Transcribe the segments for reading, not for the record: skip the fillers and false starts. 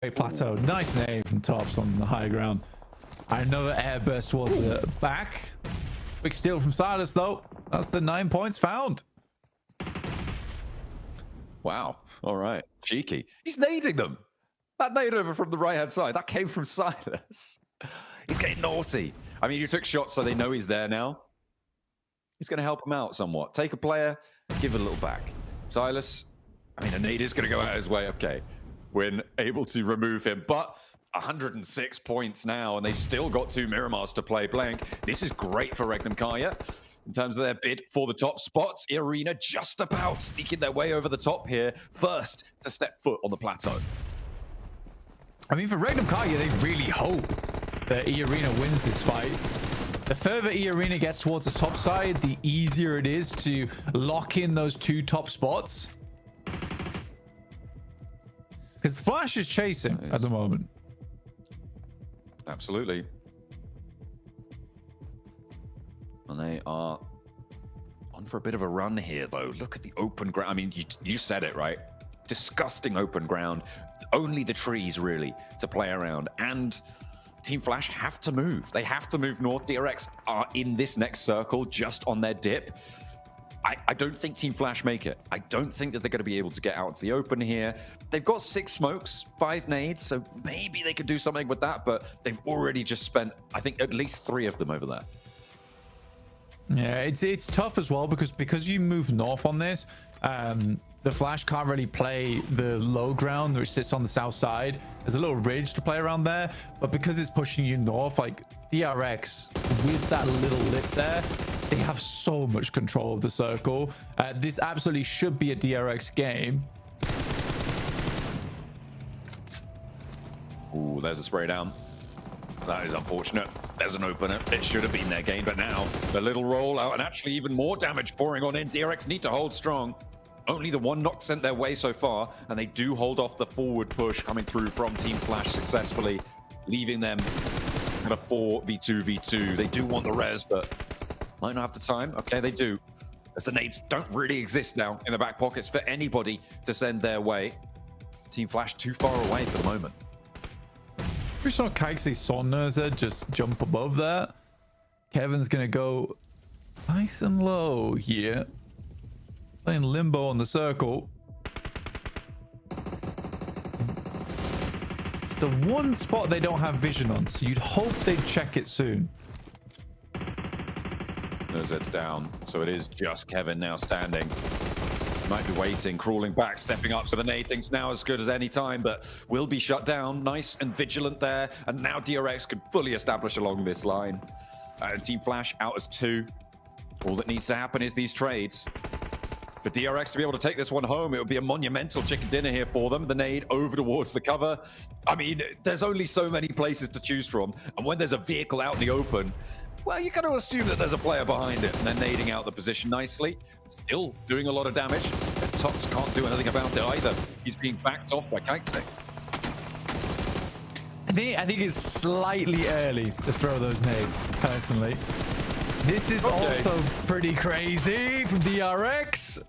Plateau. Nice name from Tops on the high ground. Another air burst towards the back. Quick steal from Silas, though. That's the 9 points found. Wow. All right. Cheeky. He's nading them. That nade over from the right-hand side, that came from Silas. He's getting naughty. I mean, you took shots so they know he's there now. He's going to help him out somewhat. Take a player, give it a little back. Silas, I mean, a nade is going to go out his way. Okay. When able to remove him, but 106 points now, and they've still got 2 Miramars to play blank. This is great for Regnum Kaya in terms of their bid for the top spots. Arena just about sneaking their way over the top here, first to step foot on the plateau. I mean, for Regnum Kaya, they really hope that E-Arena wins this fight. The further E-Arena gets towards the top side, the easier it is to lock in those 2 top spots. Because Flash is chasing at the moment. Absolutely. And they are on for a bit of a run here, though. Look at the open ground. I mean, you said it, right? Disgusting open ground. Only the trees, really, to play around. And Team Flash have to move. They have to move north. DRX are in this next circle, just on their dip. I don't think Team Flash make it. I don't think that they're going to be able to get out to the open here. They've got 6 smokes, 5 nades, so maybe they could do something with that, but they've already just spent, I think, at least 3 of them over there. Yeah, it's tough as well because you move north on this. The Flash can't really play the low ground which sits on the south side. There's a little ridge to play around there, but because it's pushing you north, like DRX with that little lip there, they have so much control of the circle. This absolutely should be a DRX game. Ooh, there's a spray down. That is unfortunate. There's an opener. It should have been their game, but now the little rollout and actually even more damage pouring on in. DRX need to hold strong. Only the 1 knock sent their way so far, and they do hold off the forward push coming through from Team Flash successfully, leaving them at a 4v2v2. They do want the res, but might not have the time. Okay, they do. As the nades don't really exist now in the back pockets for anybody to send their way. Team Flash too far away for the moment. We saw Kai'Sa Sonnerza just jump above that. Kevin's going to go nice and low here. Playing limbo on the circle. It's the one spot they don't have vision on, so you'd hope they'd check it soon. It's down, so it is just Kevin now standing. Might be waiting, crawling back, stepping up. So the nade thinks now as good as any time, but will be shut down. Nice and vigilant there. And now DRX can fully establish along this line. And Team Flash out as 2. All that needs to happen is these trades. For DRX to be able to take this one home, it would be a monumental chicken dinner here for them. The nade over towards the cover. I mean, there's only so many places to choose from. And when there's a vehicle out in the open, well, you got to assume that there's a player behind it, and they're nading out the position nicely. Still doing a lot of damage. And Tops can't do anything about it either. He's being backed off by Kai'Sa. I think it's slightly early to throw those nades, personally. This is also pretty crazy from DRX.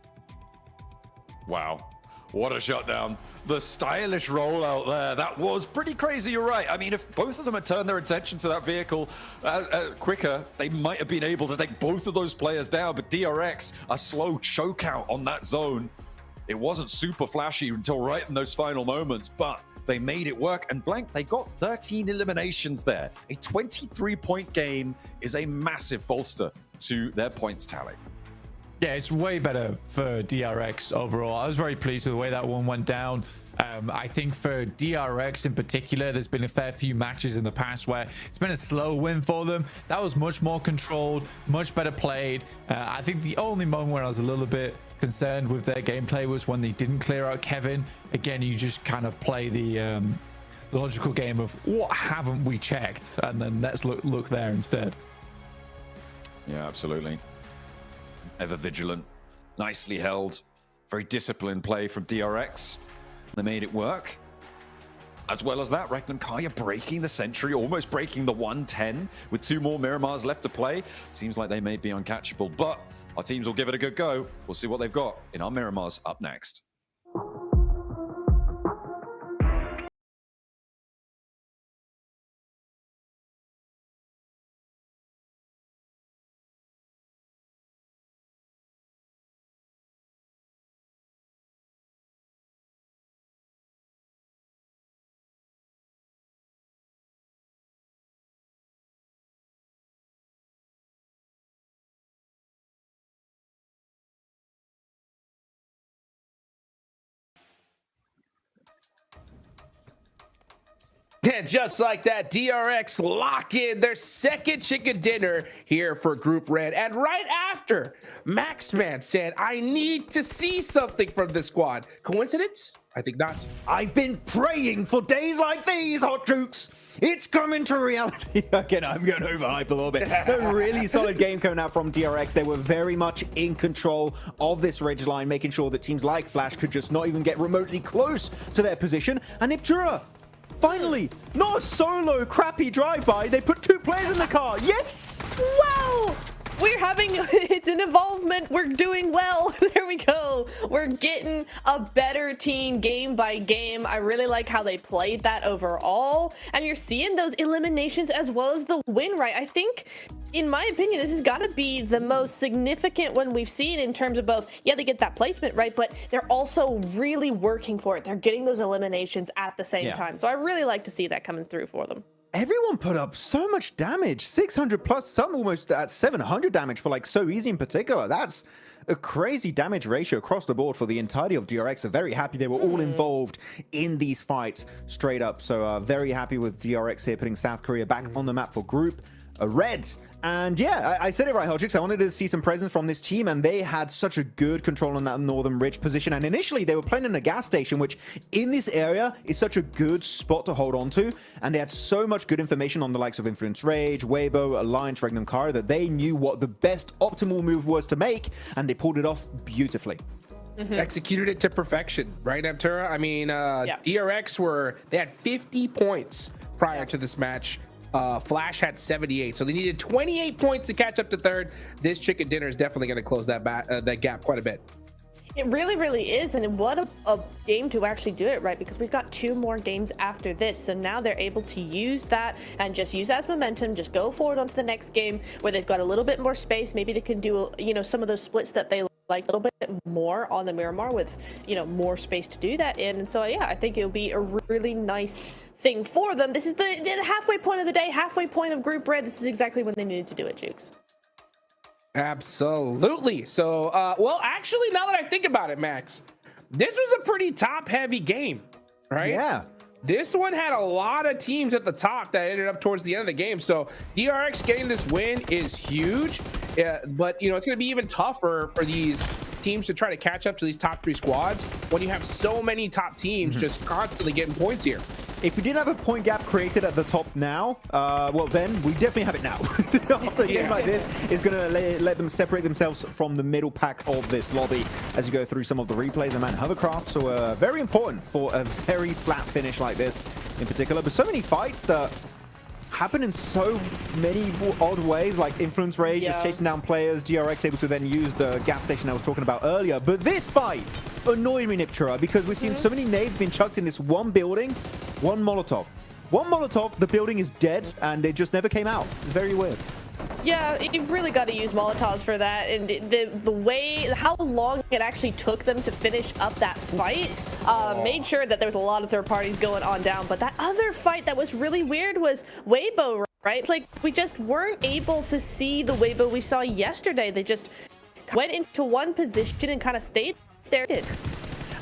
Wow. What a shutdown. The stylish rollout there. That was pretty crazy, you're right. I mean, if both of them had turned their attention to that vehicle quicker, they might have been able to take both of those players down. But DRX, a slow choke out on that zone. It wasn't super flashy until right in those final moments, but they made it work. And blank, they got 13 eliminations there. A 23-point game is a massive bolster to their points tally. Yeah, it's way better for DRX overall. I was very pleased with the way that one went down. I think for DRX in particular, there's been a fair few matches in the past where it's been a slow win for them. That was much more controlled, much better played. I think the only moment where I was a little bit concerned with their gameplay was when they didn't clear out Kevin. Again, you just kind of play the logical game of what haven't we checked, and then let's look there instead. Yeah, absolutely. Ever vigilant, nicely held, very disciplined play from DRX. They made it work. As well as that, Regnum Kaya breaking the century, almost breaking the 110 with 2 more Miramars left to play. Seems like they may be uncatchable, but our teams will give it a good go. We'll see what they've got in our Miramars up next. And just like that, DRX lock in their second chicken dinner here for Group Red. And right after, Maxman said, I need to see something from this squad. Coincidence? I think not. I've been praying for days like these, Hot Jukes. It's coming to reality. Again, I'm going overhype a little bit. A really solid game coming out from DRX. They were very much in control of this ridge line, making sure that teams like Flash could just not even get remotely close to their position. And Iptura, finally, not a solo crappy drive-by. They put 2 players in the car. Yes! Wow! We're having, it's an involvement. We're doing well. There we go. We're getting a better team game by game. I really like how they played that overall. And you're seeing those eliminations as well as the win, right? I think, in my opinion, this has got to be the most significant one we've seen in terms of both, yeah, they get that placement, right? But they're also really working for it. They're getting those eliminations at the same time. So I really like to see that coming through for them. Everyone put up so much damage, 600 plus, some almost at 700 damage for like So Easy in particular. That's a crazy damage ratio across the board for the entirety of DRX. I'm very happy they were all involved in these fights straight up. So very happy with DRX here, putting South Korea back on the map for Group Red. And yeah, I said it right, Hodgix. I wanted to see some presence from this team, and they had such a good control on that northern ridge position. And initially, they were playing in a gas station, which in this area is such a good spot to hold on to. And they had so much good information on the likes of Influence Rage, Weibo, Alliance, Regnum Kara, that they knew what the best optimal move was to make, and they pulled it off beautifully. Executed it to perfection, right, Iptura? I mean, DRX they had 50 points prior to this match. Flash had 78, so they needed 28 points to catch up to third. This chicken dinner is definitely going to close that gap quite a bit. It really, really is, and what a game to actually do it, right? Because we've got 2 more games after this, so now they're able to use that and just use that as momentum, just go forward onto the next game where they've got a little bit more space. Maybe they can do, you know, some of those splits that they like a little bit more on the Miramar with, you know, more space to do that in. And so, yeah, I think it'll be a really nice thing for them. This is the halfway point of the day, halfway point of Group Red. This is exactly when they needed to do it, Jukes. Absolutely. So, well, actually, now that I think about it, Max, this was a pretty top-heavy game, right? Yeah. This one had a lot of teams at the top that ended up towards the end of the game. So DRX getting this win is huge, but you know, it's going to be even tougher for these teams to try to catch up to these top 3 squads when you have so many top teams just constantly getting points here. If we didn't have a point gap created at the top now, well, then we definitely have it now. After a game like this, it's going to let them separate themselves from the middle pack of this lobby as you go through some of the replays. And man, Hovercraft, so very important for a very flat finish like this in particular. But so many fights that happen in so many odd ways, like Influence Rage just chasing down players, DRX able to then use the gas station I was talking about earlier. But this fight annoyed me, Niptura, because we've seen so many nades being chucked in this one building, one Molotov. One Molotov, the building is dead, and it just never came out. It's very weird. Yeah, you've really got to use Molotovs for that, and the way, how long it actually took them to finish up that fight made sure that there was a lot of third parties going on down. But that other fight that was really weird was Weibo, right? It's like we just weren't able to see the Weibo we saw yesterday. They just went into one position and kind of stayed there.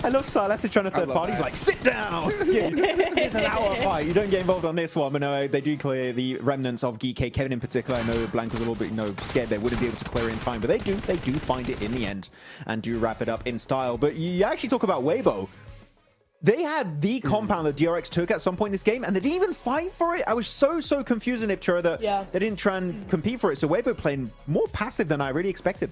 I love Silas is trying to third parties like, sit down. It's an hour fight. You don't get involved on this one. But no, they do clear the remnants of Geeky. Kevin in particular, I know Blank was a little bit, scared they wouldn't be able to clear in time, but they do find it in the end and do wrap it up in style. But you actually talk about Weibo. They had the compound that DRX took at some point in this game, and they didn't even fight for it. I was so confused in Iptura that they didn't try and compete for it. So Weibo playing more passive than I really expected.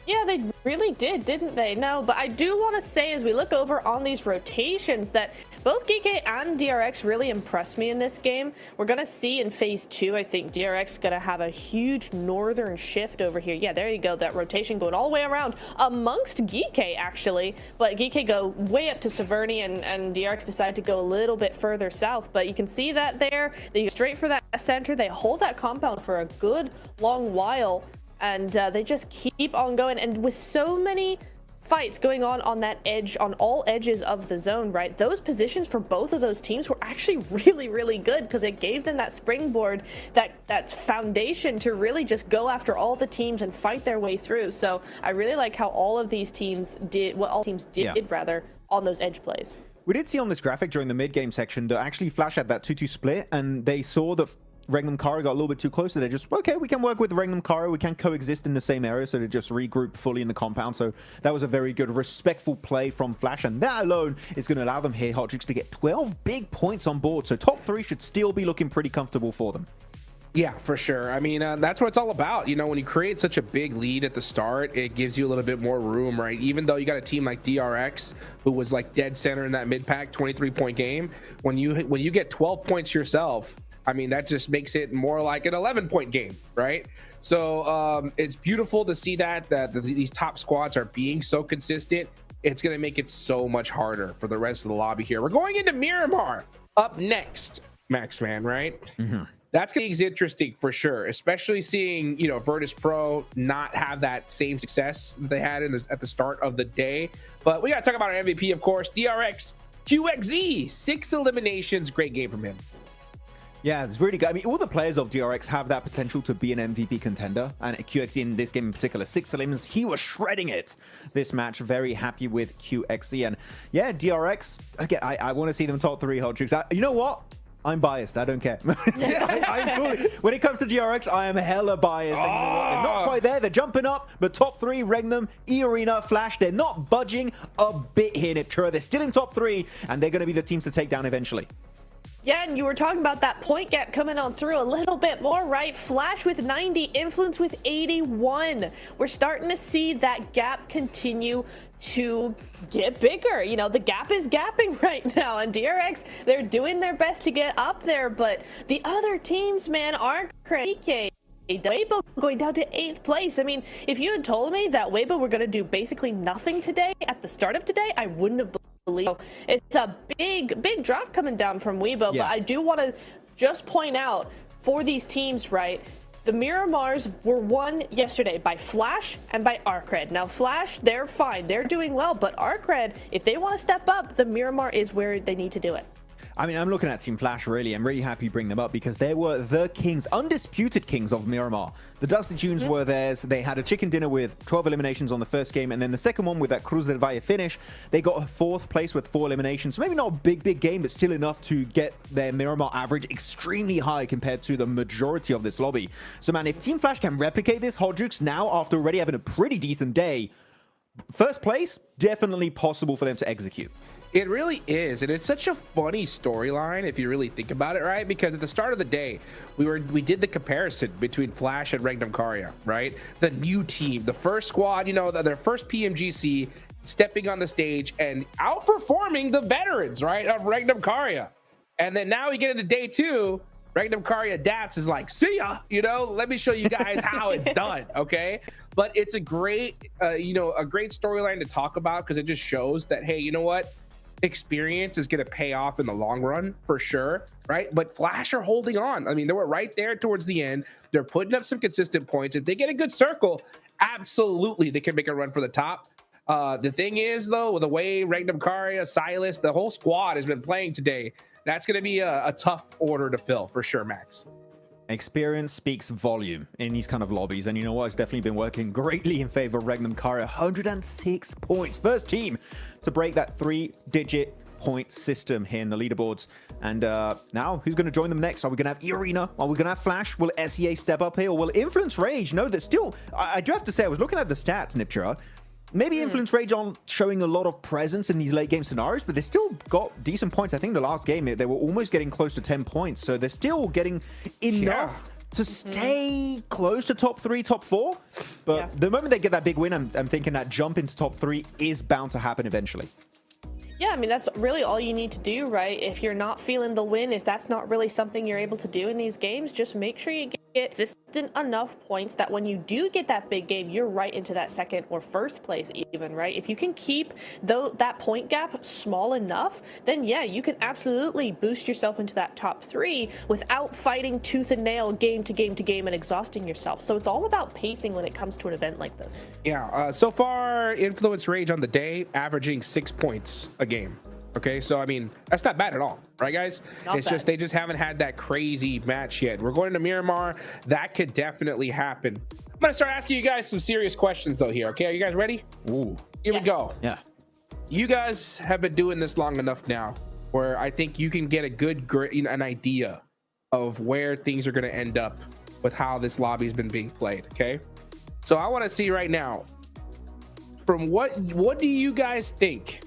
Yeah, they really did, didn't they? No, but I do want to say as we look over on these rotations that both Geeky and DRX really impressed me in this game. We're going to see in phase 2, I think DRX is going to have a huge northern shift over here. Yeah, there you go. That rotation going all the way around amongst Geeky, actually. But Geeky go way up to Severny, and DRX decided to go a little bit further south. But you can see that there. They go straight for that center. They hold that compound for a good long while. And they just keep on going. And with so many fights going on that edge, on all edges of the zone, right? Those positions for both of those teams were actually really good because it gave them that springboard, that foundation to really just go after all the teams and fight their way through. So I really like how all of these teams did, what all teams did rather, on those edge plays. We did see on this graphic during the mid-game section that actually Flash had that 2-2 split, and they saw that Regnum Kara got a little bit too close, so they're just, okay, we can work with Regnum Kara, we can coexist in the same area, so they just regroup fully in the compound. So that was a very good, respectful play from Flash, and that alone is going to allow them here, Hotchix, to get 12 big points on board. So top 3 should still be looking pretty comfortable for them. Yeah, for sure. I mean, that's what it's all about. You know, when you create such a big lead at the start, it gives you a little bit more room, right? Even though you got a team like DRX, who was like dead center in that mid-pack 23-point game, when you get 12 points yourself, I mean, that just makes it more like an 11-point game, right? So it's beautiful to see that these top squads are being so consistent. It's going to make it so much harder for the rest of the lobby here. We're going into Miramar up next, Maxman, right? Mm-hmm. That's going to be interesting for sure, especially seeing, you know, Virtus Pro not have that same success that they had at the start of the day. But we got to talk about our MVP, of course, DRX QXZ, 6 eliminations. Great game from him. Yeah, it's really good. I mean, all the players of DRX have that potential to be an MVP contender, and QXZ in this game in particular, 6 eliminations, he was shredding it this match. Very happy with QXZ, and yeah, DRX, again, I want to see them top 3 hot tricks. You know what? I'm biased. I don't care. I'm fully, when it comes to DRX, I am hella biased. And you know what? They're not quite there. They're jumping up, but top 3, Regnum, E-Arena, Flash, they're not budging a bit here, Niptura. They're still in top 3, and they're going to be the teams to take down eventually. Yeah, and you were talking about that point gap coming on through a little bit more, right? Flash with 90, Influence with 81. We're starting to see that gap continue to get bigger. You know, the gap is gapping right now, and DRX, they're doing their best to get up there, but the other teams, man, aren't crazy. Weibo going down to 8th place. I mean, if you had told me that Weibo were going to do basically nothing today at the start of today, I wouldn't have believed. It's a big drop coming down from Weibo, yeah. But I do want to just point out for these teams, right? The Miramars were won yesterday by Flash and by Arcred. Now, Flash, they're fine. They're doing well, but Arcred, if they want to step up, the Miramar is where they need to do it. I mean, I'm looking at Team Flash, really. I'm really happy to bring them up because they were the kings, undisputed kings of Miramar. The Dusty Tunes were theirs. They had a chicken dinner with 12 eliminations on the first game, and then the second one with that Cruz del Valle finish, they got a 4th place with 4 eliminations. So maybe not a big game, but still enough to get their Miramar average extremely high compared to the majority of this lobby. So, man, if Team Flash can replicate this, Hodrix, now after already having a pretty decent day, first place, definitely possible for them to execute. It really is, and it's such a funny storyline if you really think about it, right? Because at the start of the day, we did the comparison between Flash and Regnum Karya, right? The new team, the first squad, you know, their first PMGC, stepping on the stage and outperforming the veterans, right, of Regnum Karya. And then now we get into day 2, Regnum Karya Dats is like, see ya, you know, let me show you guys how it's done, okay? But it's a great, you know, a great storyline to talk about because it just shows that, hey, you know what? Experience is going to pay off in the long run for sure, right? But Flash are holding on. I mean, they were right there towards the end. They're putting up some consistent points. If they get a good circle, absolutely they can make a run for the top. The thing is, though, with the way Regnum Karya, Silas, the whole squad has been playing today, that's going to be a tough order to fill for sure, Max. Experience speaks volume in these kind of lobbies, and you know what? It's definitely been working greatly in favor of Regnum Karya. 106 points. First team to break that 3-digit point system here in the leaderboards. And now, who's going to join them next? Are we going to have E-Arena? Are we going to have Flash? Will SEA step up here? Or will Influence Rage? No, that's still... I do have to say, I was looking at the stats, Niptura. Maybe Influence Rage aren't showing a lot of presence in these late game scenarios, but they still got decent points. I think the last game, they were almost getting close to 10 points. So they're still getting enough to stay close to top 3, top 4. But the moment they get that big win, I'm thinking that jump into top 3 is bound to happen eventually. Yeah, I mean, that's really all you need to do, right? If you're not feeling the win, if that's not really something you're able to do in these games, just make sure you get consistent enough points that when you do get that big game, you're right into that second or first place even, right? If you can keep that point gap small enough, then yeah, you can absolutely boost yourself into that top 3 without fighting tooth and nail game to game to game and exhausting yourself. So it's all about pacing when it comes to an event like this. Yeah, so far, Influence Rage on the day, averaging 6 points a game. Okay, so I mean, that's not bad at all, right, guys? It's just they just haven't had that crazy match yet. We're going to Miramar. That could definitely happen. I'm gonna start asking you guys some serious questions though here. Okay, are you guys ready? Ooh. Here we go. Yeah. you guys have been doing this long enough now where I think you can get a good an idea of where things are going to end up with how this lobby has been being played. Okay, so I want to see right now, from what do you guys think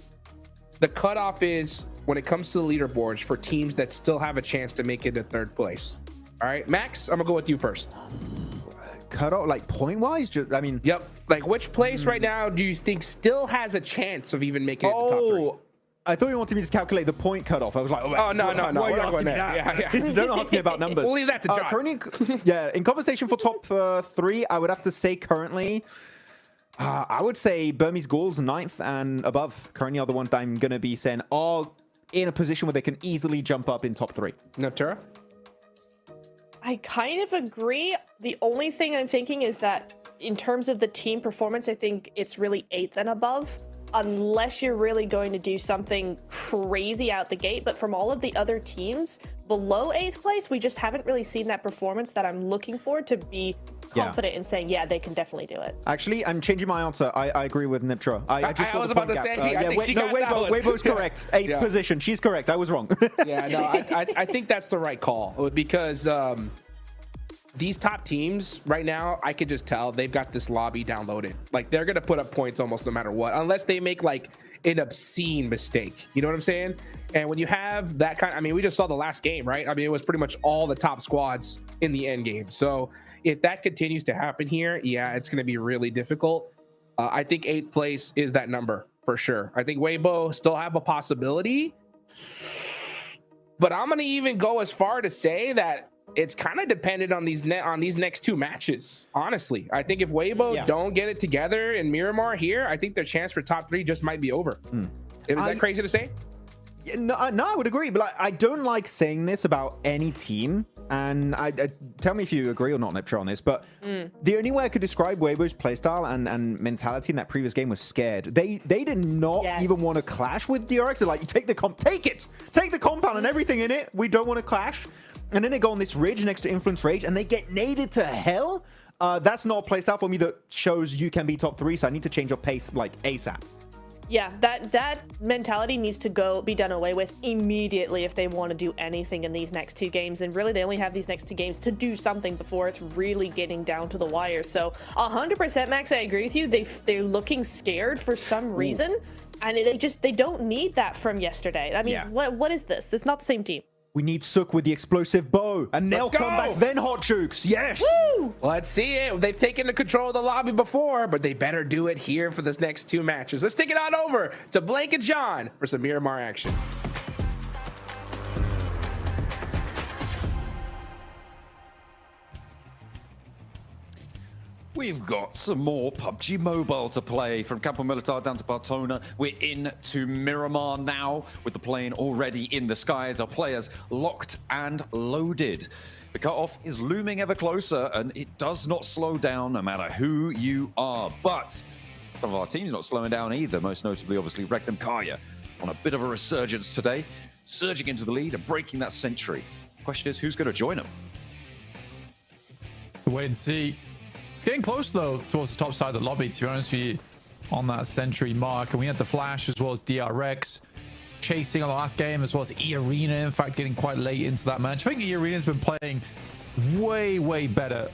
the cutoff is when it comes to the leaderboards for teams that still have a chance to make it to third place? All right, Max, I'm gonna go with you first. Cut off, like point wise? I mean, Yep. Like, which place right now do you think still has a chance of even making it to the top three? I thought you wanted me to calculate the point cutoff. I was like, Oh, no. Why are We're you not asking going me there. that? Yeah. Don't ask me about numbers. We'll leave that to John. Currently, yeah, in conversation for top 3, I would have to say currently, I would say Burmese Gauls 9th and above. Currently are the ones that I'm going to be saying are in a position where they can easily jump up in top 3. Natura? I kind of agree. The only thing I'm thinking is that in terms of the team performance, I think it's really 8th and above, unless you're really going to do something crazy out the gate. But from all of the other teams below 8th place, we just haven't really seen that performance that I'm looking for to be confident in saying, yeah, they can definitely do it. Actually, I'm changing my answer. I agree with Niptra. I just saw was the about point to gap. say, I think she got that one. Weibo's correct. 8th position. She's correct. I was wrong. Yeah, no, I think that's the right call, because these top teams right now, I could just tell they've got this lobby downloaded. Like, they're gonna put up points almost no matter what, unless they make like an obscene mistake. You know what I'm saying? And when you have that kind, I mean, we just saw the last game, right? I mean, it was pretty much all the top squads in the end game. So if that continues to happen here, yeah, it's gonna be really difficult. I think 8th place is that number for sure. I think Weibo still have a possibility, but I'm gonna even go as far to say that it's kind of dependent on these next 2 matches. Honestly, I think if Weibo don't get it together in Miramar here, I think their chance for top 3 just might be over. Is that crazy to say? No, I would agree, but I don't like saying this about any team. And I tell me if you agree or not, Niptra, on this. But the only way I could describe Weibo's playstyle and mentality in that previous game was scared. They did not even want to clash with DRX. They're like, you take the take the compound and everything in it. We don't want to clash. And then they go on this ridge next to Influence Rage, and they get naded to hell. That's not a playstyle for me that shows you can be top 3. So I need to change your pace like ASAP. Yeah, that mentality needs to be done away with immediately if they want to do anything in these next 2 games. And really, they only have these next 2 games to do something before it's really getting down to the wire. So 100%, Max, I agree with you. They're looking scared for some reason, and they don't need that from yesterday. I mean, what is this? It's not the same team. We need Sook with the explosive bow, and they'll come back, then Hot Jukes. Yes. Woo! Let's see it. They've taken the control of the lobby before, but they better do it here for this next 2 matches. Let's take it on over to Blake and John for some Miramar action. We've got some more PUBG Mobile to play. From Campo Militar down to Bartona, we're into Miramar now, with the plane already in the skies. Our players locked and loaded. The cutoff is looming ever closer, and it does not slow down no matter who you are. But some of our teams not slowing down either, most notably, obviously, Regnum Karya on a bit of a resurgence today, surging into the lead and breaking that century. The question is, who's going to join them? Wait and see. It's getting close, though, towards the top side of the lobby, to be honest with you, on that century mark. And we had the Flash as well as DRX chasing on the last game, as well as E-Arena, in fact, getting quite late into that match. I think E-Arena's been playing way better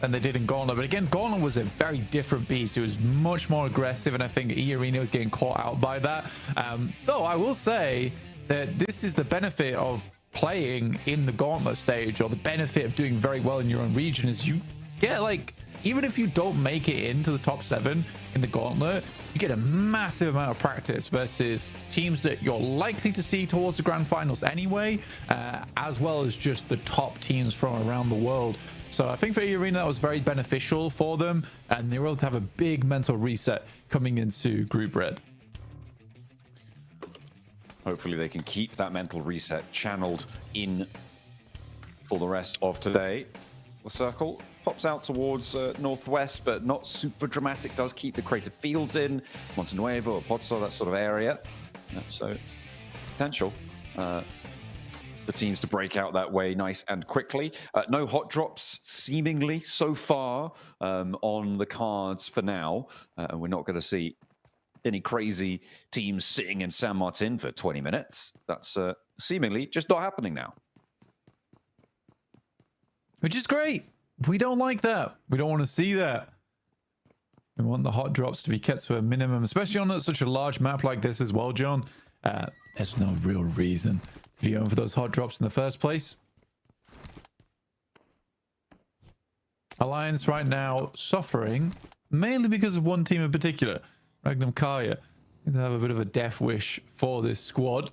than they did in Gauntlet. But again, Gauntlet was a very different beast. It was much more aggressive, and I think E-Arena was getting caught out by that. Though I will say that this is the benefit of playing in the Gauntlet stage, or the benefit of doing very well in your own region, is you get, like, even if you don't make it into the top 7 in the Gauntlet, you get a massive amount of practice versus teams that you're likely to see towards the grand finals anyway, as well as just the top teams from around the world. So I think for E-Arena, that was very beneficial for them, and they were able to have a big mental reset coming into Group Red. Hopefully they can keep that mental reset channeled in for the rest of today. The circle pops out towards northwest, but not super dramatic. Does keep the Crater Fields in, Montenuevo or Pozzo, that sort of area. So potential for teams to break out that way nice and quickly. No hot drops seemingly so far on the cards for now. And we're not going to see any crazy teams sitting in San Martin for 20 minutes. That's seemingly just not happening now. Which is great. We don't like that. We don't want to see that. We want the hot drops to be kept to a minimum, especially on such a large map like this as well, John. There's no real reason to be going for those hot drops in the first place. Alliance right now suffering, mainly because of one team in particular. Regnum Kaya seems to have a bit of a death wish for this squad.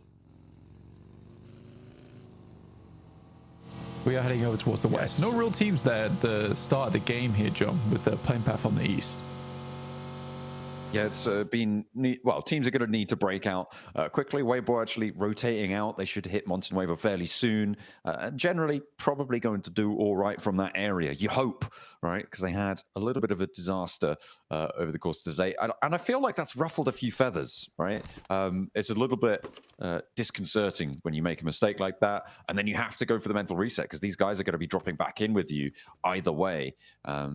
We are heading over towards the west. No real teams there at the start of the game here, John, with the playing path on the east. Yeah, it's been well. Teams are going to need to break out quickly. Weibo actually rotating out. They should hit Monte Nuevo fairly soon. And generally, probably going to do all right from that area. You hope, right? Because they had a little bit of a disaster over the course of the day, and I feel like that's ruffled a few feathers, right? It's a little bit disconcerting when you make a mistake like that, and then you have to go for the mental reset because these guys are going to be dropping back in with you either way.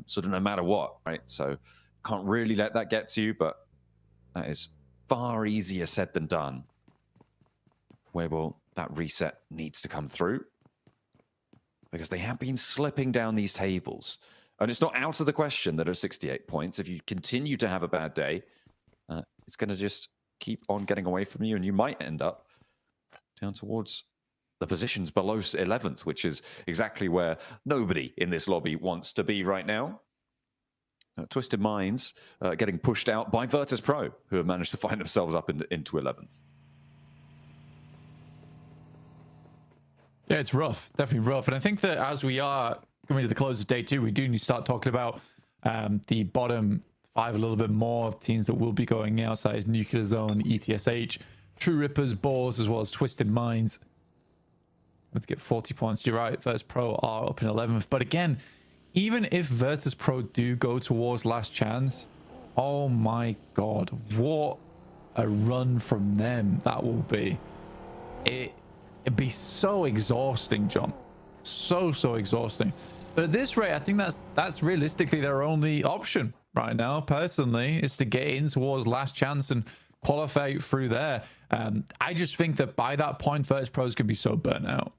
So no matter what, right? So. Can't really let that get to you, but that is far easier said than done. Weibo, that reset needs to come through because they have been slipping down these tables. And it's not out of the question that at 68 points, if you continue to have a bad day, it's going to just keep on getting away from you, and you might end up down towards the positions below 11th, which is exactly where nobody in this lobby wants to be right now. Twisted Minds getting pushed out by Virtus Pro, who have managed to find themselves up into 11th. Yeah, it's rough. Definitely rough. And I think that as we are coming to the close of day 2, we do need to start talking about the bottom 5 a little bit more. Teams that will be going outside Nuclear Zone, ETSH, True Rippers, Boars, as well as Twisted Minds. Let's get 40 points. You're right. Virtus Pro are up in 11th. But again, even if Virtus Pro do go towards last chance, oh my god, what a run from them that will be. It'd be so exhausting, John. So exhausting. But at this rate, I think that's realistically their only option right now, personally, is to get in towards last chance and qualify through there. I just think that by that point, Virtus Pro is going to be so burnt out.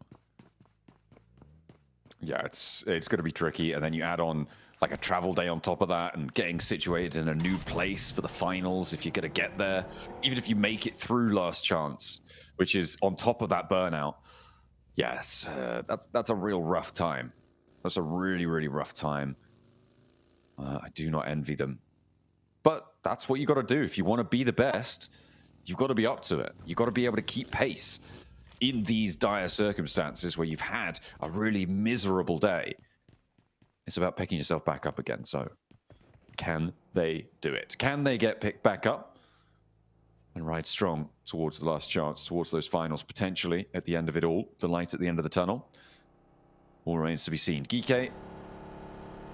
Yeah, it's going to be tricky, and then you add on like a travel day on top of that, and getting situated in a new place for the finals if you're going to get there, even if you make it through last chance, which is on top of that burnout. Yes, that's a real rough time. That's a really rough time. I do not envy them, but that's what you got to do if you want to be the best. You've got to be up to it. You've got to be able to keep pace in these dire circumstances where you've had a really miserable day. It's about picking yourself back up again. So can they do it? Can they get picked back up and ride strong towards the last chance, towards those finals, potentially at the end of it all, the light at the end of the tunnel? All remains to be seen. GK,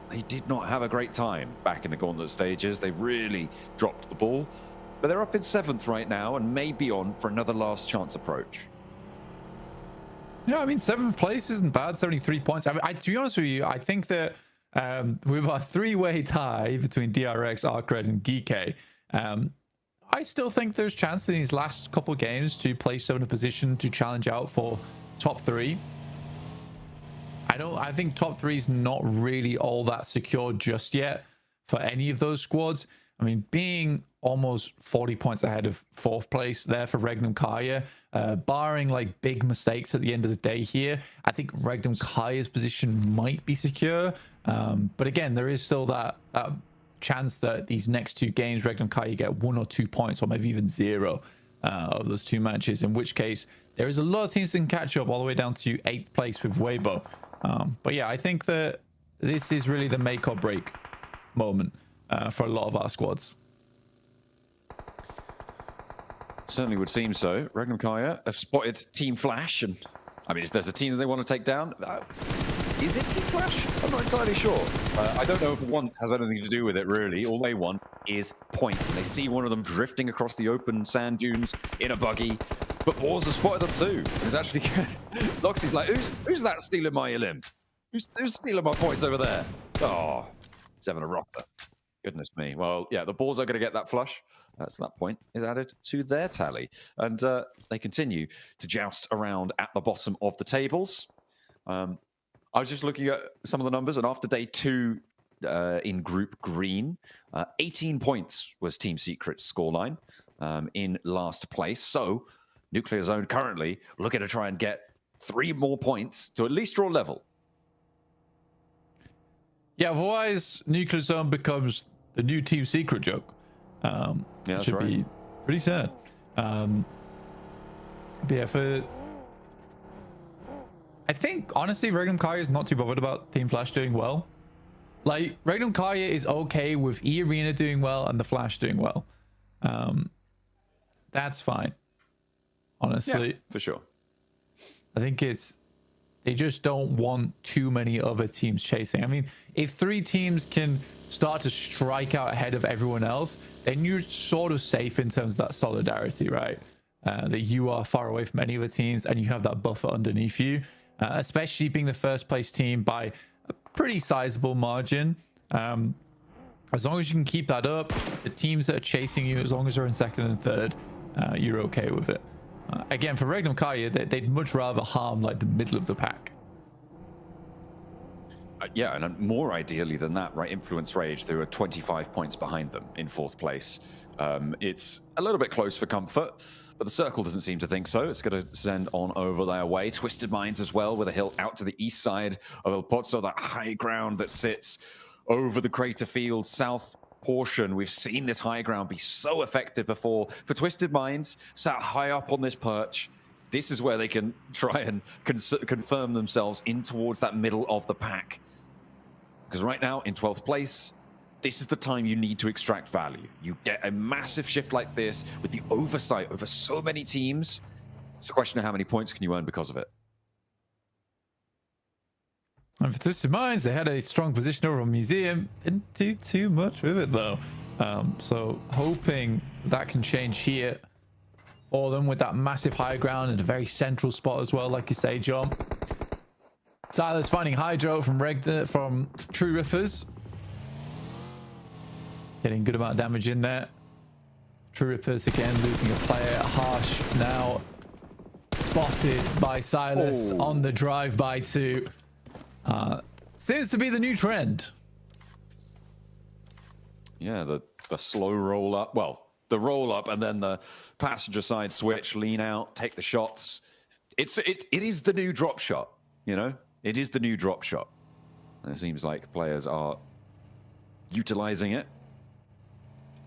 they did not have a great time back in the gauntlet stages. They really dropped the ball, but they're up in 7th right now and may be on for another last chance approach. Yeah, I mean, 7th place isn't bad. 73 points. I to be honest with you, I think that with our 3-way tie between DRX, Arcred, and Geeky, I still think there's chance in these last couple of games to place them in a position to challenge out for top 3. I think top 3 is not really all that secure just yet for any of those squads. I mean, being almost 40 points ahead of 4th place there for Regnum Kaya, barring like big mistakes at the end of the day here, I think Regnum Kaya's position might be secure. But again, there is still that chance that these next 2 games, Regnum Kaya get 1 or 2 points, or maybe even 0 of those 2 matches, in which case there is a lot of teams that can catch up all the way down to 8th place with Weibo. But yeah, I think that this is really the make or break moment for a lot of our squads. Certainly would seem so. Regnum Kaya have spotted Team Flash, and I mean, if there's a team that they want to take down, is it Team Flash? I'm not entirely sure. I don't know if want has anything to do with it, really. All they want is points, and they see one of them drifting across the open sand dunes in a buggy, but Boars have spotted them too. It's actually Loxy's like, who's that stealing my limb? Who's stealing my points over there? Oh, he's having a rotter. Goodness me. Well, yeah, the Bulls are going to get that flush. So that point is added to their tally. And they continue to joust around at the bottom of the tables. I was just looking at some of the numbers, and after day 2 in Group Green, 18 points was Team Secret's scoreline in last place. So Nuclear Zone currently looking to try and get 3 more points to at least draw level. Yeah, otherwise Nuclear Zone becomes the new Team Secret joke. Yeah, that's should right. be pretty sad. But yeah, I think honestly, Regnum Karya is not too bothered about Team Flash doing well. Like, Regnum Karya is okay with E Arena doing well and the Flash doing well. That's fine. Honestly, Yeah, for sure. I think they just don't want too many other teams chasing. I mean, if 3 teams can start to strike out ahead of everyone else, then you're sort of safe in terms of that solidarity, right? That you are far away from any of the teams and you have that buffer underneath you, especially being the first place team by a pretty sizable margin. As long as you can keep that up, the teams that are chasing you, as long as they're in second and third, you're okay with it. Again, for Regnum Karya, they'd much rather harm like the middle of the pack. Yeah, and more ideally than that, right? Influence Rage, they were 25 points behind them in 4th place. It's a little bit close for comfort, but the Circle doesn't seem to think so. It's going to send on over their way. Twisted Minds as well, with a hill out to the east side of El Pozo, that high ground that sits over the Crater Field south portion. We've seen this high ground be so effective before. For Twisted Minds, sat high up on this perch, this is where they can try and confirm themselves in towards that middle of the pack. Because right now, in 12th place, this is the time you need to extract value. You get a massive shift like this with the oversight over so many teams. It's a question of how many points can you earn because of it. And for Twisted Minds, they had a strong position over on Museum. Didn't do too much with it, though. So hoping that can change here for them with that massive high ground and a very central spot as well, like you say, John. Silas finding Hydro from True Rippers. Getting a good amount of damage in there. True Rippers again losing a player. Harsh now spotted by Silas on the drive-by too. Seems to be the new trend. Yeah, the slow roll up. Well, the roll up and then the passenger side switch, lean out, take the shots. It is the new drop shot, you know? It is the new drop shot. And it seems like players are utilizing it.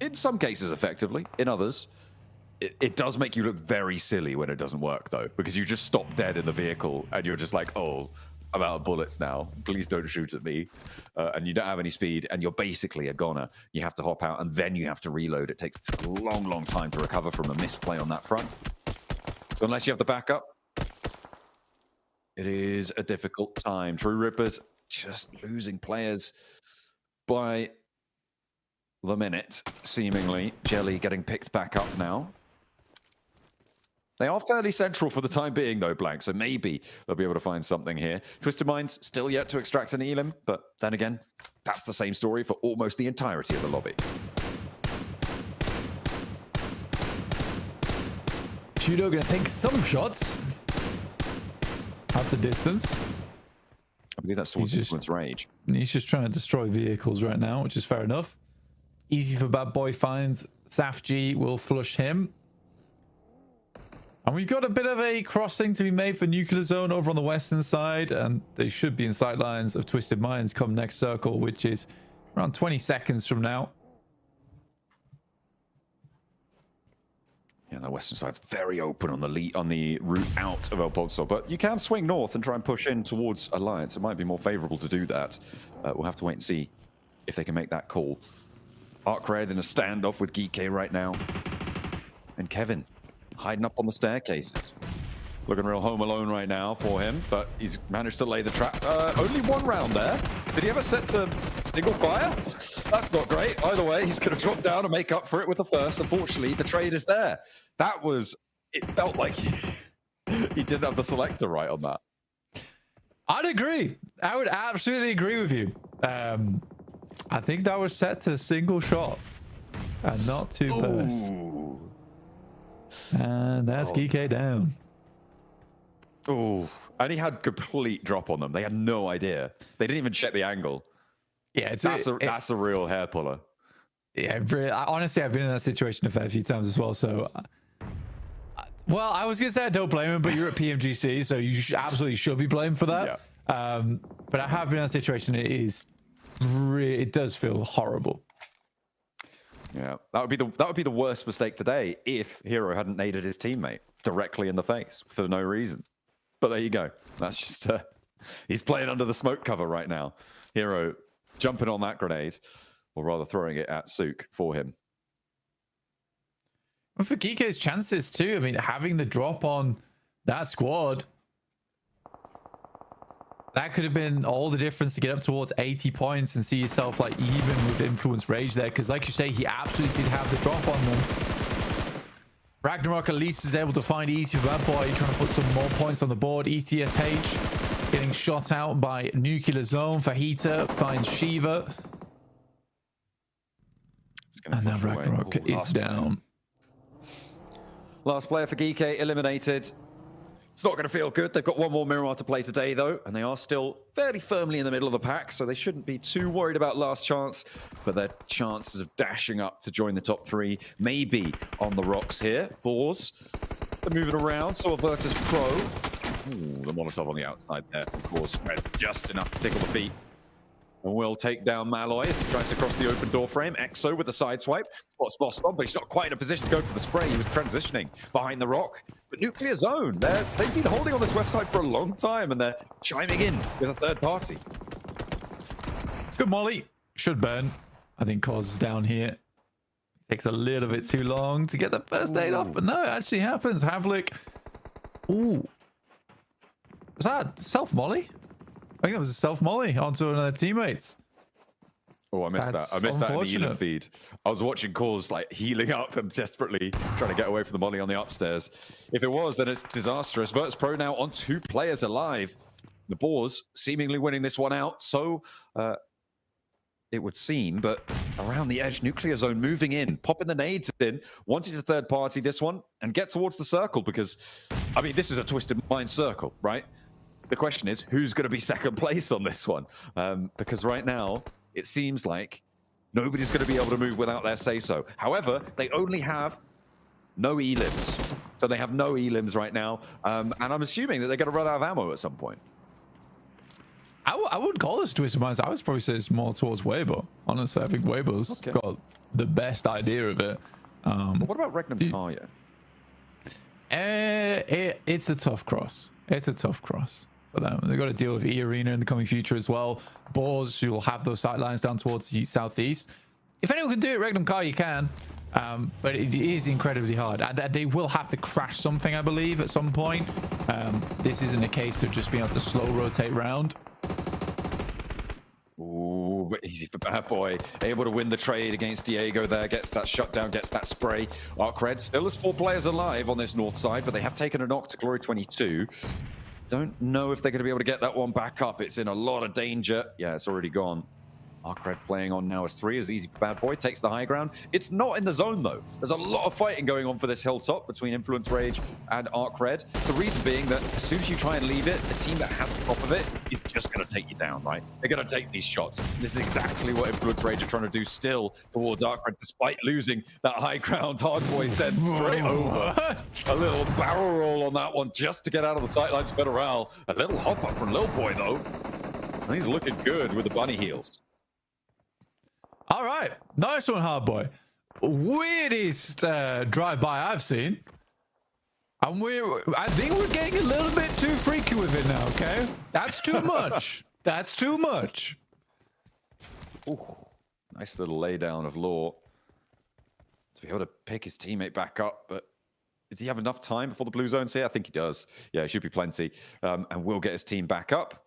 In some cases effectively, in others, it does make you look very silly when it doesn't work though, because you just stop dead in the vehicle and you're just like, oh, I'm out of bullets now. Please don't shoot at me. And you don't have any speed, and you're basically a goner. You have to hop out, and then you have to reload. It takes a long, long time to recover from a misplay on that front. So unless you have the backup, it is a difficult time. True Rippers just losing players by the minute, seemingly. Jelly getting picked back up now. They are fairly central for the time being, though, Blank, so maybe they'll be able to find something here. Twisted Minds still yet to extract an Elim, but then again, that's the same story for almost the entirety of the lobby. Judo gonna take some shots at the distance. I believe that's towards Influence Rage. He's just trying to destroy vehicles right now, which is fair enough. Easy for Bad Boy finds. Saf G will flush him. And we've got a bit of a crossing to be made for Nuclear Zone over on the western side, and they should be in sight lines of Twisted Minds come next circle, which is around 20 seconds from now. Yeah, the western side's very open on the route out of El Pozo, but you can swing north and try and push in towards Alliance. It might be more favorable to do that. We'll have to wait and see if they can make that call. Arc Red in a standoff with Geeky right now. And Kevin hiding up on the staircases. Looking real home alone right now for him, but he's managed to lay the trap. Only 1 round there. Did he ever set to single fire? That's not great. Either way, he's going to drop down and make up for it with the first. Unfortunately, the trade is there. That was... It felt like he didn't have the selector right on that. I'd agree. I would absolutely agree with you. I think that was set to a single shot and not two bursts. Ooh. And that's GK down. Oh, and he had complete drop on them. They had no idea. They didn't even check the angle. Yeah, That's a real hair puller. Yeah, honestly, I've been in that situation a fair few times as well. So, well, I was gonna say I don't blame him, but you're at PMGC, so you absolutely should be blamed for that. Yeah. But I have been in that situation. It does feel horrible. Yeah, that would be the worst mistake today if Hero hadn't naded his teammate directly in the face for no reason. But there you go. That's just he's playing under the smoke cover right now. Hero jumping on that grenade, or rather throwing it at Sook for him. Well, for GK's chances too. I mean, having the drop on that squad, that could have been all the difference to get up towards 80 points and see yourself like even with Influence Rage there. Because like you say, he absolutely did have the drop on them. Ragnarok at least is able to find Easy for Bad Boy, trying to put some more points on the board. ETSH getting shot out by Nuclear Zone. Fajita finds Shiva. And now Ragnarok is down. Last player for GK eliminated. It's not going to feel good. They've got one more Miramar to play today, though, and they are still fairly firmly in the middle of the pack, so they shouldn't be too worried about last chance. But their chances of dashing up to join the top three may be on the rocks here. Boars, they're moving around. So Avertus Pro. Ooh, the Molotov on the outside there, of course, just enough to tickle the feet. And will take down Malloy as he tries to cross the open door frame. Exo with the side swipe. Spots Boss on, but he's not quite in a position to go for the spray. He was transitioning behind the rock. But Nuclear Zone, they've been holding on this west side for a long time, and they're chiming in with a third party. Good molly. Should burn. I think Cause is down here. Takes a little bit too long to get the first aid off, but no, it actually happens. Havlik. Ooh. Was that self-molly? I think that was a self-molly onto another teammates. Oh, I missed that. I missed that in the Elam feed. I was watching Cause like healing up and desperately trying to get away from the molly on the upstairs. If it was, then it's disastrous. Virtus Pro now on 2 players alive. The Boars seemingly winning this one out. So it would seem, but around the edge, Nuclear Zone moving in, popping the nades in, wanting a third party this one, and get towards the circle because, I mean, this is a Twisted Mind circle, right? The question is, who's going to be second place on this one? Because right now, it seems like nobody's going to be able to move without their say-so. However, they only have no elims. So they have no elims right now. And I'm assuming that they're going to run out of ammo at some point. I wouldn't call this Twisted Minds. I would probably say it's more towards Weibo. Honestly, I think Weibo's got the best idea of it. What about Regnum Karya? It's a tough cross. It's a tough cross for them. They've got to deal with E-Arena in the coming future as well. Boars, who will have those sight lines down towards the southeast. If anyone can do it, Regnum Karya can. But it is incredibly hard. They will have to crash something, I believe, at some point. This isn't a case of just being able to slow rotate round. Ooh, but easy for Bad Boy. Able to win the trade against Diego there. Gets that shutdown, gets that spray. Arcred still has 4 players alive on this north side, but they have taken a knock to Glory 22. Don't know if they're going to be able to get that one back up. It's in a lot of danger. Yeah, it's already gone. Arcred playing on now as 3 as Easy for Bad Boy takes the high ground. It's not in the zone though. There's a lot of fighting going on for this hilltop between Influence Rage and Arcred. The reason being that as soon as you try and leave it, the team that has the top of it is just going to take you down, right? They're going to take these shots. This is exactly what Influence Rage are trying to do still towards Arcred, despite losing that high ground. Hardboy sends straight over. A little barrel roll on that one just to get out of the sightlines. Federal. A little hop up from Lil Boy though. And he's looking good with the bunny heels. All right, nice one, Hardboy. Weirdest drive-by I've seen. And I think we're getting a little bit too freaky with it now, okay? That's too much. That's too much. Ooh, nice little laydown of Law to be able to pick his teammate back up, but does he have enough time before the blue zone's here? I think he does. Yeah, it should be plenty. And will get his team back up.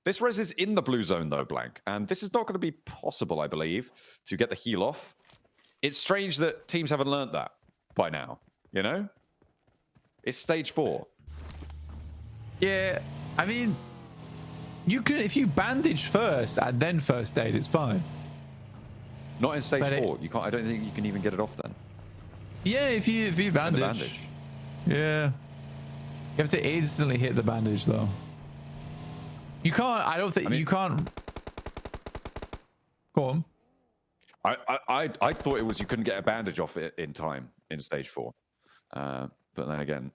This res is in the blue zone, though, Blank. And this is not going to be possible, I believe, to get the heal off. It's strange that teams haven't learned that by now, you know? It's stage 4. Yeah, I mean, you can if you bandage first and then first aid, it's fine. Not in stage But 4. You can't. I don't think you can even get it off then. Yeah, if you bandage. The bandage. Yeah. You have to instantly hit the bandage though. You can't. I don't think you can't. Go on. I thought it was you couldn't get a bandage off it in time in stage 4, but then again,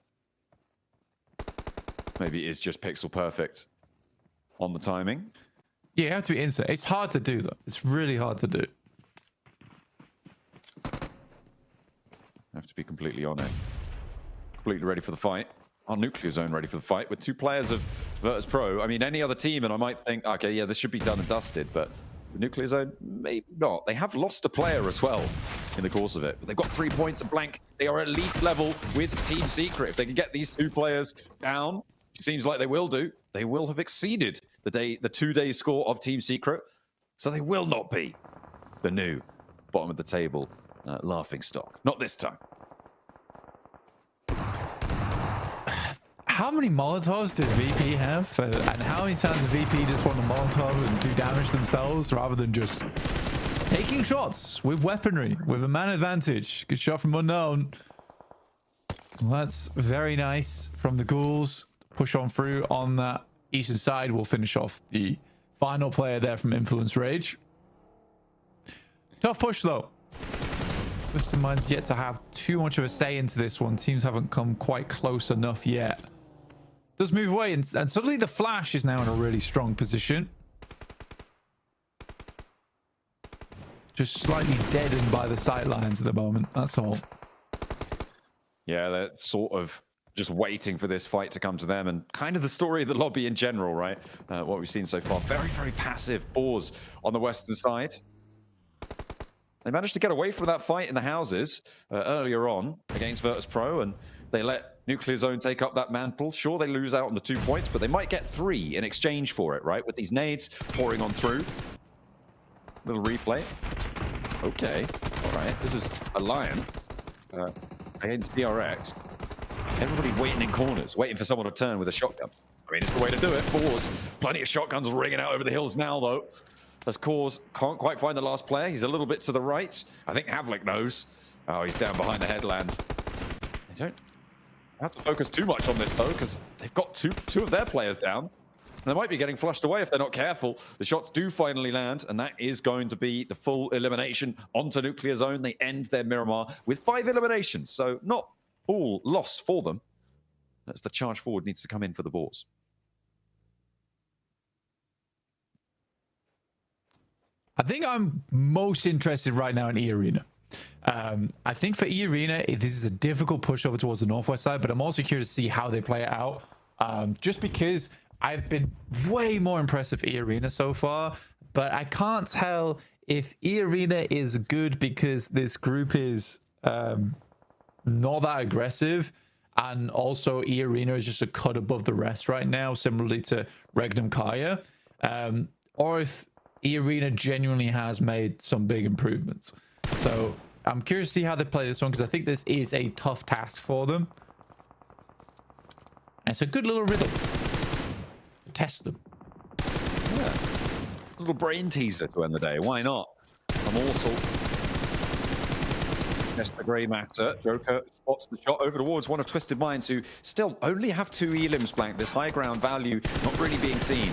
maybe it is just pixel perfect on the timing. Yeah, you have to be instant. It's hard to do though. It's really hard to do. Have to be completely on it. Completely ready for the fight. Our Nuclear Zone ready for the fight with 2 players of Virtus Pro. I mean, any other team, and I might think, okay, yeah, this should be done and dusted, but the Nuclear Zone, maybe not. They have lost a player as well in the course of it, but they've got 3 points of blank. They are at least level with Team Secret. If they can get these 2 players down, it seems like they will do, they will have exceeded the 2-day score of Team Secret. So they will not be the new bottom of the table laughing stock. Not this time. How many Molotovs did VP have? And how many times did VP just want to Molotov and do damage themselves rather than just taking shots with weaponry, with a man advantage? Good shot from Unknown. Well, that's very nice from the Ghouls. Push on through on that eastern side. We'll finish off the final player there from Influence Rage. Tough push though. Twisted Mind's yet to have too much of a say into this one. Teams haven't come quite close enough yet. Does move away, and suddenly the Flash is now in a really strong position. Just slightly deadened by the sight lines at the moment, that's all. Yeah, they're sort of just waiting for this fight to come to them, and kind of the story of the lobby in general, right? What we've seen so far. Very, very passive Boars on the western side. They managed to get away from that fight in the houses earlier on against Virtus Pro, and they let Nuclear Zone take up that mantle. Sure, they lose out on the 2 points, but they might get 3 in exchange for it, right? With these nades pouring on through. Little replay. Okay, all right. This is Alliance against DRX. Everybody waiting in corners, waiting for someone to turn with a shotgun. I mean, it's the way to do it. Boars, plenty of shotguns ringing out over the hills now, though. As Cause can't quite find the last player. He's a little bit to the right. I think Havlik knows. Oh, he's down behind the headland. They don't have to focus too much on this, though, because they've got two of their players down. And they might be getting flushed away if they're not careful. The shots do finally land, and that is going to be the full elimination onto Nuclear Zone. They end their Miramar with 5 eliminations, so not all lost for them. That's the charge forward needs to come in for the Boars. I think I'm most interested right now in E-Arena. I think for E-Arena, this is a difficult push over towards the northwest side, but I'm also curious to see how they play it out. Just because I've been way more impressed with E-Arena so far, but I can't tell if E-Arena is good because this group is not that aggressive, and also E-Arena is just a cut above the rest right now, similarly to Regnum Kaya, or if E-Arena genuinely has made some big improvements. So I'm curious to see how they play this one, because I think this is a tough task for them. And it's a good little riddle. Test them. Yeah. A little brain teaser to end the day. Why not? A morsel. Just the grey matter. Joker spots the shot over towards one of Twisted Minds, who still only have 2 elims blank. This high ground value not really being seen.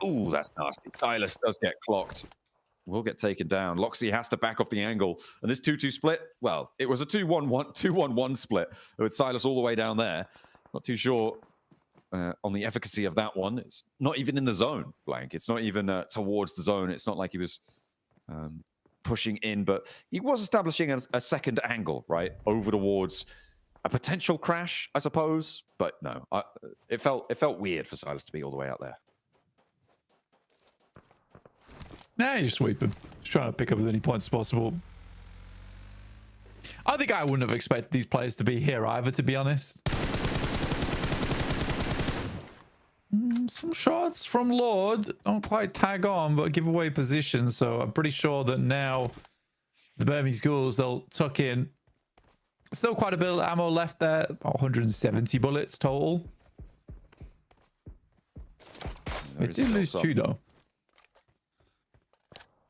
Ooh, that's nasty. Silas does get clocked. Will get taken down. Loxy has to back off the angle. And this 2-2 split, well, it was a 2-1-1 split with Silas all the way down there. Not too sure on the efficacy of that one. It's not even in the zone, blank. It's not even towards the zone. It's not like he was pushing in, but he was establishing a second angle, right? Over towards a potential crash, I suppose. But no, it felt weird for Silas to be all the way out there. Nah, you're sweeping. Just trying to pick up as many points as possible. I think I wouldn't have expected these players to be here either, to be honest. Some shots from Lord don't quite tag on, but give away position. So I'm pretty sure that now the Burmese Ghouls, they'll tuck in. Still quite a bit of ammo left there. About 170 bullets total. They did lose 2 though.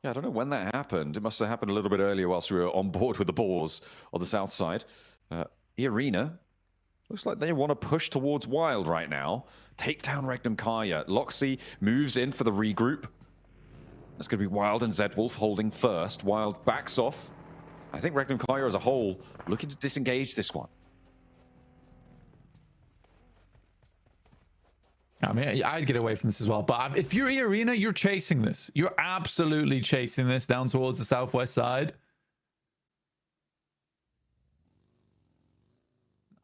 Yeah, I don't know when that happened. It must have happened a little bit earlier whilst we were on board with the Boars on the south side. E-Arena, looks like they want to push towards Wild right now. Take down Regnum Kaya. Loxy moves in for the regroup. That's going to be Wild and Zedwolf holding first. Wild backs off. I think Regnum Kaya as a whole looking to disengage this one. I mean, I'd get away from this as well. But if you're E-Arena, you're chasing this. You're absolutely chasing this down towards the southwest side.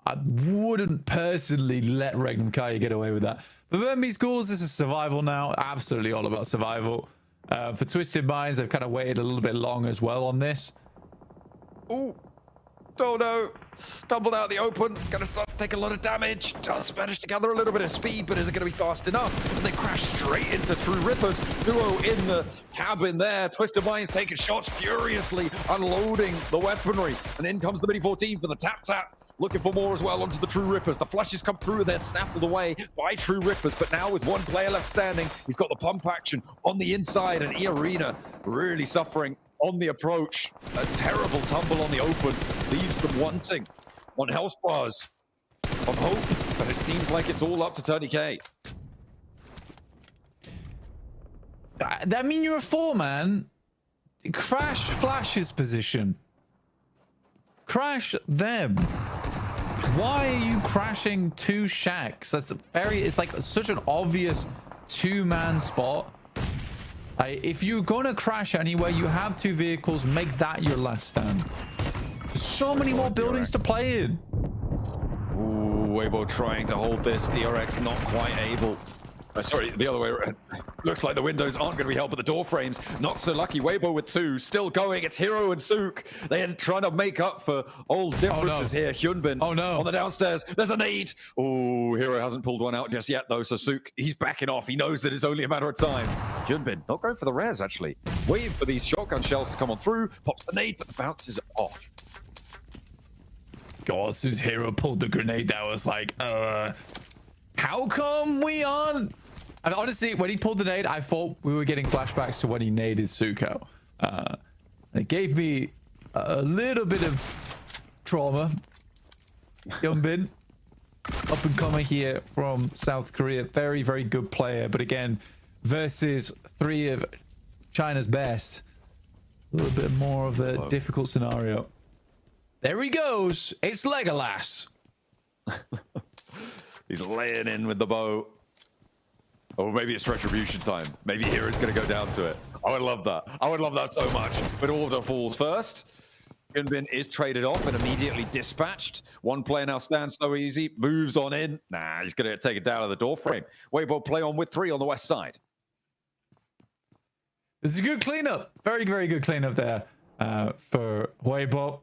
I wouldn't personally let Regnum Kaya get away with that. For Burmese Ghouls, this is survival now. Absolutely all about survival. For Twisted Minds, they've kind of waited a little bit long as well on this. Ooh. Oh no. Stumbled out the open. Gonna start taking a lot of damage. Just managed to gather a little bit of speed, but is it gonna be fast enough? And they crash straight into True Rippers. Duo in the cabin there. Twisted Minds taking shots furiously, unloading the weaponry. And in comes the Mini 14 for the tap-tap. Looking for more as well onto the True Rippers. The flushes come through. They're snaffled away by True Rippers. But now with one player left standing, he's got the pump action on the inside. And E-Arena really suffering on the approach. A terrible tumble on the open. Leaves them wanting on health bars, on hope. But it seems like it's all up to Tony K. That mean you're a 4-man. Crash Flash's position. Crash them. Why are you crashing 2 shacks? That's it's like such an obvious 2-man spot. If you're gonna crash anywhere, you have 2 vehicles. Make that your last stand. So many more buildings to play in. Ooh, Weibo trying to hold this. DRX not quite able. Sorry, the other way around. Looks like the windows aren't going to be held, but the door frames not so lucky. Weibo with 2, still going. It's Hero and Sook. They are trying to make up for old differences here. Hyunbin on the downstairs. There's a nade. Oh, Hero hasn't pulled one out just yet, though. So Sook, he's backing off. He knows that it's only a matter of time. Hyunbin not going for the res, actually. Waiting for these shotgun shells to come on through. Pops the nade, but the bounce is off. God, as soon as Hero pulled the grenade, that was like, how come we aren't? And honestly, when he pulled the nade, I thought we were getting flashbacks to when he naded Suko. It gave me a little bit of trauma. Hyunbin, up and comer here from South Korea. Very, very good player. But again, versus 3 of China's best. A little bit more of a difficult scenario. There he goes. It's Legolas. He's laying in with the bow. Or maybe it's retribution time. Maybe Hero's going to go down to it. I would love that. I would love that so much. But order falls first. Hyunbin is traded off and immediately dispatched. One player now stands so easy. Moves on in. Nah, he's going to take it down of the door frame. Weibo play on with 3 on the west side. This is a good cleanup. Very, very good cleanup there for Weibo.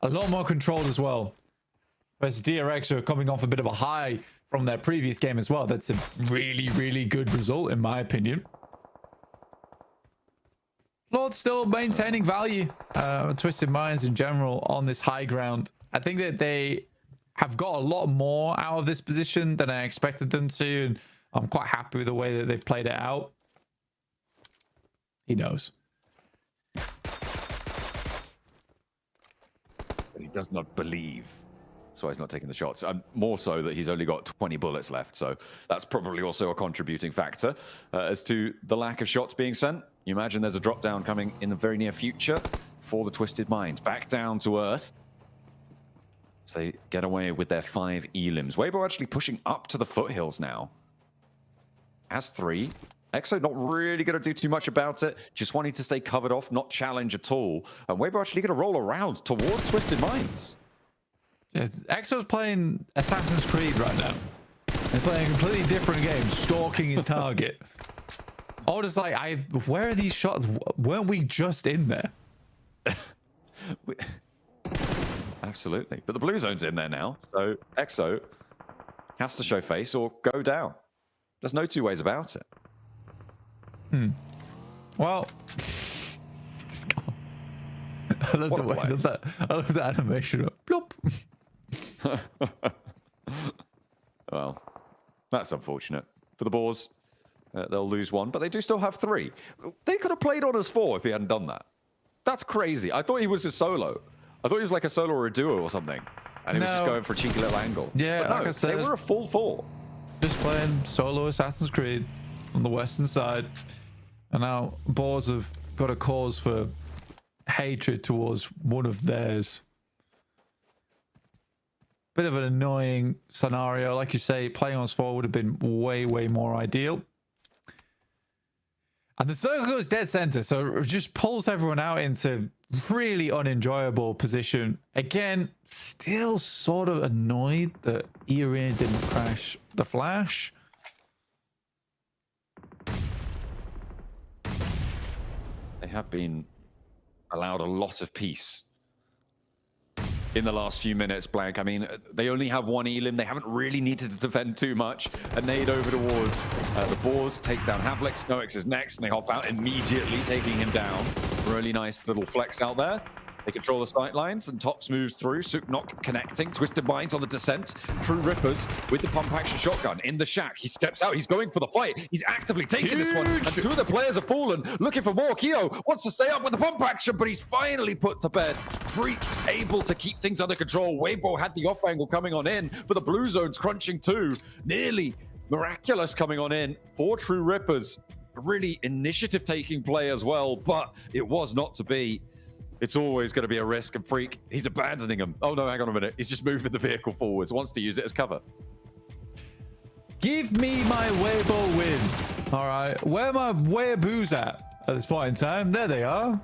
A lot more controlled as well. Whereas DRX are coming off a bit of a high from their previous game as well. That's a really, really good result, in my opinion. Lord still maintaining value. Twisted Minds in general on this high ground. I think that they have got a lot more out of this position than I expected them to. And I'm quite happy with the way that they've played it out. He knows. But he does not believe. That's why he's not taking the shots. More so that he's only got 20 bullets left. So that's probably also a contributing factor as to the lack of shots being sent. You imagine there's a drop down coming in the very near future for the Twisted Minds. Back down to earth. So they get away with their 5 elims. Weibo actually pushing up to the foothills now. Has 3. Exo not really going to do too much about it. Just wanting to stay covered off, not challenge at all. And Weibo actually going to roll around towards Twisted Minds. Yes, Exo's playing Assassin's Creed right now. They're playing a completely different game, stalking his target. I was like, where are these shots? Weren't we just in there? Absolutely. But the blue zone's in there now. So Exo has to show face or go down. There's no 2 ways about it. Well, I love the way I love the animation. Plop. Well, that's unfortunate for the Boars. they'll lose one, but they do still have 3. They could have played on as 4 if he hadn't done that. That's crazy. I thought he was a solo. I thought he was like a solo or a duo or something. And he was just going for a cheeky little angle. Yeah, but no, like I said, they were a full 4. just playing solo Assassin's Creed on the western side, and now Boars have got a cause for hatred towards one of theirs. Bit of an annoying scenario. Like you say, playing on 4 would have been way, way more ideal. And the circle goes dead center, so it just pulls everyone out into really unenjoyable position. Again, still sort of annoyed that Ireena didn't crash the flash. They have been allowed a lot of peace in the last few minutes, Blank. I mean, they only have 1 Elim. They haven't really needed to defend too much. A nade over towards the Boars, takes down Havlik. Snox is next, and they hop out immediately, taking him down. Really nice little flex out there. They control the sight lines, and Tops moves through. Suknok connecting. Twisted Minds on the descent. True Rippers with the pump action shotgun in the shack. He steps out. He's going for the fight. He's actively taking this one. And 2 of the players have fallen, looking for more. Keo wants to stay up with the pump action, but he's finally put to bed. Freak able to keep things under control. Weibo had the off angle coming on in, but the blue zone's crunching too. Nearly miraculous coming on in for True Rippers. Really initiative-taking play as well, but it was not to be. It's always going to be a risk, and Freak, he's abandoning him. Oh no, hang on a minute. He's just moving the vehicle forwards, wants to use it as cover. Give me my Weibo win. All right, where my Weeaboos at this point in time? There they are.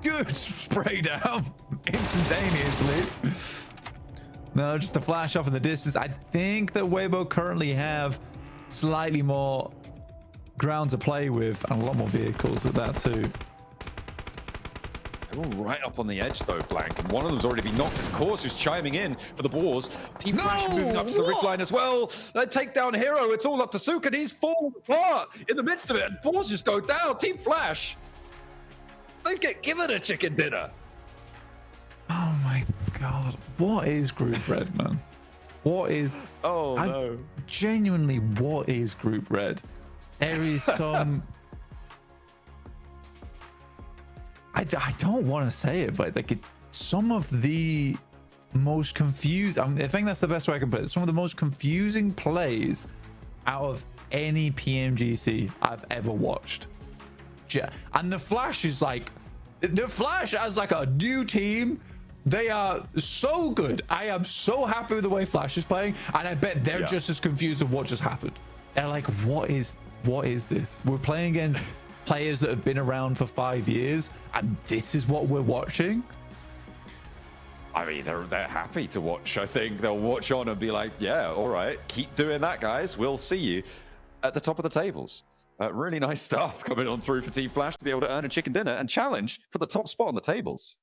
Good spray down instantaneously. No, just a flash off in the distance. I think that Weibo currently have slightly more ground to play with and a lot more vehicles at that too. They're all right up on the edge though, Blank, and one of them's already been knocked. It's Course who's chiming in for the Boars. Team Flash moving up to the ridge line as well. They take down Hero. It's all up to Suk, and he's falling apart in the midst of it. And Boars just go down. Team Flash, they get given a chicken dinner. Oh my god, what is Group Red, man? What is... no. Genuinely, what is Group Red? There is some... I don't want to say it, but like some of the most confused... I think that's the best way I can put it. Some of the most confusing plays out of any PMGC I've ever watched. And the Flash is like... The Flash as like a new team... They are so good. I am so happy with the way Flash is playing, and I bet they're just as confused of what just happened. They're like, what is this? We're playing against players that have been around for 5 years, and this is what we're watching. I mean, they're happy to watch. I think they'll watch on and be like, yeah, all right, keep doing that, guys. We'll see you at the top of the tables. Really nice stuff coming on through for Team Flash to be able to earn a chicken dinner and challenge for the top spot on the tables.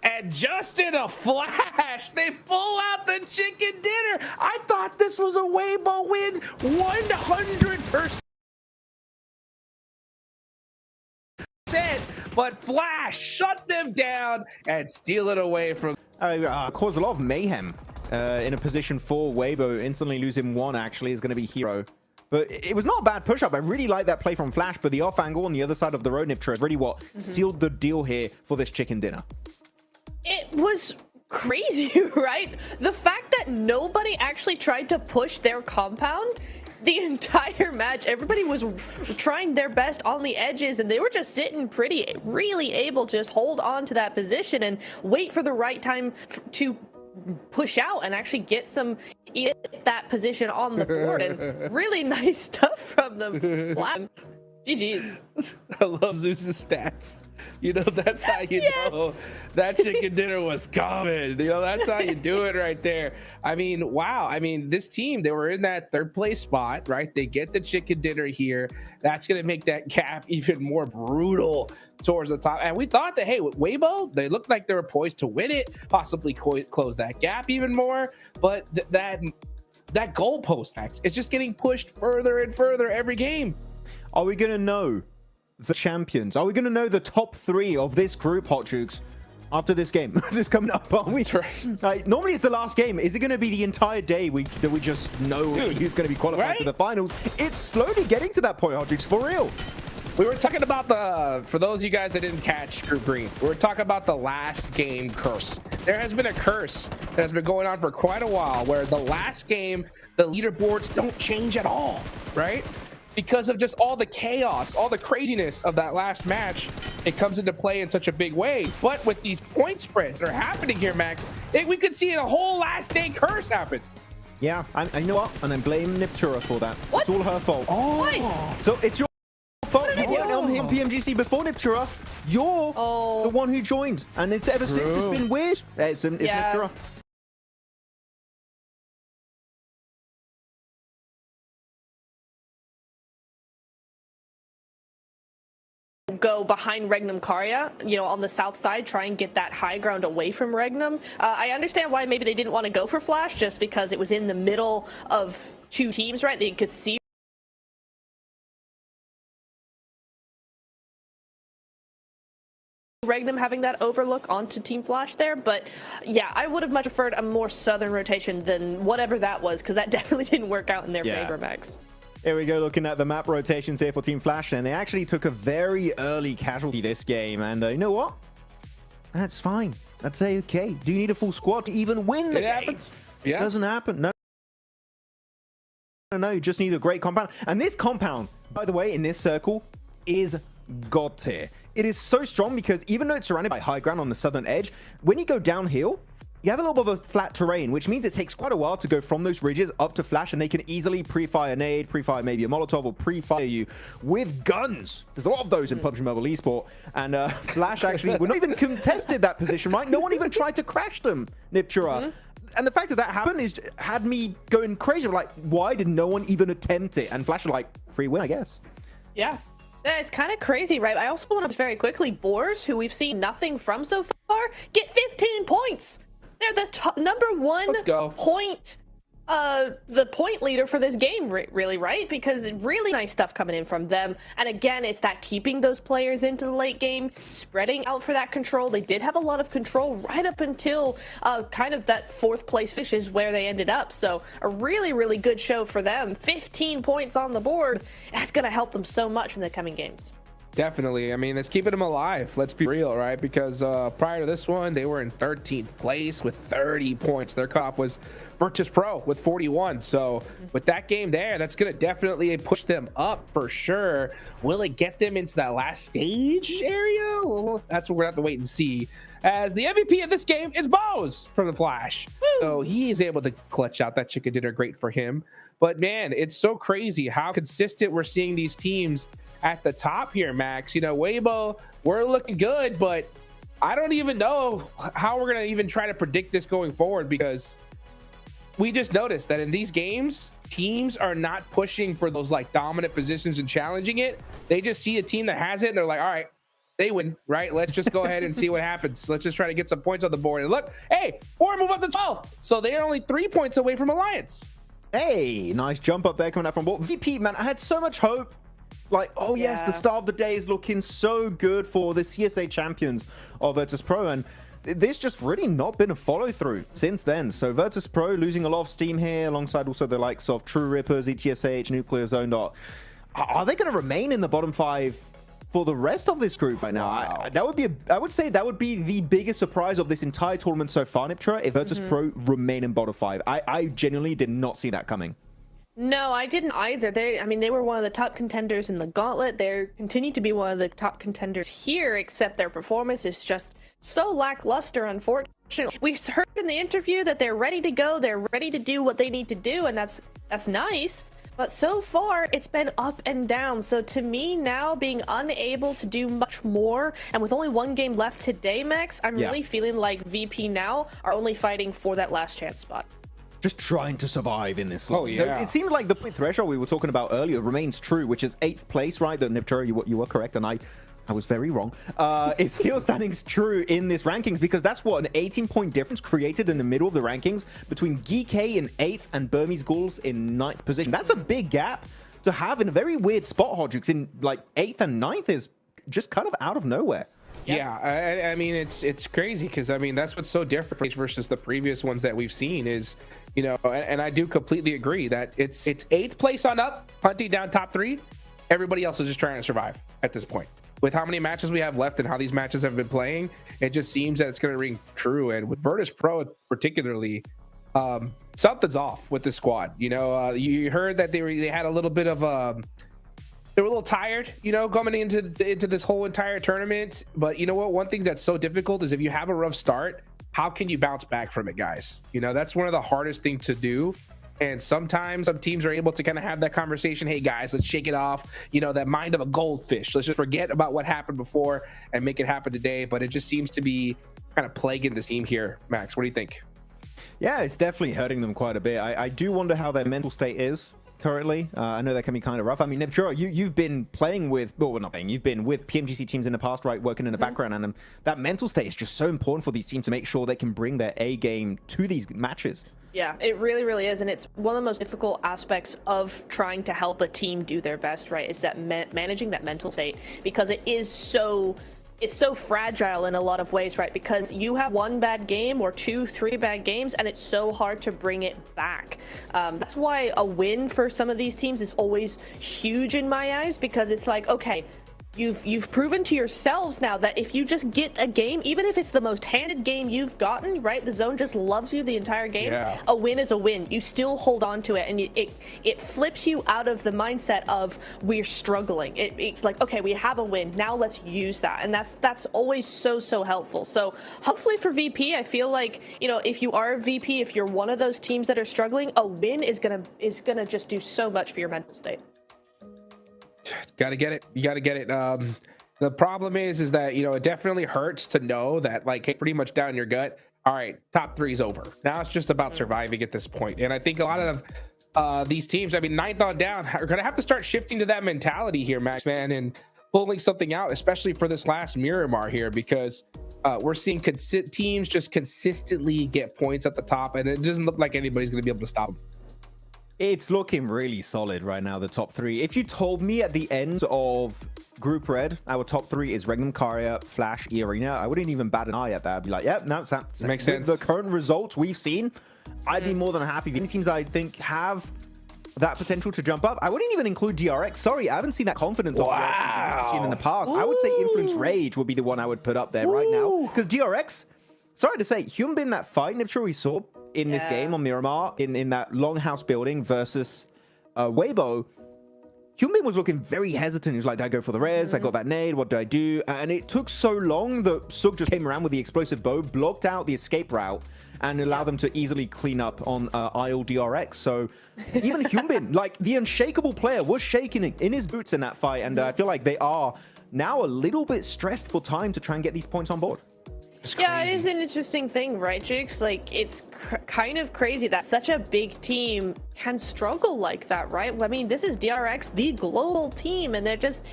And just in a flash, they pull out the chicken dinner. I thought this was a Weibo win, 100%. But Flash shut them down and steal it away from... Caused a lot of mayhem in a position for Weibo. Instantly losing 1 actually is going to be Hero. But it was not a bad push-up. I really like that play from Flash, but the off angle on the other side of the road, Niptra, is really what sealed the deal here for this chicken dinner. It was crazy, right? The fact that nobody actually tried to push their compound the entire match, everybody was trying their best on the edges, and they were just sitting pretty, really able to just hold on to that position and wait for the right time to push out and actually get that position on the board. And really nice stuff from them. GG's. I love Zeus's stats. You know, that's how you know that chicken dinner was coming. You know, that's how you do it right there. I mean, wow. I mean, this team, they were in that third place spot, right? They get the chicken dinner here. That's going to make that gap even more brutal towards the top. And we thought that, hey, with Weibo, they looked like they were poised to win it, possibly close that gap even more. But that goalpost, Max, it's just getting pushed further and further every game. Are we going to know the champions? Are we going to know the top 3 of this group, Hot Jukes, after this game? It's coming up, aren't we? Normally it's the last game. Is it going to be the entire day that we just know who's going to be qualified to the finals? It's slowly getting to that point, Hot Jukes, for real. We were talking about for those of you guys that didn't catch Group Green, we were talking about the last game curse. There has been a curse that has been going on for quite a while where the last game, the leaderboards don't change at all, right? Because of just all the chaos, all the craziness of that last match, it comes into play in such a big way. But with these point spreads that are happening here, Max, we could see a whole last day curse happen. Yeah, and you know what? And I'm blaming Niptura for that. What? It's all her fault. Why? So it's your fault. You weren't on him PMGC before Niptura. You're the one who joined. And it's ever since it's been weird. It's Niptura. Go behind Regnum Karya, you know, on the south side, try and get that high ground away from Regnum. I understand why maybe they didn't want to go for Flash, just because it was in the middle of 2 teams, right? They could see Regnum having that overlook onto Team Flash there, but yeah, I would have much preferred a more southern rotation than whatever that was, because that definitely didn't work out in their favor, Max. Here we go, looking at the map rotations here for Team Flash, and they actually took a very early casualty this game, and you know what? That's fine. That's okay. Do you need a full squad to even win the game? Happens. Yeah. Doesn't happen. No, you just need a great compound. And this compound, by the way, in this circle, is god tier. It is so strong because even though it's surrounded by high ground on the southern edge, when you go downhill, you have a little bit of a flat terrain, which means it takes quite a while to go from those ridges up to Flash, and they can easily pre-fire a nade, pre-fire maybe a Molotov, or pre-fire you with guns. There's a lot of those in PUBG Mobile Esport, and Flash actually, we're not even contested that position, right? No one even tried to crash them, Niptura. And the fact that that happened had me going crazy. Like, why did no one even attempt it? And Flash are like, free win, I guess. Yeah. It's kind of crazy, right? I also want to very quickly, Boars, who we've seen nothing from so far, get 15 points. They're the number 1 point, the point leader for this game, really, right? Because really nice stuff coming in from them. And again, it's that keeping those players into the late game, spreading out for that control. They did have a lot of control right up until kind of that 4th place finish is where they ended up. So a really, really good show for them. 15 points on the board. That's going to help them so much in the coming games. Definitely. I mean, it's keeping them alive. Let's be real, right? Because prior to this one, they were in 13th place with 30 points. Their cutoff was Virtus Pro with 41. So with that game there, that's going to definitely push them up for sure. Will it get them into that last stage area? Well, that's what we're going to have to wait and see. As the MVP of this game is Bose from the Flash. So he is able to clutch out that chicken dinner. Great for him. But man, it's so crazy how consistent we're seeing these teams at the top here, Max. You know, Weibo, we're looking good, but I don't even know how we're going to even try to predict this going forward, because we just noticed that in these games, teams are not pushing for those like dominant positions and challenging it. They just see a team that has it and they're like, all right, they win, right? Let's just go ahead and see what happens. Let's just try to get some points on the board. And look, hey, 4 move up to 12. So they're only 3 points away from Alliance. Hey, nice jump up there coming out from board. VP, man, I had so much hope. Like, oh yes, the start of the day is looking so good for the CSA champions of Virtus Pro, and there's just really not been a follow-through since then. So Virtus Pro losing a lot of steam here, alongside also the likes of True Rippers, ETSH, Nuclear Zone. Are they going to remain in the bottom 5 for the rest of this group right now? Wow. I would say that would be the biggest surprise of this entire tournament so far, Niptura, if Virtus Pro remain in bottom 5. I genuinely did not see that coming. No, I didn't either. They were one of the top contenders in the gauntlet. They continue to be one of the top contenders here, except their performance is just so lackluster, unfortunately. We heard in the interview that they're ready to go. They're ready to do what they need to do, and that's nice. But so far, it's been up and down. So to me now, being unable to do much more, and with only one game left today, Max, I'm really feeling like VP now are only fighting for that last chance spot. Just trying to survive in this. Oh, yeah. It seems like the point threshold we were talking about earlier remains true, which is 8th place, right? The Niptura, you were correct, and I was very wrong. It's still standing true in this rankings because that's what an 18-point difference created in the middle of the rankings between GK in 8th and Burmese Ghouls in 9th position. That's a big gap to have in a very weird spot, Hodgix. In like 8th and 9th is just kind of out of nowhere. Yeah, I mean, it's crazy because, I mean, that's what's so different versus the previous ones that we've seen is, you know, and I do completely agree that it's 8th place on up, hunting down top 3. Everybody else is just trying to survive at this point. With how many matches we have left and how these matches have been playing, it just seems that it's going to ring true. And with Virtus Pro particularly, something's off with the squad. You know, you heard that they had a little bit of they were a little tired, you know, coming into this whole entire tournament. But you know what? One thing that's so difficult is if you have a rough start, how can you bounce back from it, guys? You know, that's one of the hardest things to do. And sometimes some teams are able to kind of have that conversation. Hey, guys, let's shake it off. You know, that mind of a goldfish. Let's just forget about what happened before and make it happen today. But it just seems to be kind of plaguing this team here. Max, what do you think? Yeah, it's definitely hurting them quite a bit. I do wonder how their mental state is currently. I know that can be kind of rough. I mean, Niptura, you've been playing with, well, not playing, you've been with PMGC teams in the past, right? Working in the background. And that mental state is just so important for these teams to make sure they can bring their A game to these matches. Yeah, it really, really is. And it's one of the most difficult aspects of trying to help a team do their best, right? Is that managing that mental state, because it's so fragile in a lot of ways, right? Because you have one bad game or 2, 3 bad games, and it's so hard to bring it back. That's why a win for some of these teams is always huge in my eyes, because it's like, okay, you've proven to yourselves now that if you just get a game, even if it's the most handed game you've gotten, right? The zone just loves you the entire game. Yeah. A win is a win. You still hold on to it, and it flips you out of the mindset of we're struggling. It's like, okay, we have a win. Now let's use that, and that's always so helpful. So hopefully for VP, I feel like, you know, if you are a VP, if you're one of those teams that are struggling, a win is gonna just do so much for your mental state. Gotta get it. You gotta get it. The problem is that, you know, it definitely hurts to know that, like, hey, pretty much down your gut, all right, top 3's over. Now it's just about surviving at this point. And I think a lot of these teams, I mean, 9th on down, are gonna have to start shifting to that mentality here, Max, man, and pulling something out, especially for this last Miramar here, because we're seeing teams just consistently get points at the top, and it doesn't look like anybody's gonna be able to stop them. It's looking really solid right now, the top 3. If you told me at the end of Group Red, our top 3 is Regnum, Karia, Flash, E-Arena, I wouldn't even bat an eye at that. I'd be like, yeah, no, it makes sense. The current results we've seen, I'd be more than happy. The only teams I think have that potential to jump up, I wouldn't even include DRX. Sorry, I haven't seen that confidence of DRX we've seen in the past. I would say Influence Rage would be the one I would put up there right now. Because DRX, sorry to say, Hyunbin, that fight, I'm sure we saw in this game on Miramar, in that longhouse building versus Weibo, Hyunbin was looking very hesitant. He was like, did I go for the res? I got that nade. What do I do? And it took so long that Sug just came around with the explosive bow, blocked out the escape route, and allowed them to easily clean up on Isle DRX. So even Hyunbin, like the unshakable player, was shaking in his boots in that fight. And I feel like they are now a little bit stressed for time to try and get these points on board. Yeah, it is an interesting thing, right, Jigs? Like, it's kind of crazy that such a big team can struggle like that, right? I mean, this is DRX, the global team, and they're just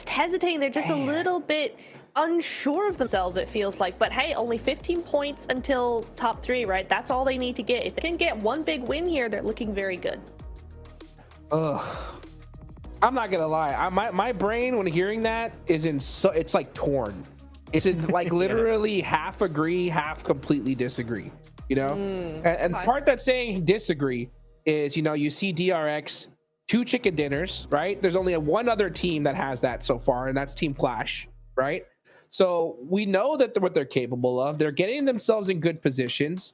hesitating. They're just a little bit unsure of themselves, it feels like. But hey, only 15 points until top 3, right? That's all they need to get. If they can get one big win here, they're looking very good. Ugh. I'm not gonna lie. My brain, when hearing that, it's like torn. It's in like literally half agree, half completely disagree, you know? And the part that's saying disagree is, you know, you see DRX 2 chicken dinners, right? There's only one other team that has that so far, and that's Team Flash, right? So we know that what they're capable of. They're getting themselves in good positions,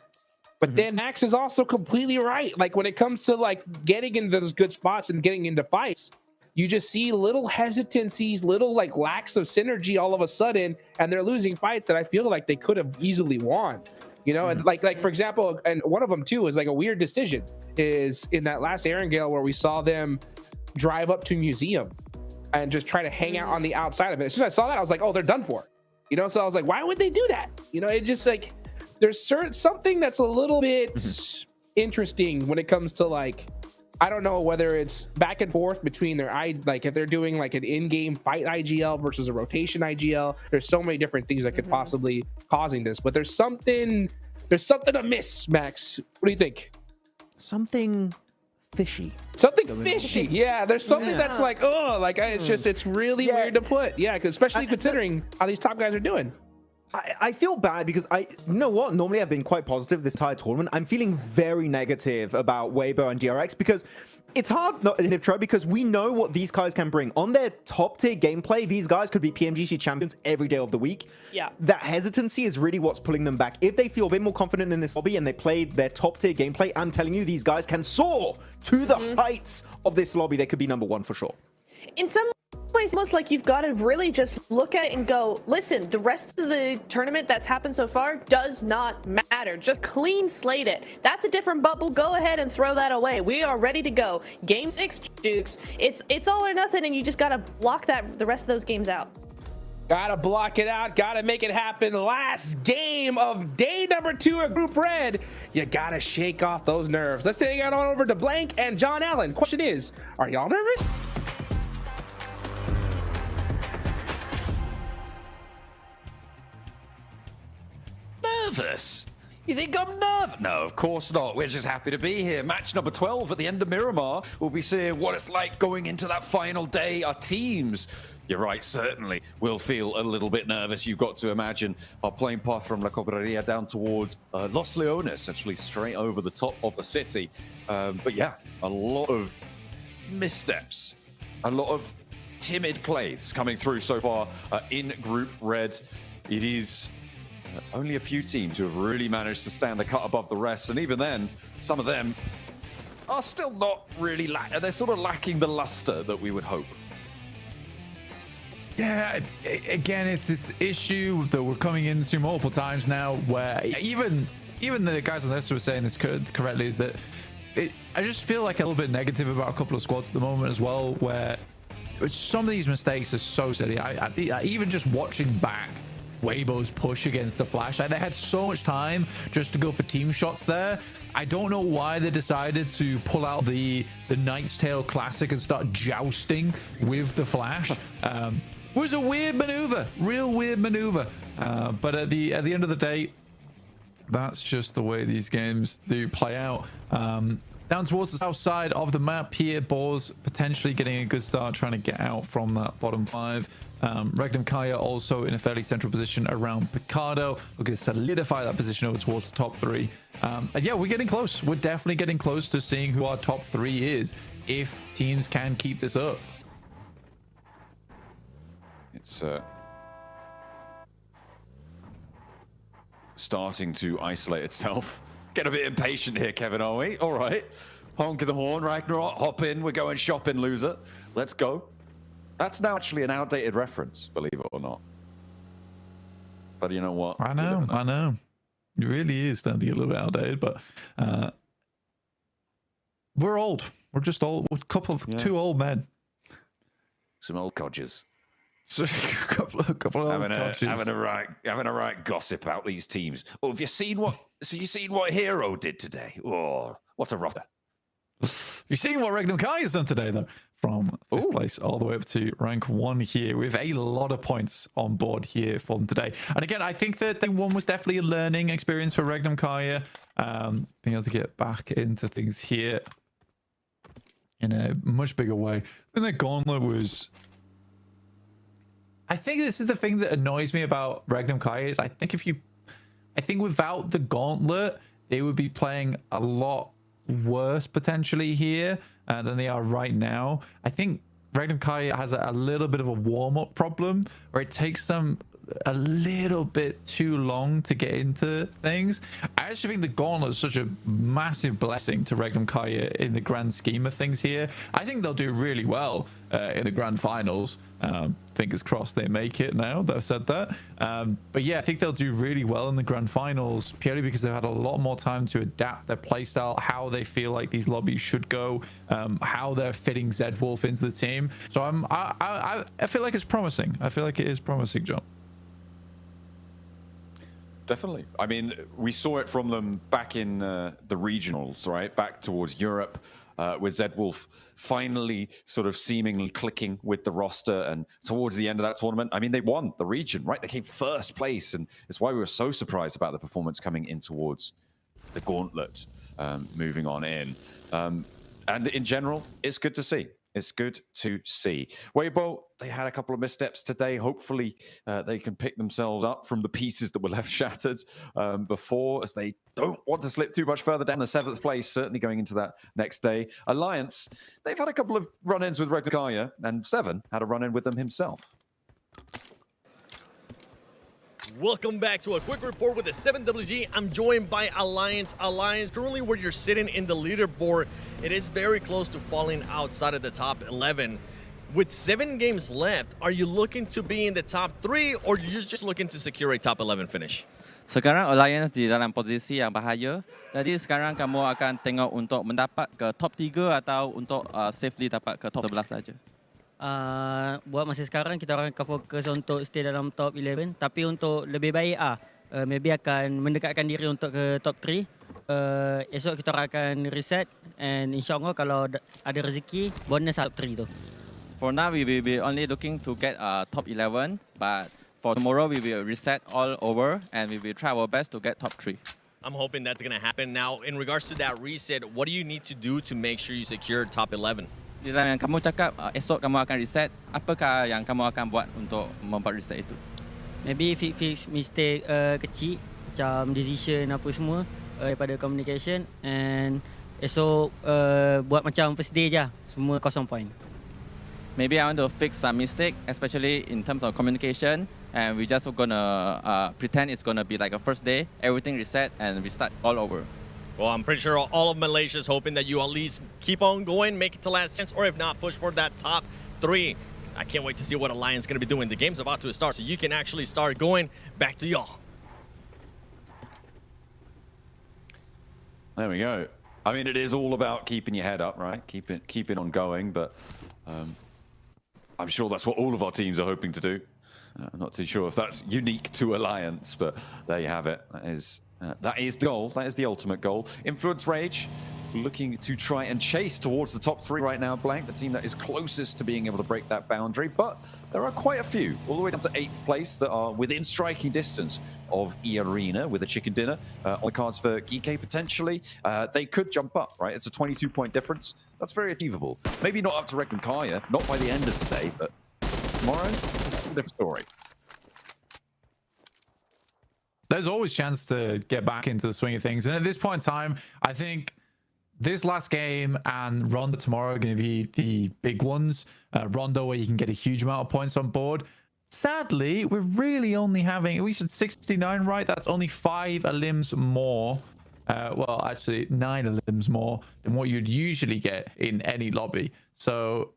but then Max is also completely right. Like when it comes to like getting into those good spots and getting into fights, you just see little hesitancies, little like lacks of synergy all of a sudden, and they're losing fights that I feel like they could have easily won. You know, and like for example, and one of them too is like a weird decision is in that last Erangel where we saw them drive up to Museum and just try to hang out on the outside of it. As soon as I saw that, I was like, oh, they're done for. You know, so I was like, why would they do that? You know, it just like there's something that's a little bit interesting when it comes to like, I don't know whether it's back and forth between their like if they're doing like an in-game fight IGL versus a rotation IGL. There's so many different things that could possibly causing this, but there's something amiss, Max. What do you think? Something fishy. Something fishy. Yeah, there's something that's like, oh, like it's really weird to put. Yeah, because especially considering how these top guys are doing. I feel bad because you know what? Normally I've been quite positive this entire tournament. I'm feeling very negative about Weibo and DRX because it's hard not to try because we know what these guys can bring. On their top tier gameplay, these guys could be PMGC champions every day of the week. Yeah. That hesitancy is really what's pulling them back. If they feel a bit more confident in this lobby and they play their top tier gameplay, I'm telling you, these guys can soar to the heights of this lobby. They could be #1 for sure. In some ways, almost like you've got to really just look at it and go, listen, the rest of the tournament that's happened so far does not matter. Just clean slate it. That's a different bubble. Go ahead and throw that away. We are ready to go. Game 6, Jukes. It's all or nothing, and you just got to block the rest of those games out. Gotta block it out. Gotta make it happen. Last game of day #2 of Group Red. You gotta shake off those nerves. Let's take it on over to Blank and John Allen. Question is, are y'all nervous? Nervous? You think I'm nervous? No, of course not. We're just happy to be here. Match number 12 at the end of Miramar. We'll be seeing what it's like going into that final day. Our teams, you're right, certainly will feel a little bit nervous. You've got to imagine our plane path from La Cobreria down towards Los Leones, essentially straight over the top of the city. But yeah, a lot of missteps, a lot of timid plays coming through so far in Group Red. It is only a few teams who have really managed to stand a cut above the rest, and even then, some of them are still not really they're sort of lacking the luster that we would hope. Yeah, again, it's this issue that we're coming into multiple times now where even the guys on this were saying this correctly, is that I just feel like a little bit negative about a couple of squads at the moment as well, where some of these mistakes are so silly. I even just watching back Weibo's push against the Flash, like, they had so much time just to go for team shots there. I don't know why they decided to pull out the Knight's Tale Classic and start jousting with the Flash. It was a weird maneuver, real weird maneuver. But at the end of the day, that's just the way these games do play out. Down towards the south side of the map here, Boars potentially getting a good start trying to get out from that bottom 5. Regnum Kaya also in a fairly central position around Picardo, looking to solidify that position over towards the top 3. And yeah, we're getting close. We're definitely getting close to seeing who our top 3 is if teams can keep this up. It's starting to isolate itself. Get a bit impatient here, Kevin, are we? All right. Honk of the horn, Ragnarok, hop in. We're going shopping, loser. Let's go. That's now actually an outdated reference, believe it or not. But you know what? I know. It really is starting to get a little bit outdated, but we're old. We're just old. We're two old men. Some old codgers. So, a couple of having a right gossip about these teams. Oh, have you seen what Hero did today? Oh, what a rotter. Have you seen what Regnum Kai has done today, though? From fifth place all the way up to rank 1 here, with a lot of points on board here for them today. And again, I think that day 1 was definitely a learning experience for Regnum Kaya, being able to get back into things here in a much bigger way. And the gauntlet was... I think this is the thing that annoys me about Regnum Kaya, is I think without the gauntlet, they would be playing a lot worse potentially here than they are right now. I think Regnum Kaya has a little bit of a warm-up problem where it takes them a little bit too long to get into things. I actually think the Gauntlet is such a massive blessing to Regnum Kaya in the grand scheme of things here. I think they'll do really well in the grand finals. Fingers crossed they make it now that I've said that. But yeah, I think they'll do really well in the grand finals purely because they've had a lot more time to adapt their playstyle, how they feel like these lobbies should go, how they're fitting Zedwolf into the team. So I feel like it's promising. I feel like it is promising, John. Definitely. I mean, we saw it from them back in the regionals, right? Back towards Europe, with Zedwolf finally sort of seemingly clicking with the roster. And towards the end of that tournament, I mean, they won the region, right? They came first place. And it's why we were so surprised about the performance coming in towards the Gauntlet, moving on in. And in general, it's good to see. It's good to see. Weibo, they had a couple of missteps today. Hopefully, they can pick themselves up from the pieces that were left shattered before, as they don't want to slip too much further down the 7th place, certainly going into that next day. Alliance, they've had a couple of run-ins with Regnum Kaya, and Seven had a run-in with them himself. Welcome back to a quick report with the 7WG. I'm joined by Alliance. Alliance, currently where you're sitting in the leaderboard, it is very close to falling outside of the top 11. With 7 games left, are you looking to be in the top 3 or you're just looking to secure a top 11 finish? Sekarang Alliance di dalam posisi yang bahaya. Jadi sekarang kamu akan tengok untuk mendapat ke top 3 atau untuk safely dapat ke top 11 saja. Buat masa sekarang kita orang akan fokus untuk stay dalam top 11, tapi untuk lebih baik maybe akan mendekatkan diri untuk ke top 3. Esok kita orang akan reset and insyaAllah kalau ada rezeki bonus top 3 tu. For now we will be only looking to get top 11, but for tomorrow we will reset all over and we will try our best to get top 3. I'm hoping that's going to happen. Now, in regards to that reset, what do you need to do to make sure you secure top 11? Di dalam yang kamu cakap, esok kamu akan reset, apakah yang kamu akan buat untuk membuat reset itu? Maybe fix mistake kecil, macam decision apa semua daripada communication, and esok buat macam first day je, semua 0 point. Maybe I want to fix some mistake, especially in terms of communication, and we just gonna pretend it's gonna be like a first day, everything reset, and we start all over. Well, I'm pretty sure all of Malaysia is hoping that you at least keep on going, make it to last chance, or if not, push for that top 3. I can't wait to see what Alliance is going to be doing. The game's about to start, so you can actually start going. Back to y'all. There we go. I mean, it is all about keeping your head up, right? Keep it on going, but I'm sure that's what all of our teams are hoping to do. I'm not too sure if that's unique to Alliance, but there you have it. That is the goal. That is the ultimate goal. Influence Rage looking to try and chase towards the top 3 right now. Blank, the team that is closest to being able to break that boundary, but there are quite a few, all the way down to 8th place, that are within striking distance of E-Arena with a chicken dinner on the cards for Geeky potentially. They could jump up, right? It's a 22-point difference. That's very achievable. Maybe not up to Regnum Kaya, not by the end of today, but tomorrow, a different story. There's always chance to get back into the swing of things. And at this point in time, I think this last game and Rondo tomorrow are going to be the big ones. Rondo, where you can get a huge amount of points on board. Sadly, we're really only having, we said 69, right? That's only 5 elims more. Well, actually 9 elims more than what you'd usually get in any lobby. So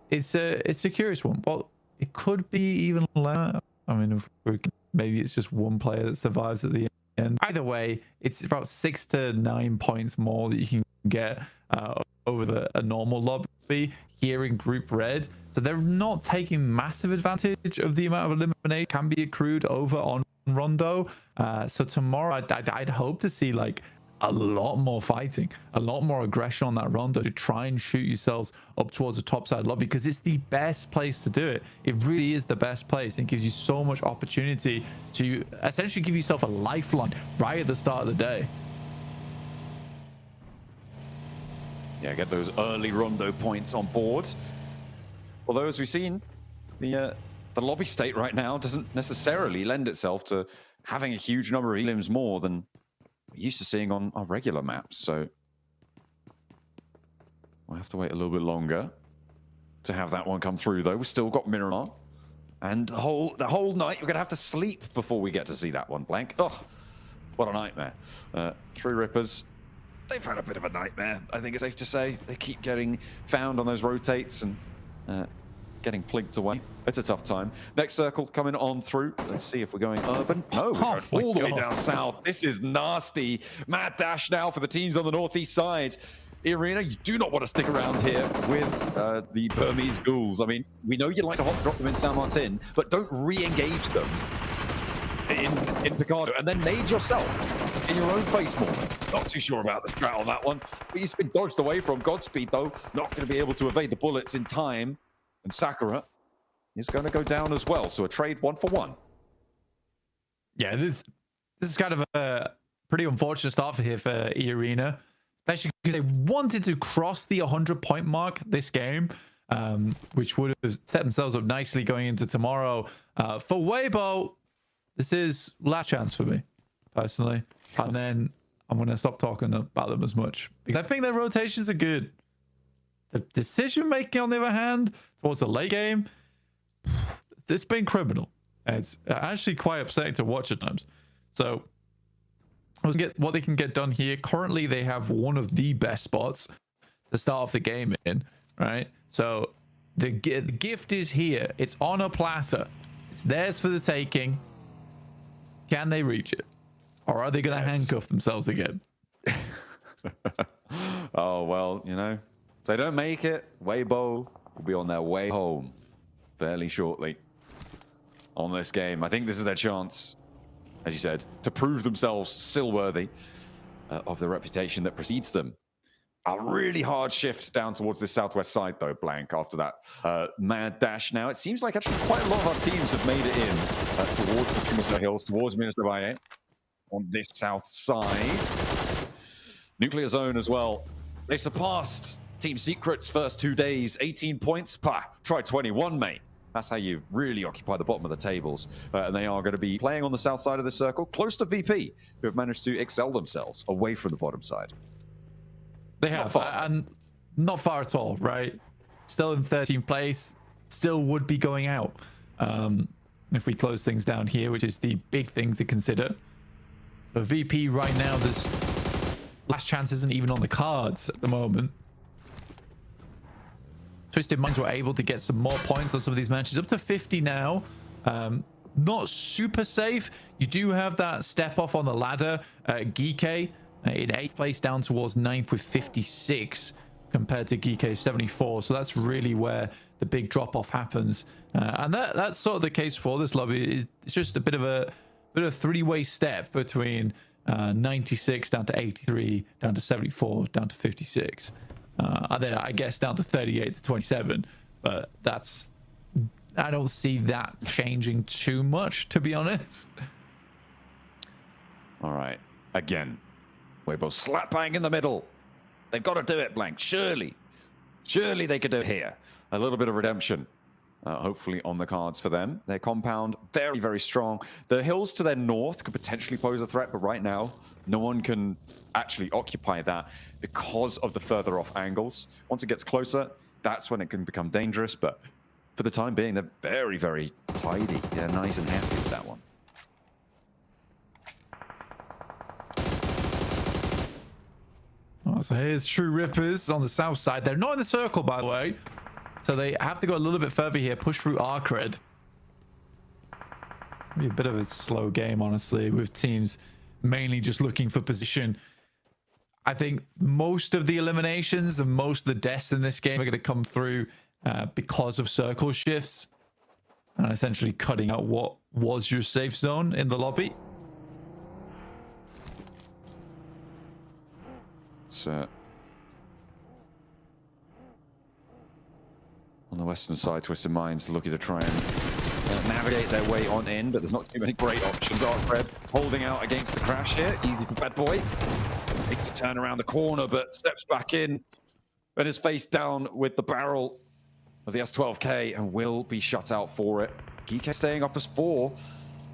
it's a curious one. Well, it could be even less. I mean, if we can, maybe it's just one player that survives at the end. Either way, it's about 6 to 9 points more that you can get over a normal lobby here in Group Red. So they're not taking massive advantage of the amount of elimination can be accrued over on Rondo. So tomorrow, I'd hope to see like a lot more fighting, a lot more aggression on that Rondo to try and shoot yourselves up towards the top side lobby, because it's the best place to do it. It really is the best place. It gives you so much opportunity to essentially give yourself a lifeline right at the start of the day. Yeah, get those early Rondo points on board. Although, as we've seen, the lobby state right now doesn't necessarily lend itself to having a huge number of elims more than we're used to seeing on our regular maps. So we'll have to wait a little bit longer to have that one come through, though. We've still got Miramar And the whole night, we're going to have to sleep before we get to see that one, Blank. Oh, what a nightmare. True Rippers, they've had a bit of a nightmare, I think it's safe to say. They keep getting found on those rotates and getting plinked away. It's a tough time. Next circle coming on through. Let's see if we're going urban. No, we're going all the way down south. This is nasty. Mad dash now for the teams on the northeast side. Arena, you do not want to stick around here with the Burmese ghouls. I mean, we know you like to hot drop them in San Martin, but don't re-engage them in Picardo, and then nade yourself in your own face more. Not too sure about the strat on that one, but he's been dodged away from. Godspeed, though, not going to be able to evade the bullets in time, and Sakura is going to go down as well. So a trade 1-for-1. Yeah, this is kind of a pretty unfortunate start for here for E-Arena, especially because they wanted to cross the 100-point mark this game, which would have set themselves up nicely going into tomorrow. For Weibo, this is last chance for me, personally. And then I'm going to stop talking about them as much, because I think their rotations are good. The decision-making, on the other hand, towards the late game, it's been criminal. It's actually quite upsetting to watch at times. So let's get what they can get done here. Currently, they have one of the best spots to start off the game in, right? So the gift is here. It's on a platter. It's theirs for the taking. Can they reach it? Or are they going to handcuff themselves again? Oh, well, you know, if they don't make it, Weibo will be on their way home fairly shortly on this game. I think this is their chance, as you said, to prove themselves still worthy of the reputation that precedes them. A really hard shift down towards this southwest side, though, Blank, after that mad dash. Now, it seems like actually quite a lot of our teams have made it in towards the Kumisa Hills, towards Minas Gerais on this south side. Nuclear Zone as well. They surpassed Team Secret's first 2 days, 18 points. Try 21, mate. That's how you really occupy the bottom of the tables. And they are going to be playing on the south side of the circle, close to VP, who have managed to excel themselves away from the bottom side. They have, and not far at all, right? Still in 13th place, still would be going out if we close things down here, which is the big thing to consider. For VP right now, there's last chance isn't even on the cards at the moment. Twisted Minds were able to get some more points on some of these matches, up to 50 now. Not super safe. You do have that step off on the ladder. Geeke in 8th place, down towards 9th with 56 compared to Geeke 74. So that's really where the big drop off happens. And that's sort of the case for this lobby. It's just a bit of a three-way step between 96 down to 83, down to 74, down to 56. And then I guess down to 38 to 27. But I don't see that changing too much, to be honest. All right. Again, Weibo slap bang in the middle. They've got to do it, Blank. Surely they could do it here. A little bit of redemption, hopefully on the cards for them. Their compound, very, very strong. The hills to their north could potentially pose a threat, but right now, no one can actually occupy that because of the further off angles. Once it gets closer, that's when it can become dangerous. But for the time being, they're very, very tidy. They're nice and happy with that one. Oh, so here's True Rippers on the south side. They're not in the circle, by the way. So they have to go a little bit further here, push through Arcred. Be a bit of a slow game, honestly, with teams mainly just looking for position. I think most of the eliminations and most of the deaths in this game are going to come through because of circle shifts and essentially cutting out what was your safe zone in the lobby. So on the western side, Twisted Minds looking to try and navigate their way on in, but there's not too many great options. Arcred holding out against the crash here. Easy for Bad Boy. Makes to turn around the corner, but steps back in and is face down with the barrel of the S12K and will be shut out for it. Geeke staying up as 4.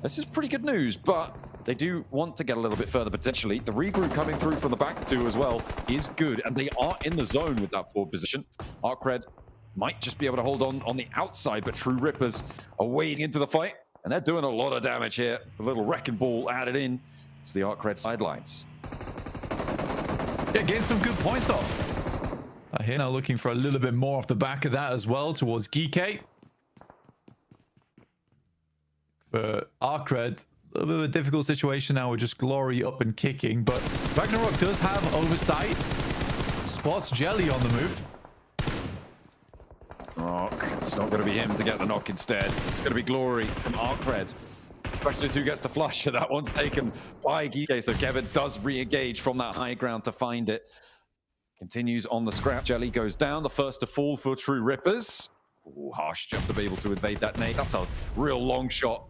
This is pretty good news, but they do want to get a little bit further potentially. The regroup coming through from the back 2 as well is good, and they are in the zone with that forward position. Arcred might just be able to hold on the outside, but True Rippers are wading into the fight, and they're doing a lot of damage here. A little wrecking ball added in to the Arcred sidelines. Yeah, getting some good points off. Here now looking for a little bit more off the back of that as well towards Geekay. For Arcred, a little bit of a difficult situation now with just Glory up and kicking, but Ragnarok does have oversight. Spots Jelly on the move. Rock. It's not going to be him to get the knock instead. It's going to be Glory from Arcred. Question is who gets the flush. That one's taken by Geekay, so Kevin does re-engage from that high ground to find it. Continues on the scrap. Jelly goes down. The first to fall for True Rippers. Ooh, Harsh just to be able to evade that nade. That's a real long shot.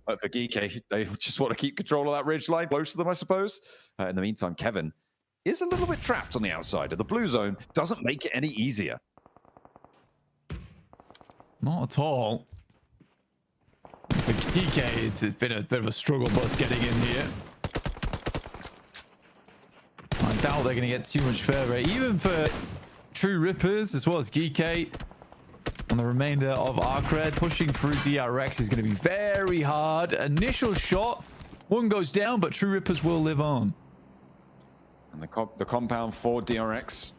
But for Geekay, they just want to keep control of that ridge line close to them, I suppose. In the meantime, Kevin is a little bit trapped on the outside, and the blue zone doesn't make it any easier. Not at all. For Geekay, it's been a bit of a struggle bus getting in here. I doubt they're going to get too much further. Even for True Rippers, as well as Geekay, and the remainder of Arcred, pushing through DRX is going to be very hard. Initial shot, one goes down, but True Rippers will live on. And the compound for DRX.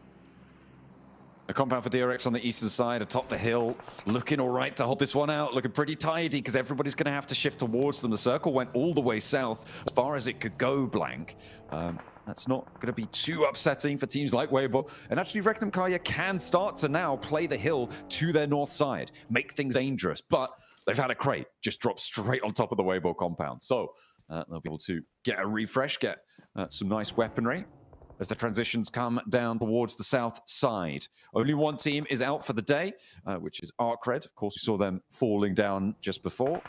The compound for DRX on the eastern side, atop the hill, looking all right to hold this one out, looking pretty tidy because everybody's going to have to shift towards them. The circle went all the way south as far as it could go, Blank. That's not going to be too upsetting for teams like Weibo. And actually, Regnum Kaya can start to now play the hill to their north side, make things dangerous. But they've had a crate just drop straight on top of the Weibo compound. So they'll be able to get a refresh, get some nice weaponry as the transitions come down towards the south side. Only one team is out for the day, which is Arcred. Of course, we saw them falling down just before.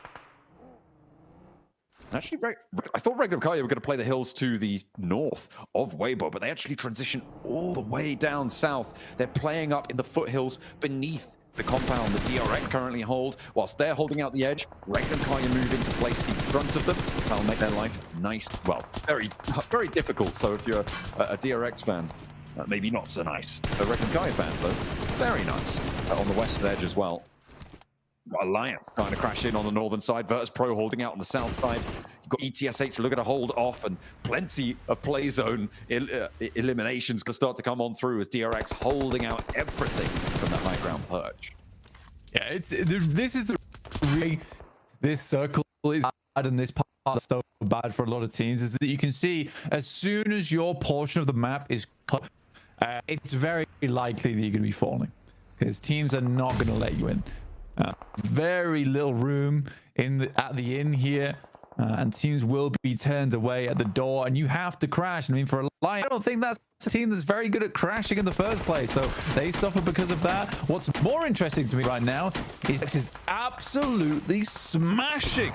Actually, I thought Regnum Kaya were going to play the hills to the north of Weibo, but they actually transition all the way down south. They're playing up in the foothills beneath the compound that DRX currently hold. Whilst they're holding out the edge, Regnum Kaya move into place in front of them. That'll make their life nice. Well, very, very difficult. So if you're a DRX fan, maybe not so nice. Regnum Kaya fans, though, very nice. On the western edge as well. Alliance trying to crash in on the northern side. Virtus Pro holding out on the south side. You've got ETSH looking to hold off, and plenty of play zone eliminations can start to come on through as DRX holding out everything from the high ground perch. Yeah, this is this circle is bad, and this part is so bad for a lot of teams is that you can see as soon as your portion of the map is cut, it's very likely that you're going to be falling because teams are not going to let you in. Very little room at the inn here, and teams will be turned away at the door, and you have to crash. I mean, for a Lion, I don't think that's a team that's very good at crashing in the first place, so they suffer because of that. What's more interesting to me right now is absolutely smashing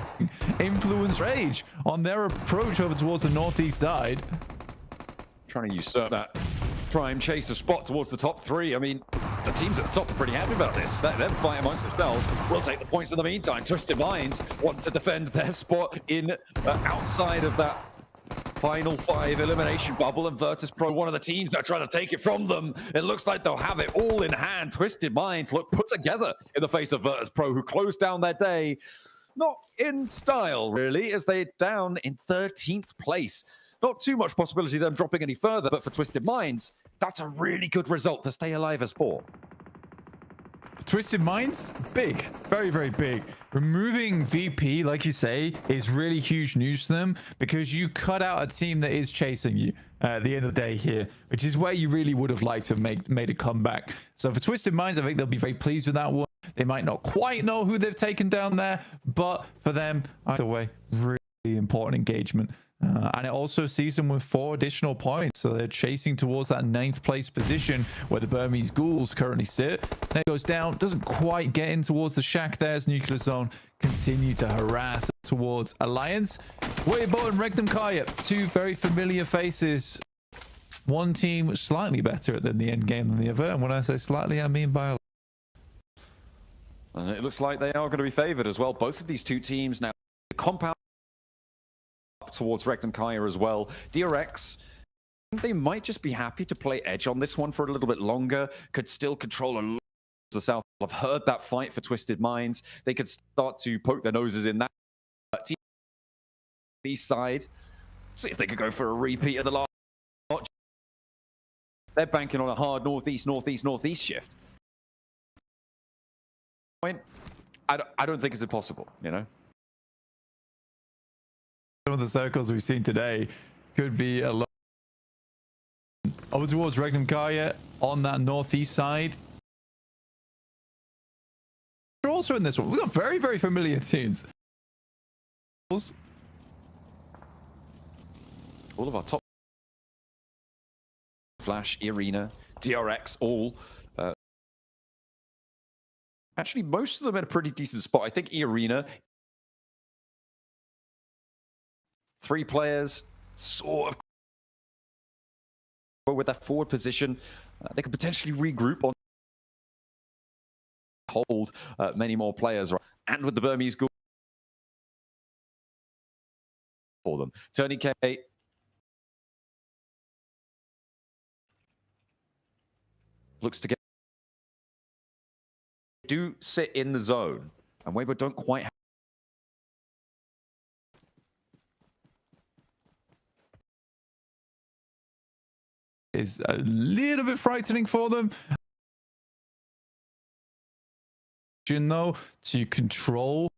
Influence Rage on their approach over towards the northeast side. Trying to usurp that prime chaser spot towards the top three. I mean, the teams at the top are pretty happy about this. Let them fight amongst themselves. We'll take the points in the meantime. Twisted Minds want to defend their spot in outside of that final 5 elimination bubble, and Virtus Pro, one of the teams that are trying to take it from them. It looks like they'll have it all in hand. Twisted Minds look put together in the face of Virtus Pro, who closed down their day. Not in style, really, as they're down in 13th place. Not too much possibility of them dropping any further, but for Twisted Minds, that's a really good result to stay alive as 4. Twisted Minds, big, very, very big. Removing VP, like you say, is really huge news to them because you cut out a team that is chasing you at the end of the day here, which is where you really would have liked to have made a comeback. So for Twisted Minds, I think they'll be very pleased with that one. They might not quite know who they've taken down there, but for them, either way, really important engagement. And it also sees them with 4 additional points, so they're chasing towards that 9th place position where the Burmese Ghouls currently sit. Then it goes down, doesn't quite get in towards the shack there as Nuclear Zone continue to harass towards Alliance. Weibo and Regnum Kaya, 2 very familiar faces. One team slightly better than the end game than the other, and when I say slightly, I mean by a lot. And it looks like they are going to be favored as well. Both of these 2 teams now, the compound towards Regnum Kaya as well. DRX, they might just be happy to play edge on this one for a little bit longer. Could still control a the south have heard that fight for Twisted Minds. They could start to poke their noses in that east side. See if they could go for a repeat of the last. They're banking on a hard northeast shift. I don't think it's impossible, you know? Some of the circles we've seen today could be a lot. Over towards Regnum Kaya on that northeast side. We're also in this one. We've got very, very familiar teams. All of our top Flash, Irina, DRX, all. Actually, most of them at a pretty decent spot. I think Irina, 3 players, sort of with that forward position. They could potentially regroup on hold many more players, and with the Burmese goal for them. Tony K looks to get do sit in the zone, and Weibo don't quite have is a little bit frightening for them. Though, to control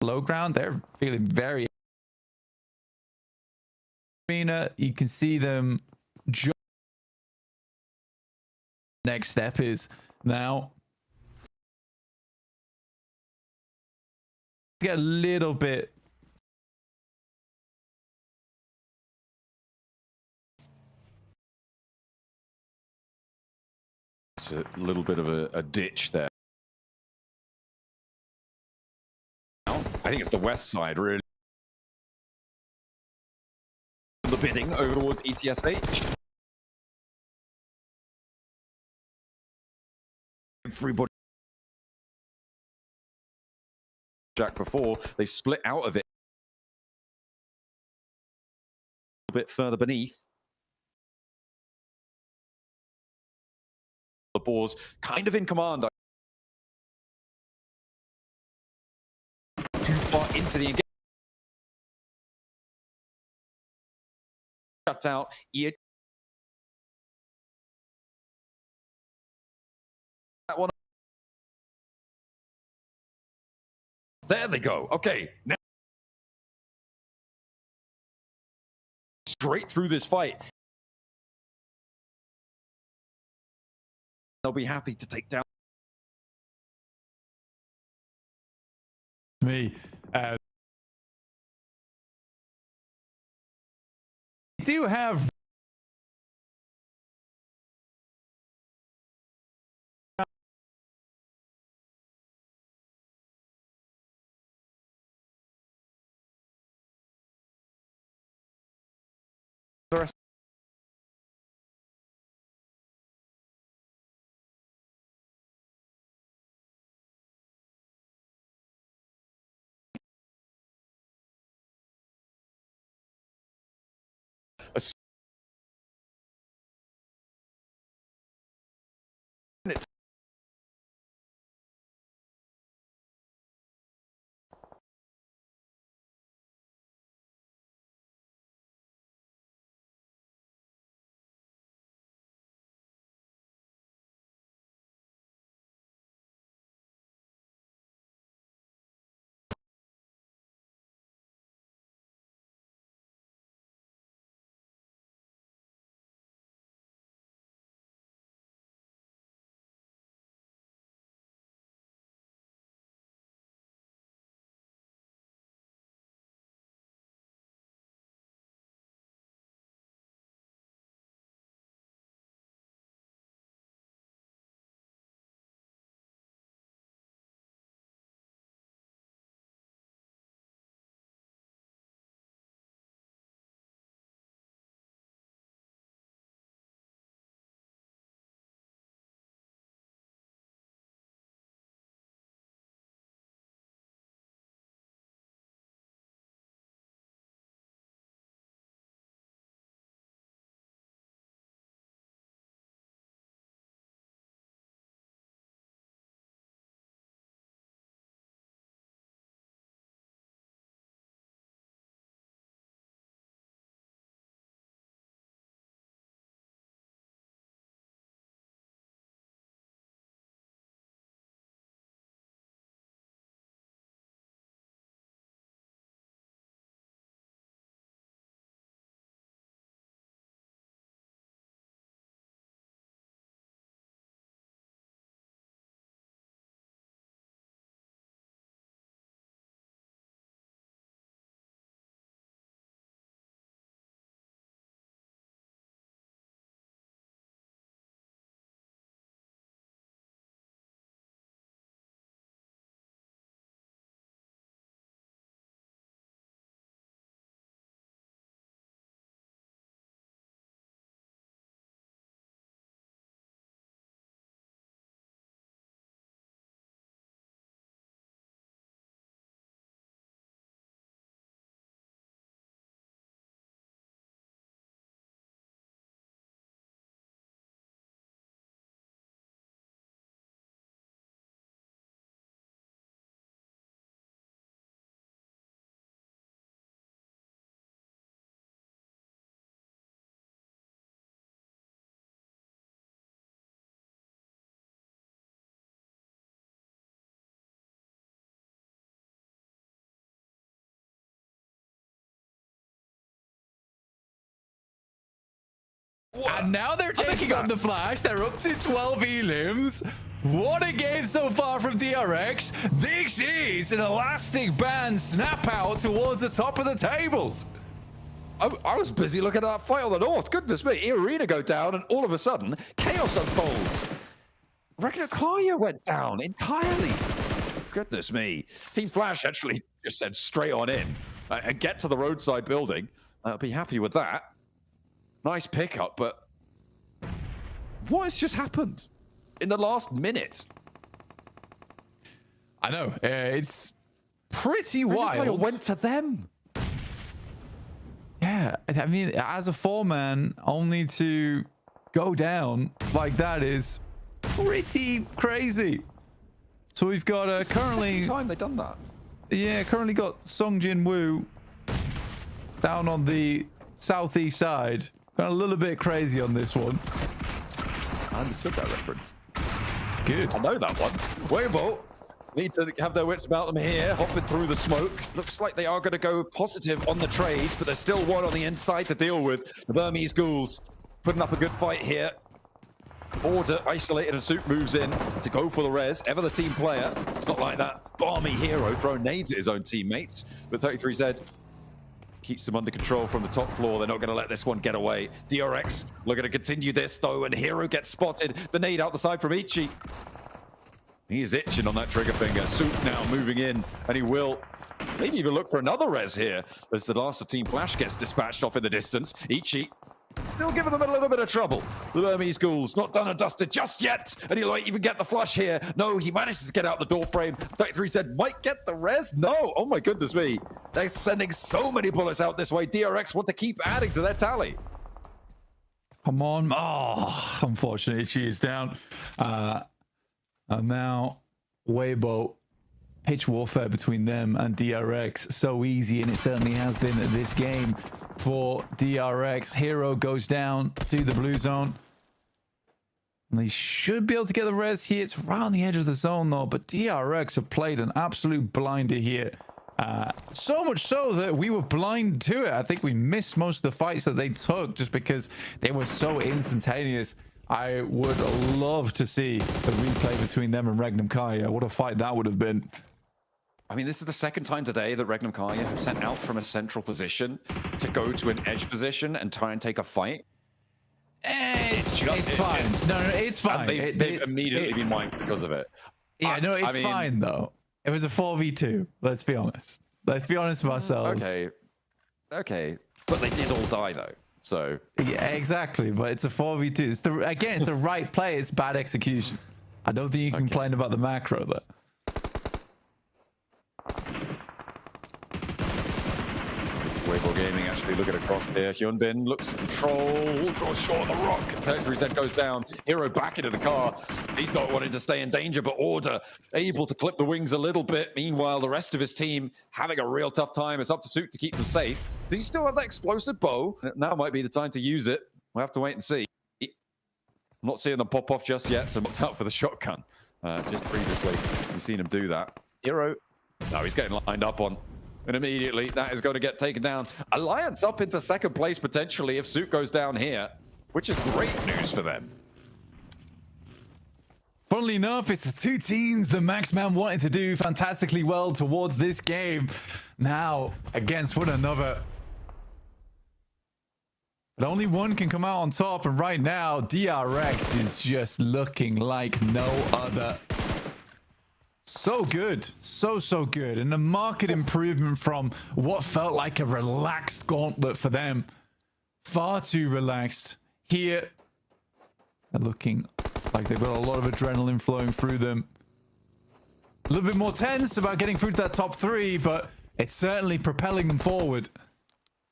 low ground, they're feeling very. You can see them. Next step is now get a little bit. It's a little bit of a ditch there. I think it's the west side, really. The bidding over towards ETSH. Everybody. Jack before they split out of it. A bit further beneath. The Boars kind of in command. Too far into the engagement. Shut out. That one. There they go. Okay. Now straight through this fight. They'll be happy to take down Me. Do have the rest. And now they're taking on the Flash. They're up to 12 elims. What a game so far from DRX. This is an elastic band snap out towards the top of the tables. I was busy looking at that fight on the north. Goodness me, Arena go down, and all of a sudden, chaos unfolds. Regnakaya went down entirely. Goodness me. Team Flash actually just said straight on in and get to the roadside building. I'll be happy with that. Nice pickup, but what has just happened in the last minute? I know. It's pretty Regnakaya wild. went to them. Yeah, I mean, as a four-man, only to go down like that is pretty crazy. So we've got currently... It's the second time they've done that. Yeah, currently got Sung Jin Woo down on the southeast side. Got a little bit crazy on this one. I understood that reference. Good. I know that one. Weibo need to have their wits about them here, hopping through the smoke. Looks like they are going to go positive on the trades, but there's still one on the inside to deal with. The Burmese Ghouls putting up a good fight here. Order isolated and Souk moves in to go for the res. Ever the team player. It's not like that balmy hero throwing nades at his own teammates. But 33Z keeps them under control from the top floor. They're not going to let this one get away. DRX looking to continue this though, and Hero gets spotted. The nade out the side from Ichi. He is itching on that trigger finger. Souk now moving in, and he will maybe even look for another res here as the last of Team Flash gets dispatched off in the distance. Ichi still giving them a little bit of trouble. The Burmese Ghouls not done and dusted just yet, and he'll even get the flush here. No, he manages to get out the door frame. 33 said, might get the res? No, oh my goodness me. They're sending so many bullets out this way. DRX want to keep adding to their tally. Come on. Oh, unfortunately, she is down. And now Weibo, pitch warfare between them and DRX. So easy, and it certainly has been this game for DRX. Hero goes down to the blue zone. And they should be able to get the res here. It's right on the edge of the zone though, but DRX have played an absolute blinder here. So much so that we were blind to it. I think we missed most of the fights that they took just because they were so instantaneous. I would love to see a replay between them and Regnakaya. What a fight that would have been. I mean, this is the second time today that Regnakaya have sent out from a central position to go to an edge position and try and take a fight. It's fine. No, it's fine. They've immediately been wiped because of it. Yeah, no, it's fine though. It was a 4v2. Let's be honest. Let's be honest with ourselves. Okay. But they did all die though. So yeah, exactly. But it's a 4v2. It's the right play. It's bad execution. I don't think you can complain about the macro though. Weibo Gaming actually looking across there. Hyunbin looks to control, draws short of the rock. 33% goes down. Hero back into the car. He's not wanting to stay in danger, but Order able to clip the wings a little bit. Meanwhile, the rest of his team having a real tough time. It's up to Souk to keep them safe. Does he still have that explosive bow? Now might be the time to use it. We'll have to wait and see. I'm not seeing them pop off just yet, so I'm out for the shotgun. Just previously, we've seen him do that. Hero, no, he's getting lined up on. And immediately, that is going to get taken down. Alliance up into second place, potentially, if Souk goes down here, which is great news for them. Funnily enough, it's the two teams that Maxman wanted to do fantastically well towards this game. Now, against one another. But only one can come out on top, and right now, DRX is just looking like no other. So good. So good. And a marked improvement from what felt like a relaxed gauntlet for them. Far too relaxed. Here, they're looking like they've got a lot of adrenaline flowing through them. A little bit more tense about getting through to that top 3, but it's certainly propelling them forward.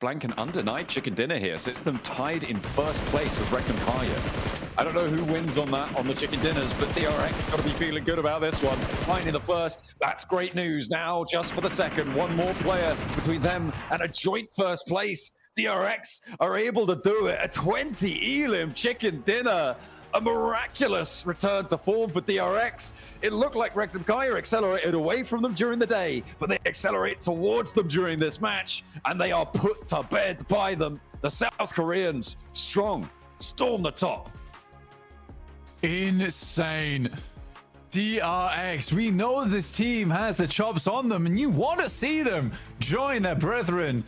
Blank and undenied chicken dinner here sits them tied in first place with Regnakaya. I don't know who wins on that, on the chicken dinners, but DRX got to be feeling good about this one. Finding the first, that's great news. Now, just for the second, one more player between them and a joint first place. DRX are able to do it. A 20 elim chicken dinner. A miraculous return to form for DRX. It looked like Regnakaya accelerated away from them during the day, but they accelerate towards them during this match, and they are put to bed by them. The South Koreans, strong storm the top. Insane. DRX, we know this team has the chops on them, and you want to see them join their brethren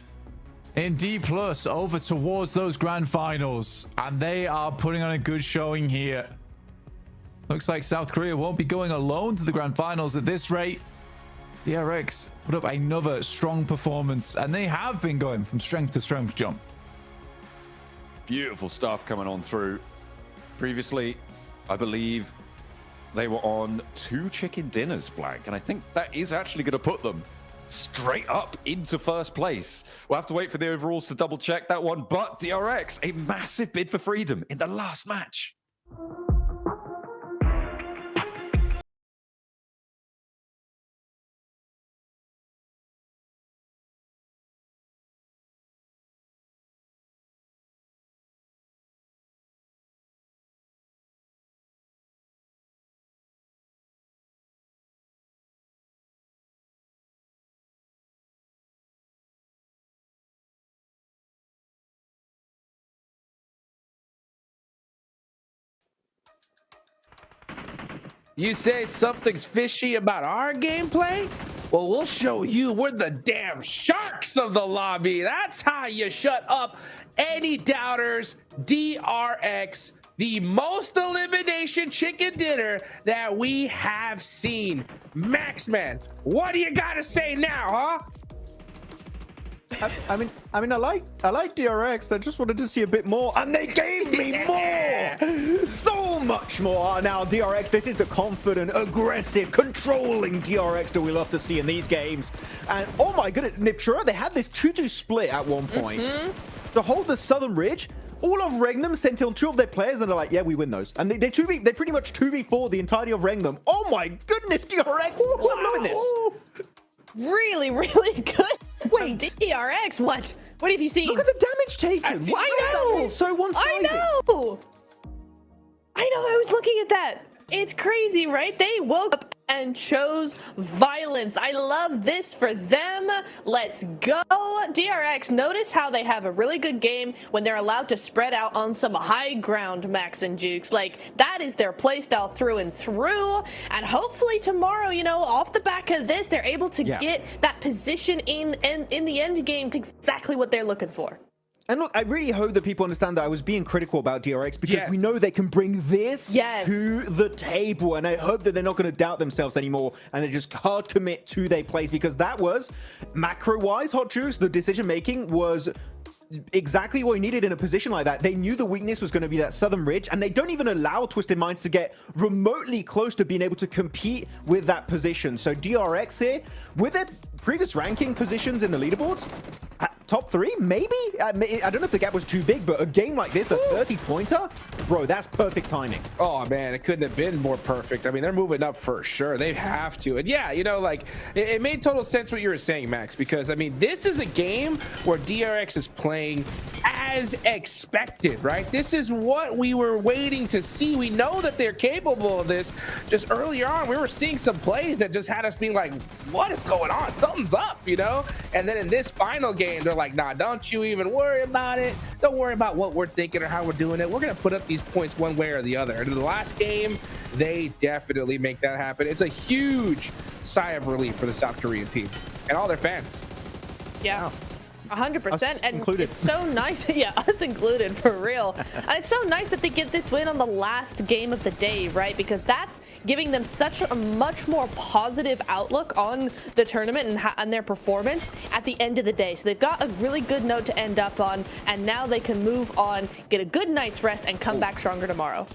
in D+ over towards those grand finals, and they are putting on a good showing here. Looks like South Korea won't be going alone to the grand finals at this rate. DRX put up another strong performance, and they have been going from strength to strength, John. Beautiful stuff coming on through. Previously, I believe they were on 2 chicken dinners, Blank, and I think that is actually going to put them straight up into first place. We'll have to wait for the overalls to double check that one, but DRX, a massive bid for freedom in the last match. You say something's fishy about our gameplay? Well, we'll show you we're the damn sharks of the lobby. That's how you shut up any doubters. DRX, the most elimination chicken dinner that we have seen. Maxman, what do you got to say now, huh? I mean, I like DRX. I just wanted to see a bit more, and they gave me more, so much more. Now, DRX, this is the confident, aggressive, controlling DRX that we love to see in these games. And oh my goodness, Niptura, they had this 2-2 split at one point to hold the Southern Ridge. All of Regnum sent in 2 of their players, and they're like, yeah, we win those. And they pretty much 2v4 the entirety of Regnum. Oh my goodness, DRX, I'm loving this. Really, really good. Wait. DRX, what? What have you seen? Look at the damage taken. I know. So one-sided. I know. I was looking at that. It's crazy, right? They woke up and chose violence. I love this for them. Let's go. DRX, notice how they have a really good game when they're allowed to spread out on some high ground, Max and Jukes. Like, that is their playstyle through and through. And hopefully tomorrow, you know, off the back of this, they're able to get that position in the end game to exactly what they're looking for. And look, I really hope that people understand that I was being critical about DRX because we know they can bring this to the table. And I hope that they're not going to doubt themselves anymore and they just hard commit to their plays, because that was, macro-wise, Hot Juice, the decision-making was exactly what you needed in a position like that. They knew the weakness was going to be that Southern Ridge, and they don't even allow Twisted Minds to get remotely close to being able to compete with that position. So DRX here, with their previous ranking positions in the leaderboards, top 3, maybe? I don't know if the gap was too big, but a game like this, a 30-pointer, bro, that's perfect timing. Oh, man, it couldn't have been more perfect. I mean, they're moving up for sure. They have to. And yeah, you know, like, it made total sense what you were saying, Max, because, I mean, this is a game where DRX is playing as expected, right? This is what we were waiting to see. We know that they're capable of this. Just earlier on, we were seeing some plays that just had us being like, what is going on? Something's up, you know? And then in this final game, they're like, nah, don't you even worry about it. Don't worry about what we're thinking or how we're doing it. We're going to put up these points one way or the other. And in the last game, they definitely make that happen. It's a huge sigh of relief for the South Korean team and all their fans. Yeah. 100%, and included. It's so nice. Yeah, us included, for real. And it's so nice that they get this win on the last game of the day, right? Because that's giving them such a much more positive outlook on the tournament and their performance at the end of the day. So they've got a really good note to end up on, and now they can move on, get a good night's rest, and come back stronger tomorrow.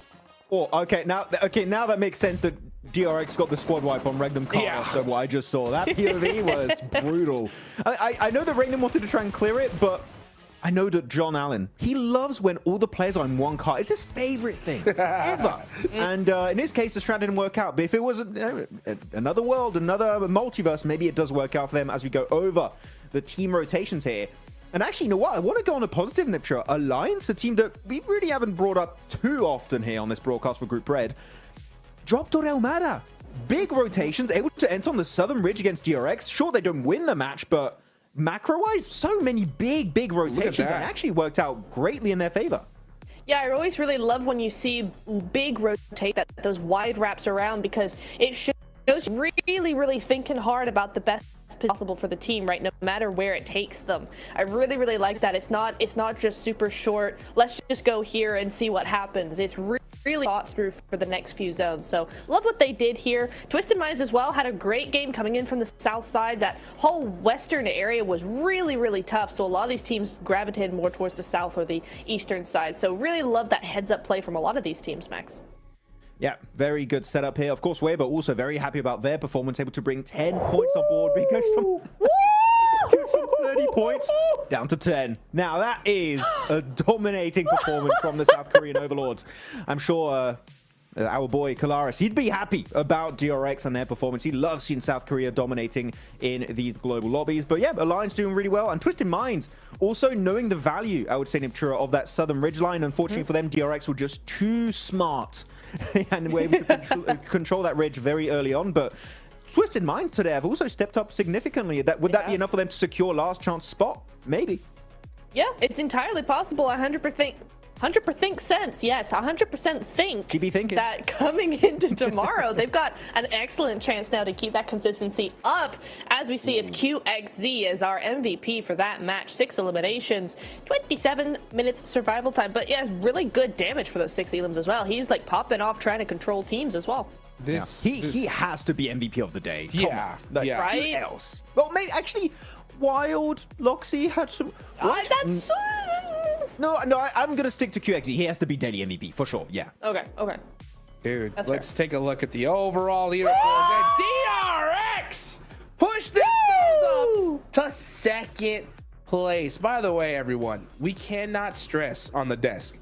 Oh, okay, now that makes sense that DRX got the squad wipe on Regnum Carter after what I just saw. That POV was brutal. I know that Regnum wanted to try and clear it, but I know that John Allen, he loves when all the players are in one car. It's his favorite thing ever. And in this case, the strat didn't work out. But if it was another world, another multiverse, maybe it does work out for them as we go over the team rotations here. And actually, you know what? I want to go on a positive, Niptra. Alliance, a team that we really haven't brought up too often here on this broadcast for Group Red, dropped on Almada. Big rotations, able to enter on the Southern Ridge against DRX. Sure, they don't win the match, but macro-wise, so many big rotations, and actually worked out greatly in their favor. Yeah, I always really love when you see big rotate that those wide wraps around, because it shows really, really thinking hard about the best possible for the team, right? No matter where it takes them. I really, really like that. It's not just super short. Let's just go here and see what happens. It's really thought through for the next few zones. So love what they did here. Twisted Minds as well had a great game coming in from the south side. That whole western area was really, really tough. So a lot of these teams gravitated more towards the south or the eastern side. So really love that heads up play from a lot of these teams, Max. Yeah, very good setup here. Of course, Weber also very happy about their performance, able to bring 10 points on board. Big goes from 30 points down to 10. Now, that is a dominating performance from the South Korean Overlords. I'm sure our boy Kalaris, he'd be happy about DRX and their performance. He loves seeing South Korea dominating in these global lobbies. But yeah, Alliance doing really well. And Twisted Minds also knowing the value, I would say, Niptura, of that southern ridgeline. Unfortunately for them, DRX were just too smart and were able to control that ridge very early on. But Twisted Minds today have also stepped up significantly. Would that be enough for them to secure last chance spot? Maybe. Yeah, it's entirely possible. 100% sense. Yes, 100% think Keep thinking that coming into tomorrow, they've got an excellent chance now to keep that consistency up. As we see, it's QXZ as our MVP for that match. 6 eliminations, 27 minutes survival time. But yeah, really good damage for those 6 elims as well. He's like popping off trying to control teams as well. He has to be MVP of the day. Yeah, yeah. Right? Who else? Well, maybe actually, Wild Loxy had some. That's No, I'm gonna stick to QXZ. He has to be daily MVP for sure. Yeah. okay. Dude, That's let's take a look at the overall leaderboard. DRX push themselves up to second place. By the way, everyone, we cannot stress on the desk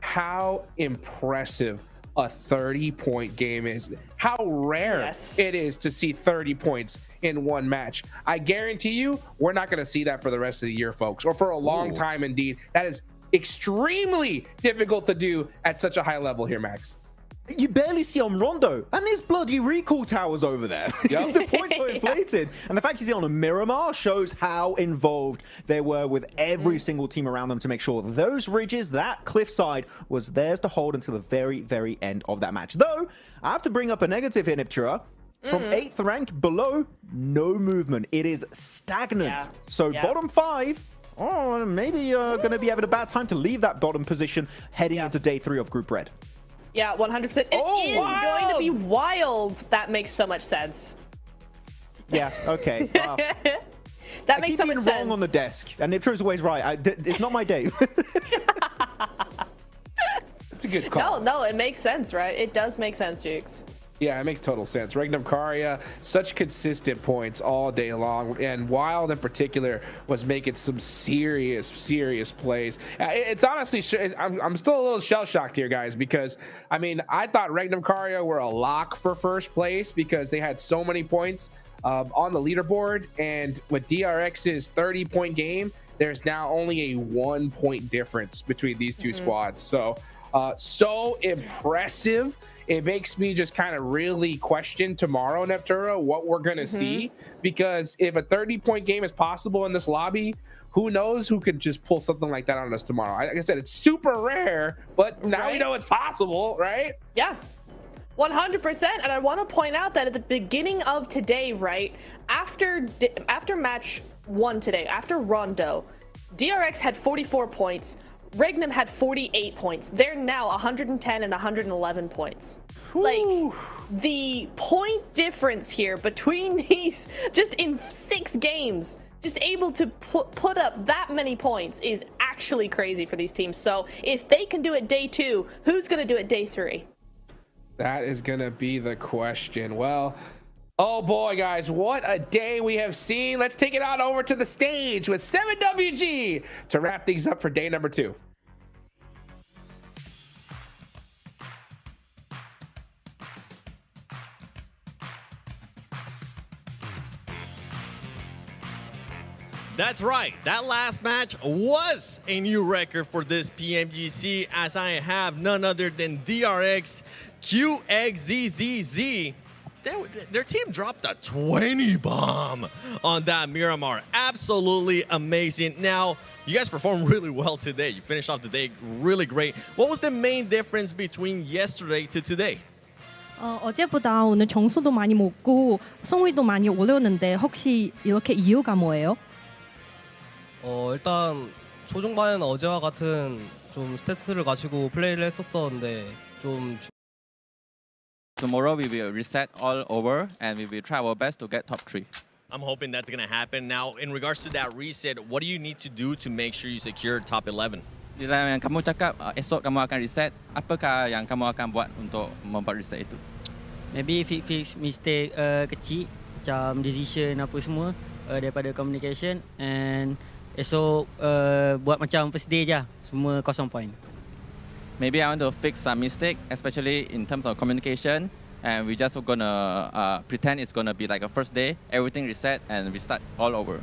how impressive a 30-point game is. How rare it is to see 30 points in one match. I guarantee you, we're not going to see that for the rest of the year, folks, or for a long time indeed. That is extremely difficult to do at such a high level here, Max. You barely see on Rondo, and there's bloody recall towers over there. Yep. The points are inflated. And the fact you see on a Miramar shows how involved they were with every single team around them to make sure those ridges, that cliffside, was theirs to hold until the very, very end of that match. Though, I have to bring up a negative here, Niptura. From 8th rank below, no movement. It is stagnant. So bottom 5, maybe going to be having a bad time to leave that bottom position heading into day 3 of Group Red. Yeah, 100%. It is going to be wild. That makes so much sense. Yeah, okay. That makes so much sense. Wrong on the desk, and Niptura's always right. It's not my day. It's a good call. No, it makes sense, right? It does make sense, Jukes. Yeah, it makes total sense. Regnum Karya, such consistent points all day long, and Wild in particular was making some serious plays. It's honestly, I'm still a little shell-shocked here, guys, because, I mean, I thought Regnum Karya were a lock for first place because they had so many points on the leaderboard, and with DRX's 30-point game, there's now only a 1-point difference between these two squads. So impressive. It makes me just kind of really question tomorrow, Neptura, what we're going to see. Because if a 30-point game is possible in this lobby, who knows who could just pull something like that on us tomorrow. Like I said, it's super rare, but now we know it's possible, right? Yeah, 100%. And I want to point out that at the beginning of today, right, after match 1 today, after Rondo, DRX had 44 points. Regnum had 48 points. They're now 110 and 111 points. Like, the point difference here between these, just in 6 games, just able to put up that many points is actually crazy for these teams. So if they can do it day 2, who's going to do it day 3? That is going to be the question. Well, oh boy, guys, what a day we have seen. Let's take it on over to the stage with 7WG to wrap things up for day number 2. That's right. That last match was a new record for this PMGC, as I have none other than DRX QXZZZ their team dropped a 20 bomb on that Miramar. Absolutely amazing. Now, you guys performed really well today. You finished off the day really great. What was the main difference between yesterday to today? 어제보다 오늘 점수도 많이 먹고 성위도 많이 올렸는데 혹시 이렇게 이유가 뭐예요? 일단 초중반에는 어제와 같은 좀 스탯을 가지고 플레이를 했었었는데 좀 Tomorrow we will reset all over and we will try our best to get top 3. I'm hoping that's going to happen. Now, in regards to that reset, what do you need to do to make sure you secure top 11? Bila yang kamu cakap esok kamu akan reset, apakah yang kamu akan buat untuk membuat reset itu? Maybe fix mistake kecil macam decision apa semua daripada communication and esok buat macam first day je semua 0 point. Maybe I want to fix some mistake, especially in terms of communication, and we just gonna pretend it's gonna be like a first day, everything reset and we start all over.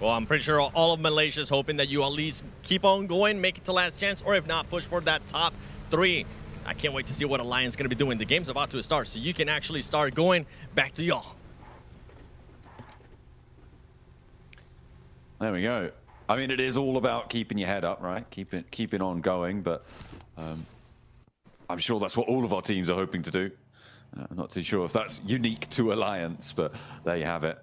Well, I'm pretty sure all of Malaysia is hoping that you at least keep on going, make it to last chance, or if not, push for that top 3. I can't wait to see what Alliance is going to be doing. The game's about to start, so you can actually start going. Back to y'all. There we go. I mean, it is all about keeping your head up, right? Keeping on going, but I'm sure that's what all of our teams are hoping to do. I'm not too sure if that's unique to Alliance, but there you have it.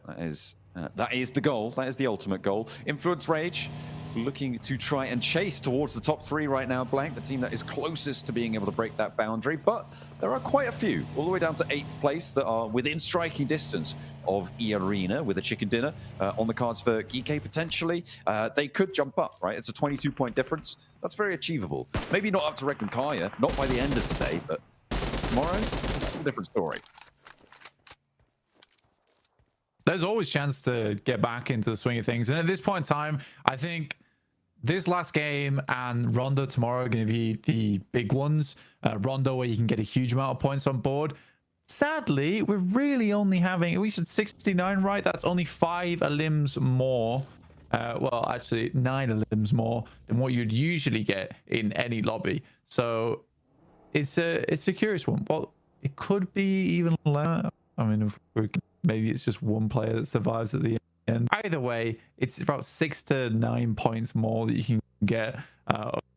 That is the goal. That is the ultimate goal. Influence Rage looking to try and chase towards the top 3 right now. Blank, the team that is closest to being able to break that boundary, but there are quite a few, all the way down to 8th place, that are within striking distance of E-Arena with a chicken dinner on the cards for GK potentially. They could jump up, right? It's a 22-point difference. That's very achievable. Maybe not up to Reckon Kaya, not by the end of today, but tomorrow, that's a different story. There's always chance to get back into the swing of things. And at this point in time, I think this last game and Rondo tomorrow are going to be the big ones. Rondo, where you can get a huge amount of points on board. Sadly, we're really only having, we said 69, right? That's only 5 elims more. Well, actually 9 elims more than what you'd usually get in any lobby. So it's a curious one. Well, it could be even less. I mean, if we can, maybe it's just one player that survives at the end. Either way, it's about 6 to 9 points more that you can get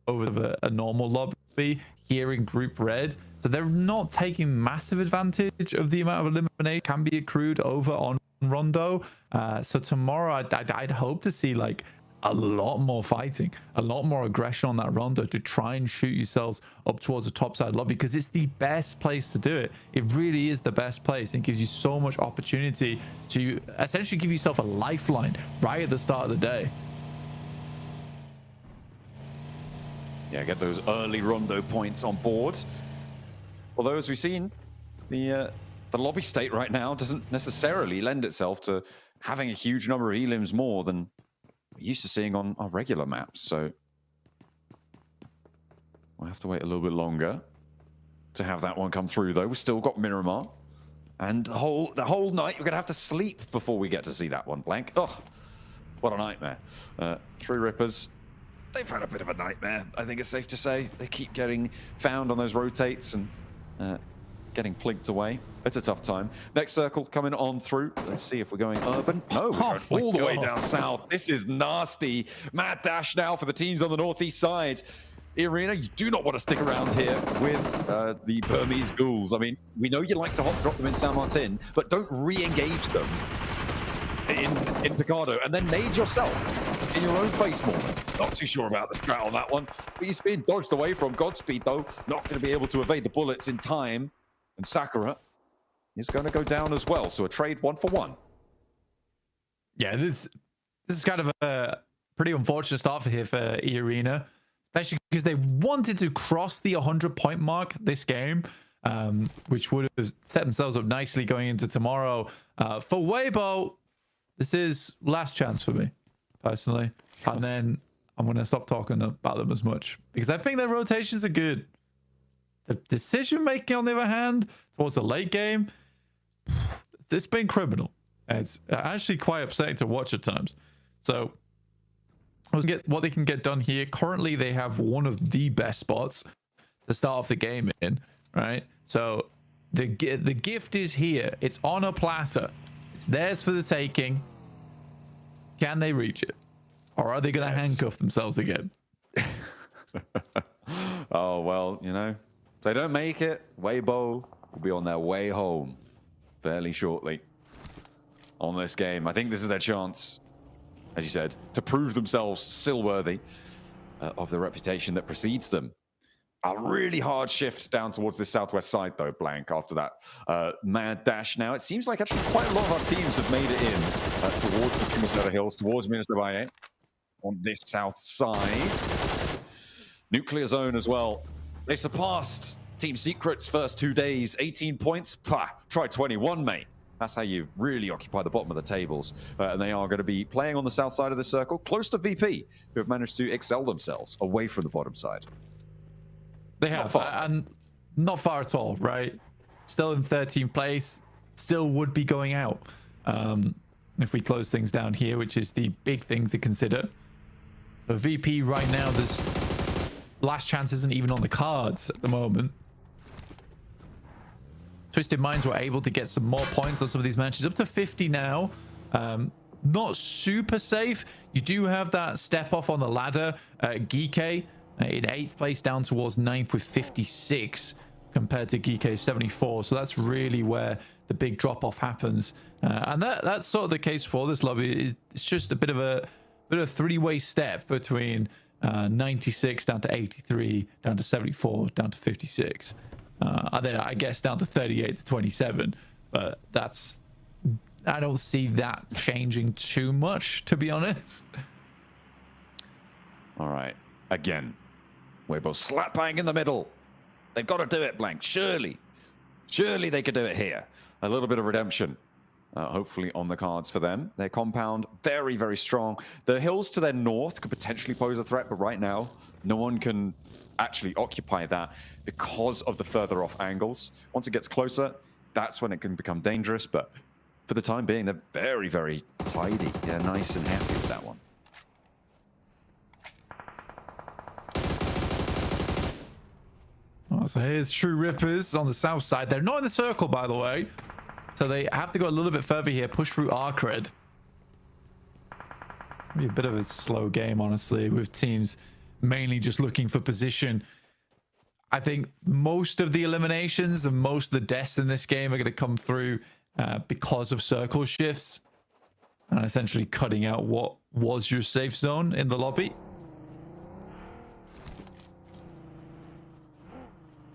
over a normal lobby here in Group Red. So they're not taking massive advantage of the amount of elimination can be accrued over on Rondo. So tomorrow, I'd hope to see like a lot more fighting, a lot more aggression on that Rondo to try and shoot yourselves up towards the top side lobby, because it's the best place to do it. It really is the best place. It gives you so much opportunity to essentially give yourself a lifeline right at the start of the day. Yeah, get those early Rondo points on board. Although, as we've seen, the lobby state right now doesn't necessarily lend itself to having a huge number of elims more than we're used to seeing on our regular maps. So we'll have to wait a little bit longer to have that one come through, though. We've still got Miramar, and the whole night we're gonna have to sleep before we get to see that one. Blank. Oh, what a nightmare. True Rippers, they've had a bit of a nightmare, I think it's safe to say. They keep getting found on those rotates and getting plinked away. It's a tough time. Next circle coming on through. Let's see if we're going urban. No, we're going all the way down south. This is nasty. Mad dash now for the teams on the northeast side. E-Arena, you do not want to stick around here with the Burmese ghouls. I mean, we know you like to hot drop them in San Martin, but don't re-engage them in Picado and then nade yourself in your own face more. Not too sure about the strat on that one. But he's being dodged away from. Godspeed, though, not going to be able to evade the bullets in time. And Sakura is going to go down as well. So a trade 1-for-1. Yeah, this is kind of a pretty unfortunate start for here for E-Arena, especially because they wanted to cross the 100-point mark this game, which would have set themselves up nicely going into tomorrow. For Weibo, this is last chance for me, personally. And then I'm going to stop talking about them as much, because I think their rotations are good. The decision-making, on the other hand, towards the late game, it's been criminal. It's actually quite upsetting to watch at times. So let's get what they can get done here. Currently, they have one of the best spots to start off the game in, right? So The gift is here. It's on a platter. It's theirs for the taking. Can they reach it? Or are they going to handcuff themselves again? Oh, well, you know, if they don't make it, Weibo will be on their way home fairly shortly on this game. I think this is their chance, as you said, to prove themselves still worthy of the reputation that precedes them. A really hard shift down towards this southwest side, though, Blank, after that mad dash. Now, it seems like actually quite a lot of our teams have made it in towards the Minnesota Hills, towards Minnesota Valle on this south side. Nuclear Zone as well. They surpassed Team Secret's first 2 days, 18 points. Pah, try 21, mate. That's how you really occupy the bottom of the tables. And they are going to be playing on the south side of the circle, close to VP, who have managed to excel themselves away from the bottom side. They have, and not far at all, right? Still in 13th place, still would be going out if we close things down here, which is the big thing to consider. So VP right now, there's last chance isn't even on the cards at the moment. Twisted Minds were able to get some more points on some of these matches, up to 50 now. Not super safe. You do have that step off on the ladder. Geeke in 8th place, down towards 9th with 56 compared to Geeke 74. So that's really where the big drop off happens. And that's sort of the case for this lobby. It's just a bit of a three-way step between 96 down to 83, down to 74, down to 56. And then I guess down to 38 to 27. But I don't see that changing too much, to be honest. All right. Again, Weibo slap bang in the middle. They've got to do it, Blank. Surely they could do it here. A little bit of redemption, hopefully on the cards for them. Their compound, very, very strong. The hills to their north could potentially pose a threat, but right now, no one can actually occupy that because of the further off angles. Once it gets closer, that's when it can become dangerous. But for the time being, they're very, very tidy. They're nice and happy with that one. Oh, so here's True Rippers on the south side. They're not in the circle, by the way. So they have to go a little bit further here, push through Arcred. Be a bit of a slow game, honestly, with teams mainly just looking for position. I think most of the eliminations and most of the deaths in this game are going to come through because of circle shifts and essentially cutting out what was your safe zone in the lobby.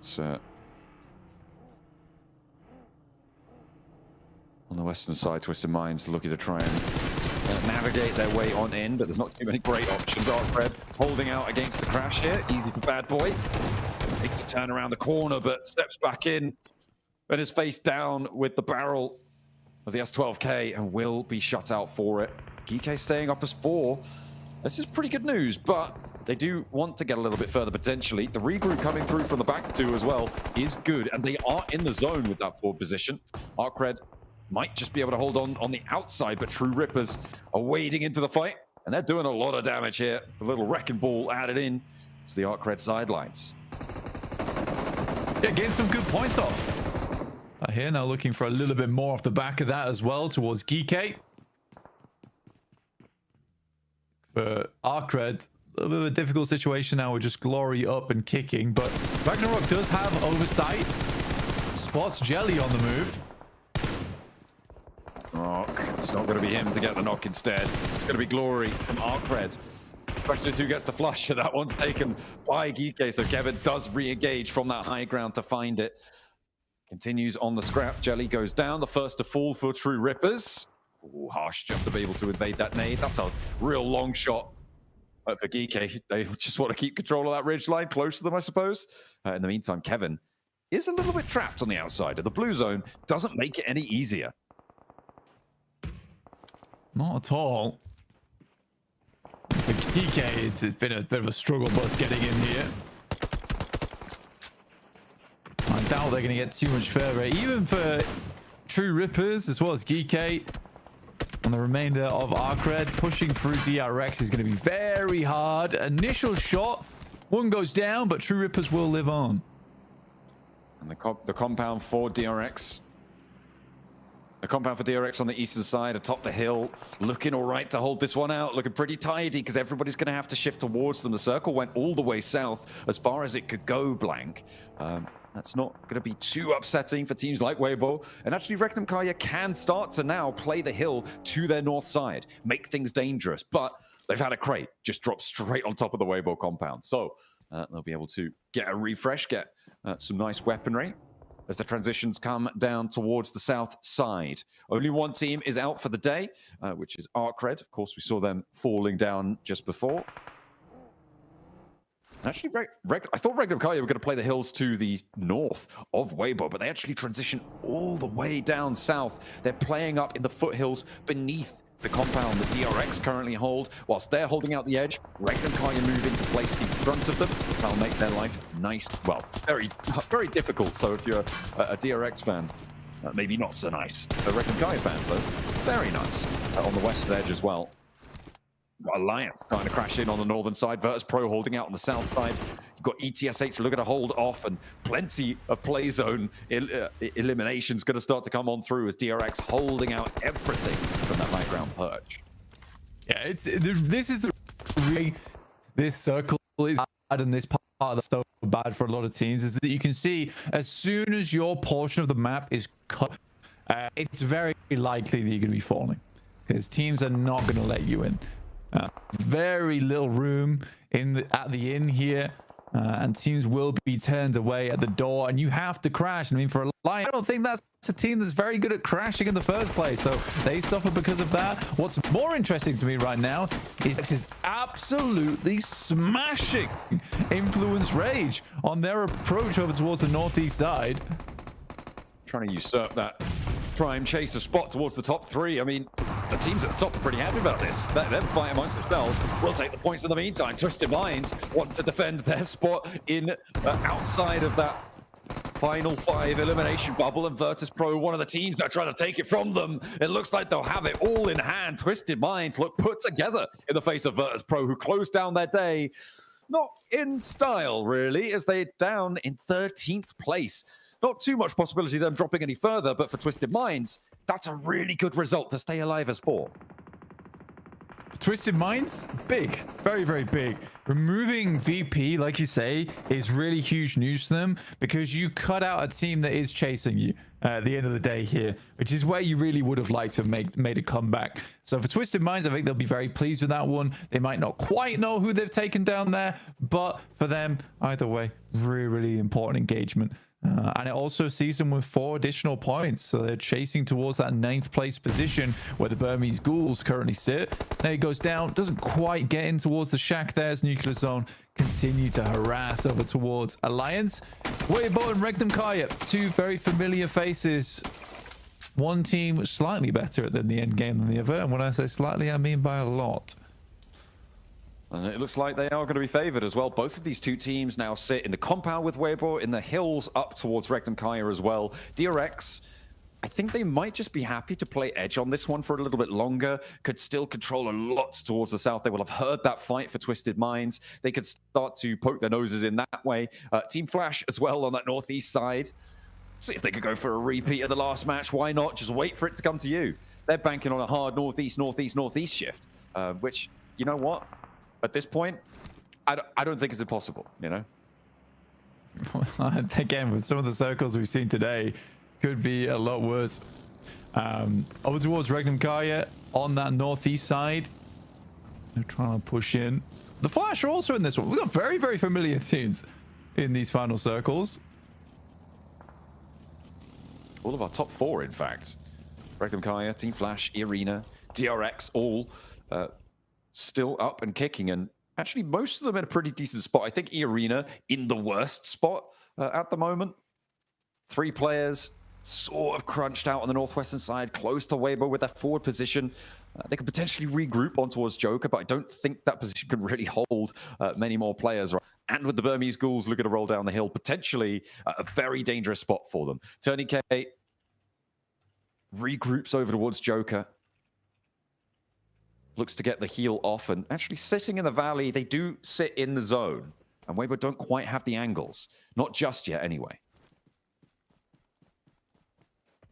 So on the western side, Twisted Minds looking to try and navigate their way on in, but there's not too many great options. Arcred holding out against the crash here. Easy for Bad Boy. Makes a turn around the corner, but steps back in and is face down with the barrel of the S12K and will be shut out for it. Geeke staying up as 4. This is pretty good news, but they do want to get a little bit further potentially. The regroup coming through from the back 2 as well is good, and they are in the zone with that forward position. Arcred might just be able to hold on the outside, but True Rippers are wading into the fight, and they're doing a lot of damage here. A little wrecking ball added in to the Arcred sidelines. Yeah, getting some good points off. Here now looking for a little bit more off the back of that as well towards Geeke. For Arcred, a little bit of a difficult situation now with just Glory up and kicking, but Ragnarok does have oversight. Spots Jelly on the move. It's not going to be him to get the knock instead. It's going to be Glory from Arcred. Question is who gets the flush. That one's taken by Geeke, so Kevin does re-engage from that high ground to find it. Continues on the scrap. Jelly goes down. The first to fall for True Rippers. Ooh, harsh just to be able to evade that nade. That's a real long shot. But for Geeke, they just want to keep control of that ridge line close to them, I suppose. In the meantime, Kevin is a little bit trapped on the outside. The blue zone doesn't make it any easier. Not at all. For Geeke, it's been a bit of a struggle bus getting in here. I doubt they're going to get too much further. Even for True Rippers as well as Geeke and the remainder of Arcred, pushing through DRX is going to be very hard. Initial shot, one goes down, but True Rippers will live on. And And the compound for DRX. The compound for DRX on the eastern side, atop the hill, looking all right to hold this one out, looking pretty tidy because everybody's going to have to shift towards them. The circle went all the way south as far as it could go, Blank. That's not going to be too upsetting for teams like Weibo. And actually, Regnum Kaya can start to now play the hill to their north side, make things dangerous. But they've had a crate just drop straight on top of the Weibo compound. So they'll be able to get a refresh, get some nice weaponry as the transitions come down towards the south side. Only one team is out for the day, which is ArcRed. Of course, we saw them falling down just before. Actually, I thought Regnum Kaya were going to play the hills to the north of Weibo, but they actually transition all the way down south. They're playing up in the foothills beneath the compound that DRX currently hold. Whilst they're holding out the edge, Regnum Kaya move into place in front of them. That'll make their life nice, well, very, very difficult. So if you're a DRX fan, maybe not so nice. The Regnum Kaya fans, though, very nice. On the west edge as well. Got Alliance trying to crash in on the northern side. Virtus Pro holding out on the south side. You've got ETSH looking to hold off, and plenty of play zone eliminations going to start to come on through as DRX holding out everything from that high ground perch. Yeah, this circle is bad, and this part that's so bad for a lot of teams is that you can see as soon as your portion of the map is cut, it's very likely that you're going to be falling because teams are not going to let you in. Very little room at the inn here, and teams will be turned away at the door, and you have to crash. I mean, for Alliance, I don't think that's a team that's very good at crashing in the first place, so they suffer because of that. What's more interesting to me right now is absolutely smashing Influence Rage on their approach over towards the northeast side. Trying to usurp that prime chaser spot towards the top three. I mean, the teams at the top are pretty happy about this. Let them fight amongst themselves. We'll take the points in the meantime. Twisted Minds want to defend their spot in outside of that final 5 elimination bubble, and Virtus Pro, one of the teams that are trying to take it from them. It looks like they'll have it all in hand. Twisted Minds look put together in the face of Virtus Pro, who closed down their day. Not in style, really, as they're down in 13th place. Not too much possibility of them dropping any further, but for Twisted Minds, that's a really good result to stay alive as 4. Twisted Minds, big, very, very big. Removing VP, like you say, is really huge news to them because you cut out a team that is chasing you at the end of the day here, which is where you really would have liked to have made a comeback. So for Twisted Minds, I think they'll be very pleased with that one. They might not quite know who they've taken down there, but for them, either way, really, really important engagement. And it also sees them with 4 additional points, so they're chasing towards that 9th place position where the Burmese Ghouls currently sit. There he goes down, doesn't quite get in towards the shack there as Nuclear Zone continue to harass over towards Alliance. Weibo and Regnum Kaya, 2 very familiar faces. One team slightly better than the end game than the other, and when I say slightly, I mean by a lot. And it looks like they are going to be favored as well. Both of these 2 teams now sit in the compound with Weibo, in the hills up towards Regnum Kaya as well. DRX, I think they might just be happy to play edge on this one for a little bit longer. Could still control a lot towards the south. They will have heard that fight for Twisted Minds. They could start to poke their noses in that way. Team Flash as well on that northeast side. See if they could go for a repeat of the last match. Why not? Just wait for it to come to you. They're banking on a hard northeast shift, which, you know what? At this point, I don't think it's impossible, you know? Again, with some of the circles we've seen today, could be a lot worse. Over towards Regnum Kaya on that northeast side. They're trying to push in. The Flash are also in this one. We've got very, very familiar teams in these final circles. All of our top 4, in fact. Regnum Kaya, Team Flash, Irina, DRX, all still up and kicking, and actually most of them in a pretty decent spot. I think Irina in the worst spot at the moment. 3 players sort of crunched out on the northwestern side, close to Weibo with their forward position. They could potentially regroup on towards Joker, but I don't think that position can really hold many more players. Right? And with the Burmese Ghouls looking to roll down the hill, potentially a very dangerous spot for them. Tourniquet regroups over towards Joker. Looks to get the heal off, and actually sitting in the valley, they do sit in the zone. And Weibo don't quite have the angles. Not just yet, anyway.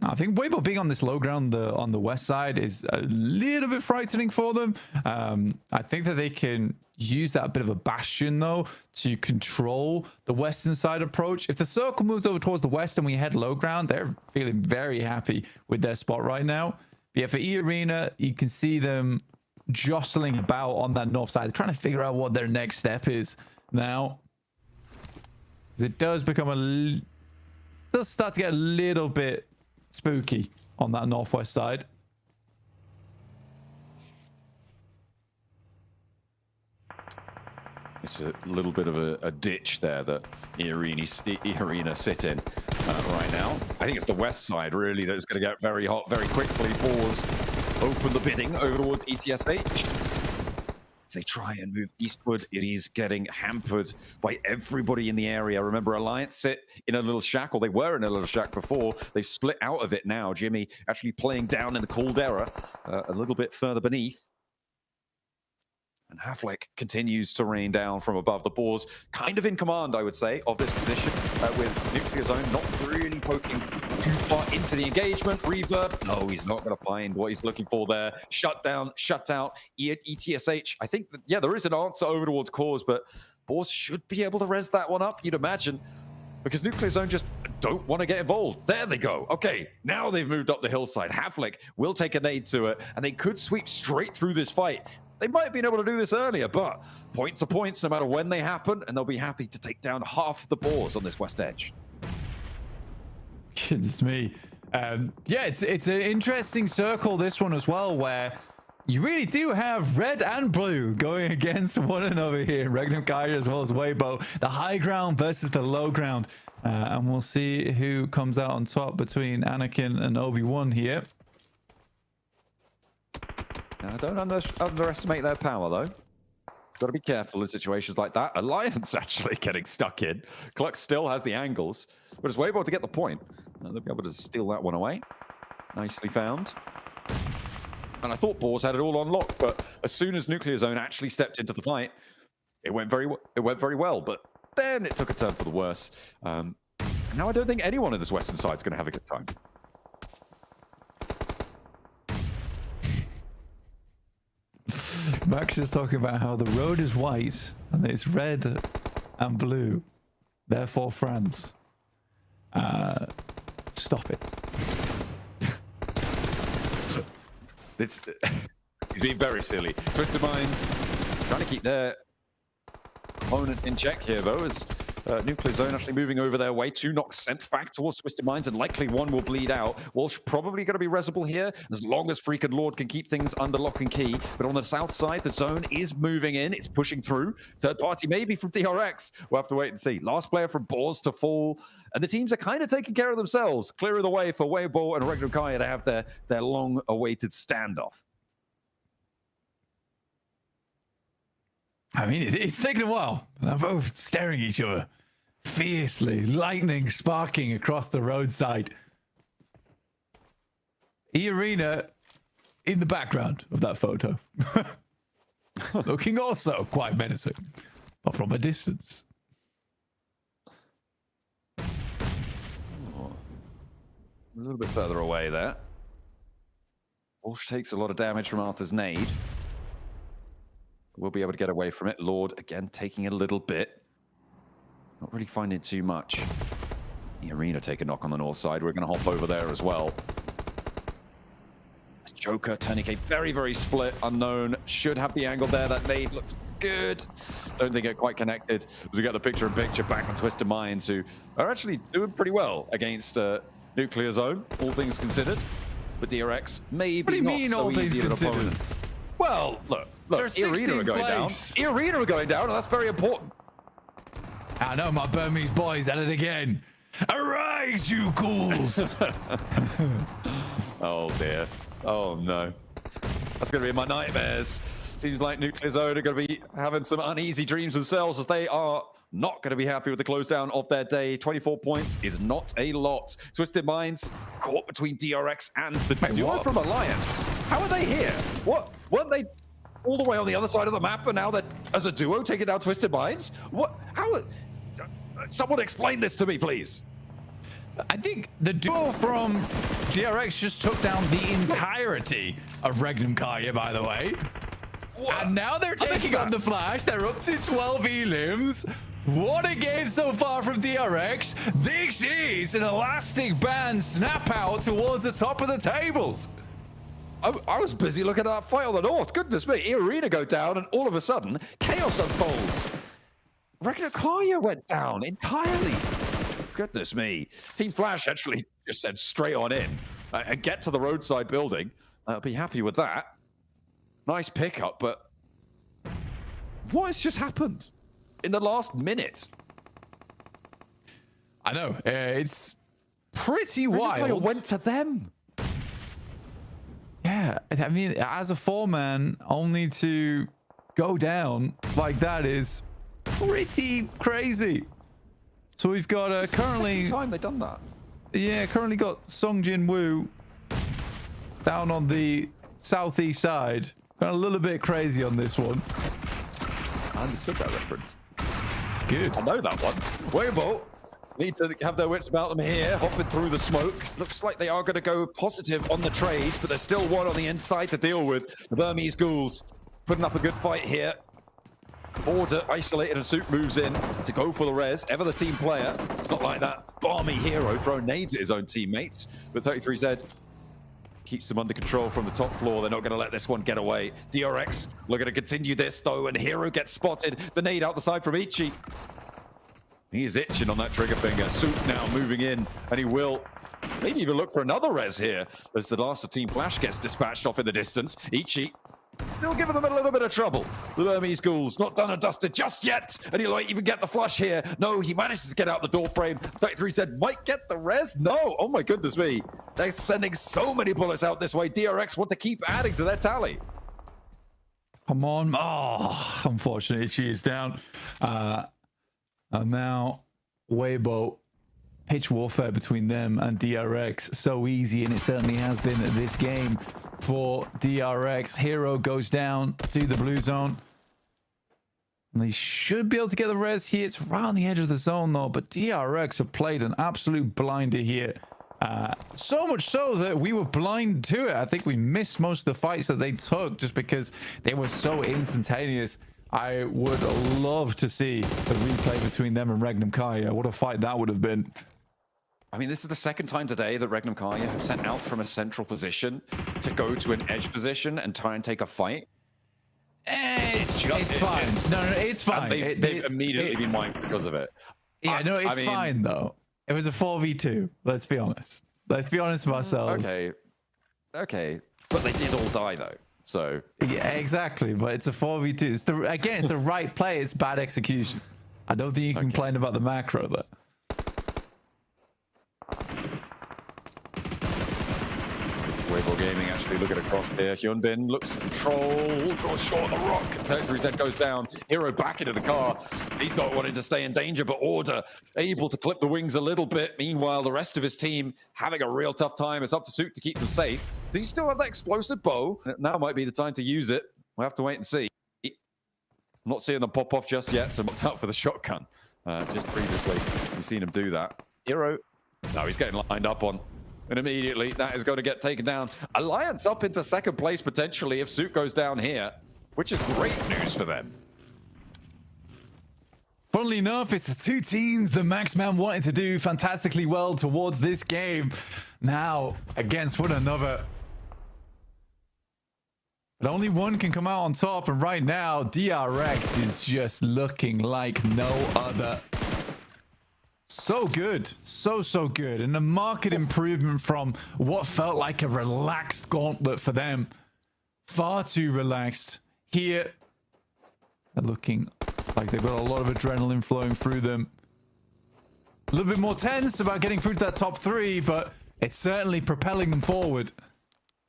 I think Weibo being on this low ground on the west side is a little bit frightening for them. I think that they can use that bit of a bastion, though, to control the western side approach. If the circle moves over towards the west and we head low ground, they're feeling very happy with their spot right now. But yeah, for E-Arena, you can see them jostling about on that north side. They're trying to figure out what their next step is now. It does become does start to get a little bit spooky on that northwest side. It's a little bit of a ditch there that E-Arena sit in right now. I think it's the west side, really, that's going to get very hot very quickly. Boars open the bidding over towards ETSH. As they try and move eastward, it is getting hampered by everybody in the area. Remember, Alliance sit in a little shack, or they were in a little shack before. They've split out of it now. Jimmy actually playing down in the caldera a little bit further beneath. And Haflik continues to rain down from above. The Boars kind of in command, I would say, of this position, with Nuclear Zone not really poking too far into the engagement. Reverb, no, he's not going to find what he's looking for there. Shut down, shut out. ETSH, I think, that, yeah, there is an answer over towards Cause, but Boars should be able to res that one up, you'd imagine, because Nuclear Zone just don't want to get involved. There they go. Okay, now they've moved up the hillside. Haflik will take a nade to it, and they could sweep straight through this fight. They might have been able to do this earlier, but points are points no matter when they happen, and they'll be happy to take down half the Boars on this west edge. Goodness me. Yeah, it's an interesting circle, this one as well, where you really do have red and blue going against one another here. Regnum Kaya as well as Weibo. The high ground versus the low ground. And we'll see who comes out on top between Anakin and Obi-Wan here. Don't underestimate their power, though. Got to be careful in situations like that. Alliance actually getting stuck in. Cluck still has the angles, but it's Weibo to get the point. They'll be able to steal that one away. Nicely found. And I thought Boars had it all on lock, but as soon as Nuclear Zone actually stepped into the fight, it went very well. But then it took a turn for the worse. Now I don't think anyone in this western side is going to have a good time. Max is talking about how the road is white and it's red and blue, therefore France. Stop it. He's being very silly. Twisted Minds trying to keep their opponent in check here, though, as Nuclear Zone actually moving over their way. 2 knocks sent back towards Twisted Minds, and likely 1 will bleed out. Walsh probably going to be resable here, as long as Freak and Lord can keep things under lock and key. But on the south side, the zone is moving in. It's pushing through. Third party maybe from DRX. We'll have to wait and see. Last player from Boars to fall. And the teams are kind of taking care of themselves, clearing the way for Weibo and Regnum Kaya to have their long-awaited standoff. I mean, it's taken a while. They're both staring at each other fiercely, lightning sparking across the roadside. E-Arena in the background of that photo. Looking also quite menacing, but from a distance. Oh, a little bit further away there. Walsh takes a lot of damage from Arthur's nade. We'll be able to get away from it. Lord, again, taking a little bit. Not really finding too much. The Arena take a knock on the north side. We're going to hop over there as well. Joker turning a very, very split. Unknown should have the angle there. That nade looks good. Don't think it quite connected. As we get the picture-in-picture back on Twisted Minds, who are actually doing pretty well against Nuclear Zone, all things considered. But DRX maybe what do you not mean, so all easy things an considered? opponent. Well, look, E-Arena are going down. E-Arena are going down, and that's very important. I know my Burmese boys at it again. Arise, you ghouls! Oh dear. Oh no. That's going to be my nightmares. Seems like Nuclear Zone are going to be having some uneasy dreams themselves, as they are not going to be happy with the close down of their day. 24 points is not a lot. Twisted Minds caught between DRX and the duo from Alliance. How are they here? What? Weren't they all the way on the other side of the map, and now they're, as a duo, taking down Twisted Minds? What? How? Someone explain this to me, please. I think the duo from DRX just took down the entirety of Regnum Karya, by the way. And now they're taking on the Flash. They're up to 12 elims. What a game so far from DRX. This is an elastic band snap out towards the top of the tables. I was busy looking at that fight on the north. Goodness me, Arena go down, and all of a sudden, chaos unfolds. Regnum Karya went down entirely. Goodness me. Team Flash actually just said straight on in and get to the roadside building. I'll be happy with that. Nice pickup, but what has just happened in the last minute? I know, it's pretty wild. Went to them. Yeah, I mean, as a 4-man, only to go down like that is pretty crazy. So we've got currently the second time they've done that. Yeah, currently got Song Jin Woo down on the southeast side. Got a little bit crazy on this one. I understood that reference. Good. I know that one. Weibo need to have their wits about them here, hopping through the smoke. Looks like they are going to go positive on the trades, but there's still one on the inside to deal with. The Burmese Ghouls putting up a good fight here. Order isolated and Soot moves in to go for the res. Ever the team player. It's not like that balmy hero throwing nades at his own teammates. But 33Z keeps them under control from the top floor. They're not going to let this one get away. DRX looking to continue this though, and Hero gets spotted. The nade out the side from Ichi. He is itching on that trigger finger. Soot now moving in, and he will maybe even look for another res here as the last of Team Flash gets dispatched off in the distance. Ichi still giving them a little bit of trouble. The Burmese Ghouls not done and dusted just yet, and he'll even get the flush here. No, he manages to get out the door frame. 33 said, might get the res? No, oh my goodness me. They're sending so many bullets out this way. DRX want to keep adding to their tally. Come on. Oh, unfortunately, she is down. And now Weibo, pitch warfare between them and DRX. So easy, and it certainly has been this game for DRX. Hero goes down to the blue zone. And they should be able to get the res here. It's right on the edge of the zone though, but DRX have played an absolute blinder here. So much so that we were blind to it. I think we missed most of the fights that they took just because they were so instantaneous. I would love to see the replay between them and Regnum Karya. What a fight that would have been. I mean, this is the second time today that Regnum Karya have sent out from a central position to go to an edge position and try and take a fight. It's fine. No, it's fine. They've immediately been wiped because of it. Yeah, it's fine though. It was a 4v2. Let's be honest. Let's be honest with ourselves. Okay. But they did all die though. So yeah, exactly. But it's a 4v2. It's the right play. It's bad execution. I don't think you can complain about the macro though. Weibo Gaming actually looking across here. Hyunbin looks to control, draws short on the rock. 33Z goes down. Hero back into the car. He's not wanting to stay in danger, but Order able to clip the wings a little bit. Meanwhile, the rest of his team having a real tough time. It's up to Soot to keep them safe. Does he still have that explosive bow? Now might be the time to use it. We'll have to wait and see. I'm not seeing them pop off just yet, so looked out for the shotgun. Just previously, we've seen him do that. Hero, no, he's getting lined up on. And immediately, that is going to get taken down. Alliance up into second place, potentially, if Soot goes down here, which is great news for them. Funnily enough, it's the two teams that Maxman wanted to do fantastically well towards this game. Now, against one another. But only one can come out on top, and right now, DRX is just looking like no other. So good. So good. And a marked improvement from what felt like a relaxed gauntlet for them. Far too relaxed. Here, they're looking like they've got a lot of adrenaline flowing through them. A little bit more tense about getting through to that top 3, but it's certainly propelling them forward.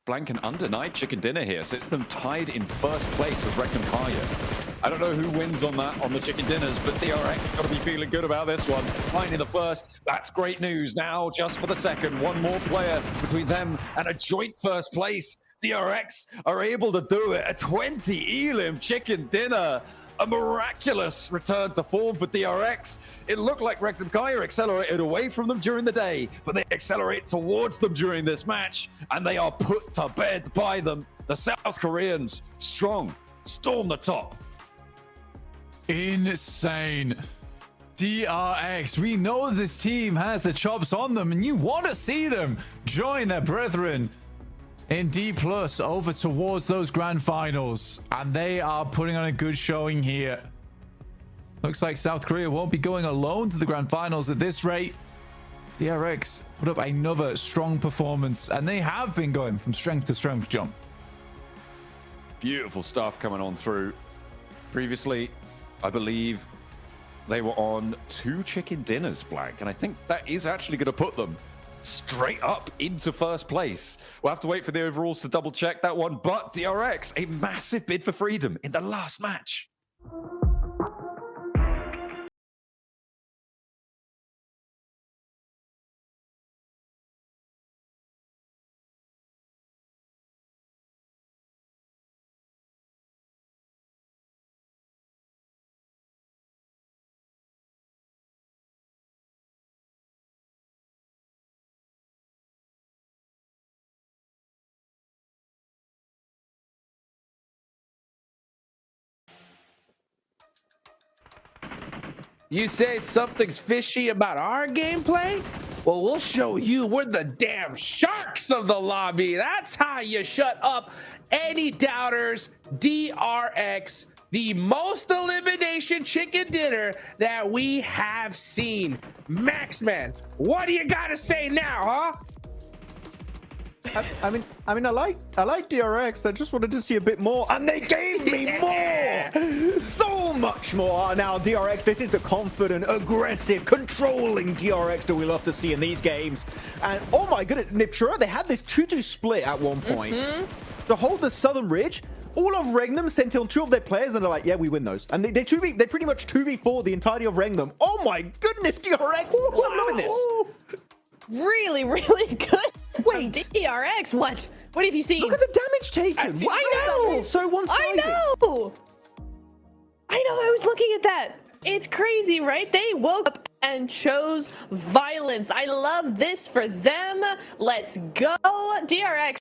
Blank and undenied chicken dinner here sits them tied in first place with Regnum Karya. I don't know who wins on that, on the chicken dinners, but DRX got to be feeling good about this one. Finding the first, that's great news. Now, just for the second, one more player between them and a joint first place. DRX are able to do it. A 20 elim chicken dinner. a miraculous return to form for DRX. It looked like Regnum Kaya accelerated away from them during the day, but they accelerate towards them during this match, and they are put to bed by them. The South Koreans, strong, storm the top. Insane. DRX, we know this team has the chops on them, and you want to see them join their brethren in D+ over towards those grand finals, and they are putting on a good showing here. Looks like South Korea won't be going alone to the grand finals at this rate. DRX put up another strong performance, and they have been going from strength to strength, John. Beautiful stuff coming on through. Previously, I believe they were on 2 chicken dinners, Blank, and I think that is actually going to put them straight up into first place. We'll have to wait for the overalls to double check that one, but DRX, a massive bid for freedom in the last match. You say something's fishy about our gameplay? Well, we'll show you we're the damn sharks of the lobby. That's how you shut up any doubters. DRX, the most elimination chicken dinner that we have seen. Maxman, what do you got to say now, huh? I mean, I like DRX. I just wanted to see a bit more, and they gave me more, so much more. Now, DRX, this is the confident, aggressive, controlling DRX that we love to see in these games. And oh my goodness, Niptura, they had this 2-2 split at one point to hold the Southern Ridge. All of Regnum sent in 2 of their players, and they're like, yeah, we win those. And they pretty much 2v4 the entirety of Regnum. Oh my goodness, DRX, I'm loving this. Really, really good. Wait. DRX, what? What have you seen? Look at the damage taken. I know. So one-sided. I know. I was looking at that. It's crazy, right? They woke up and chose violence. I love this for them. Let's go, DRX.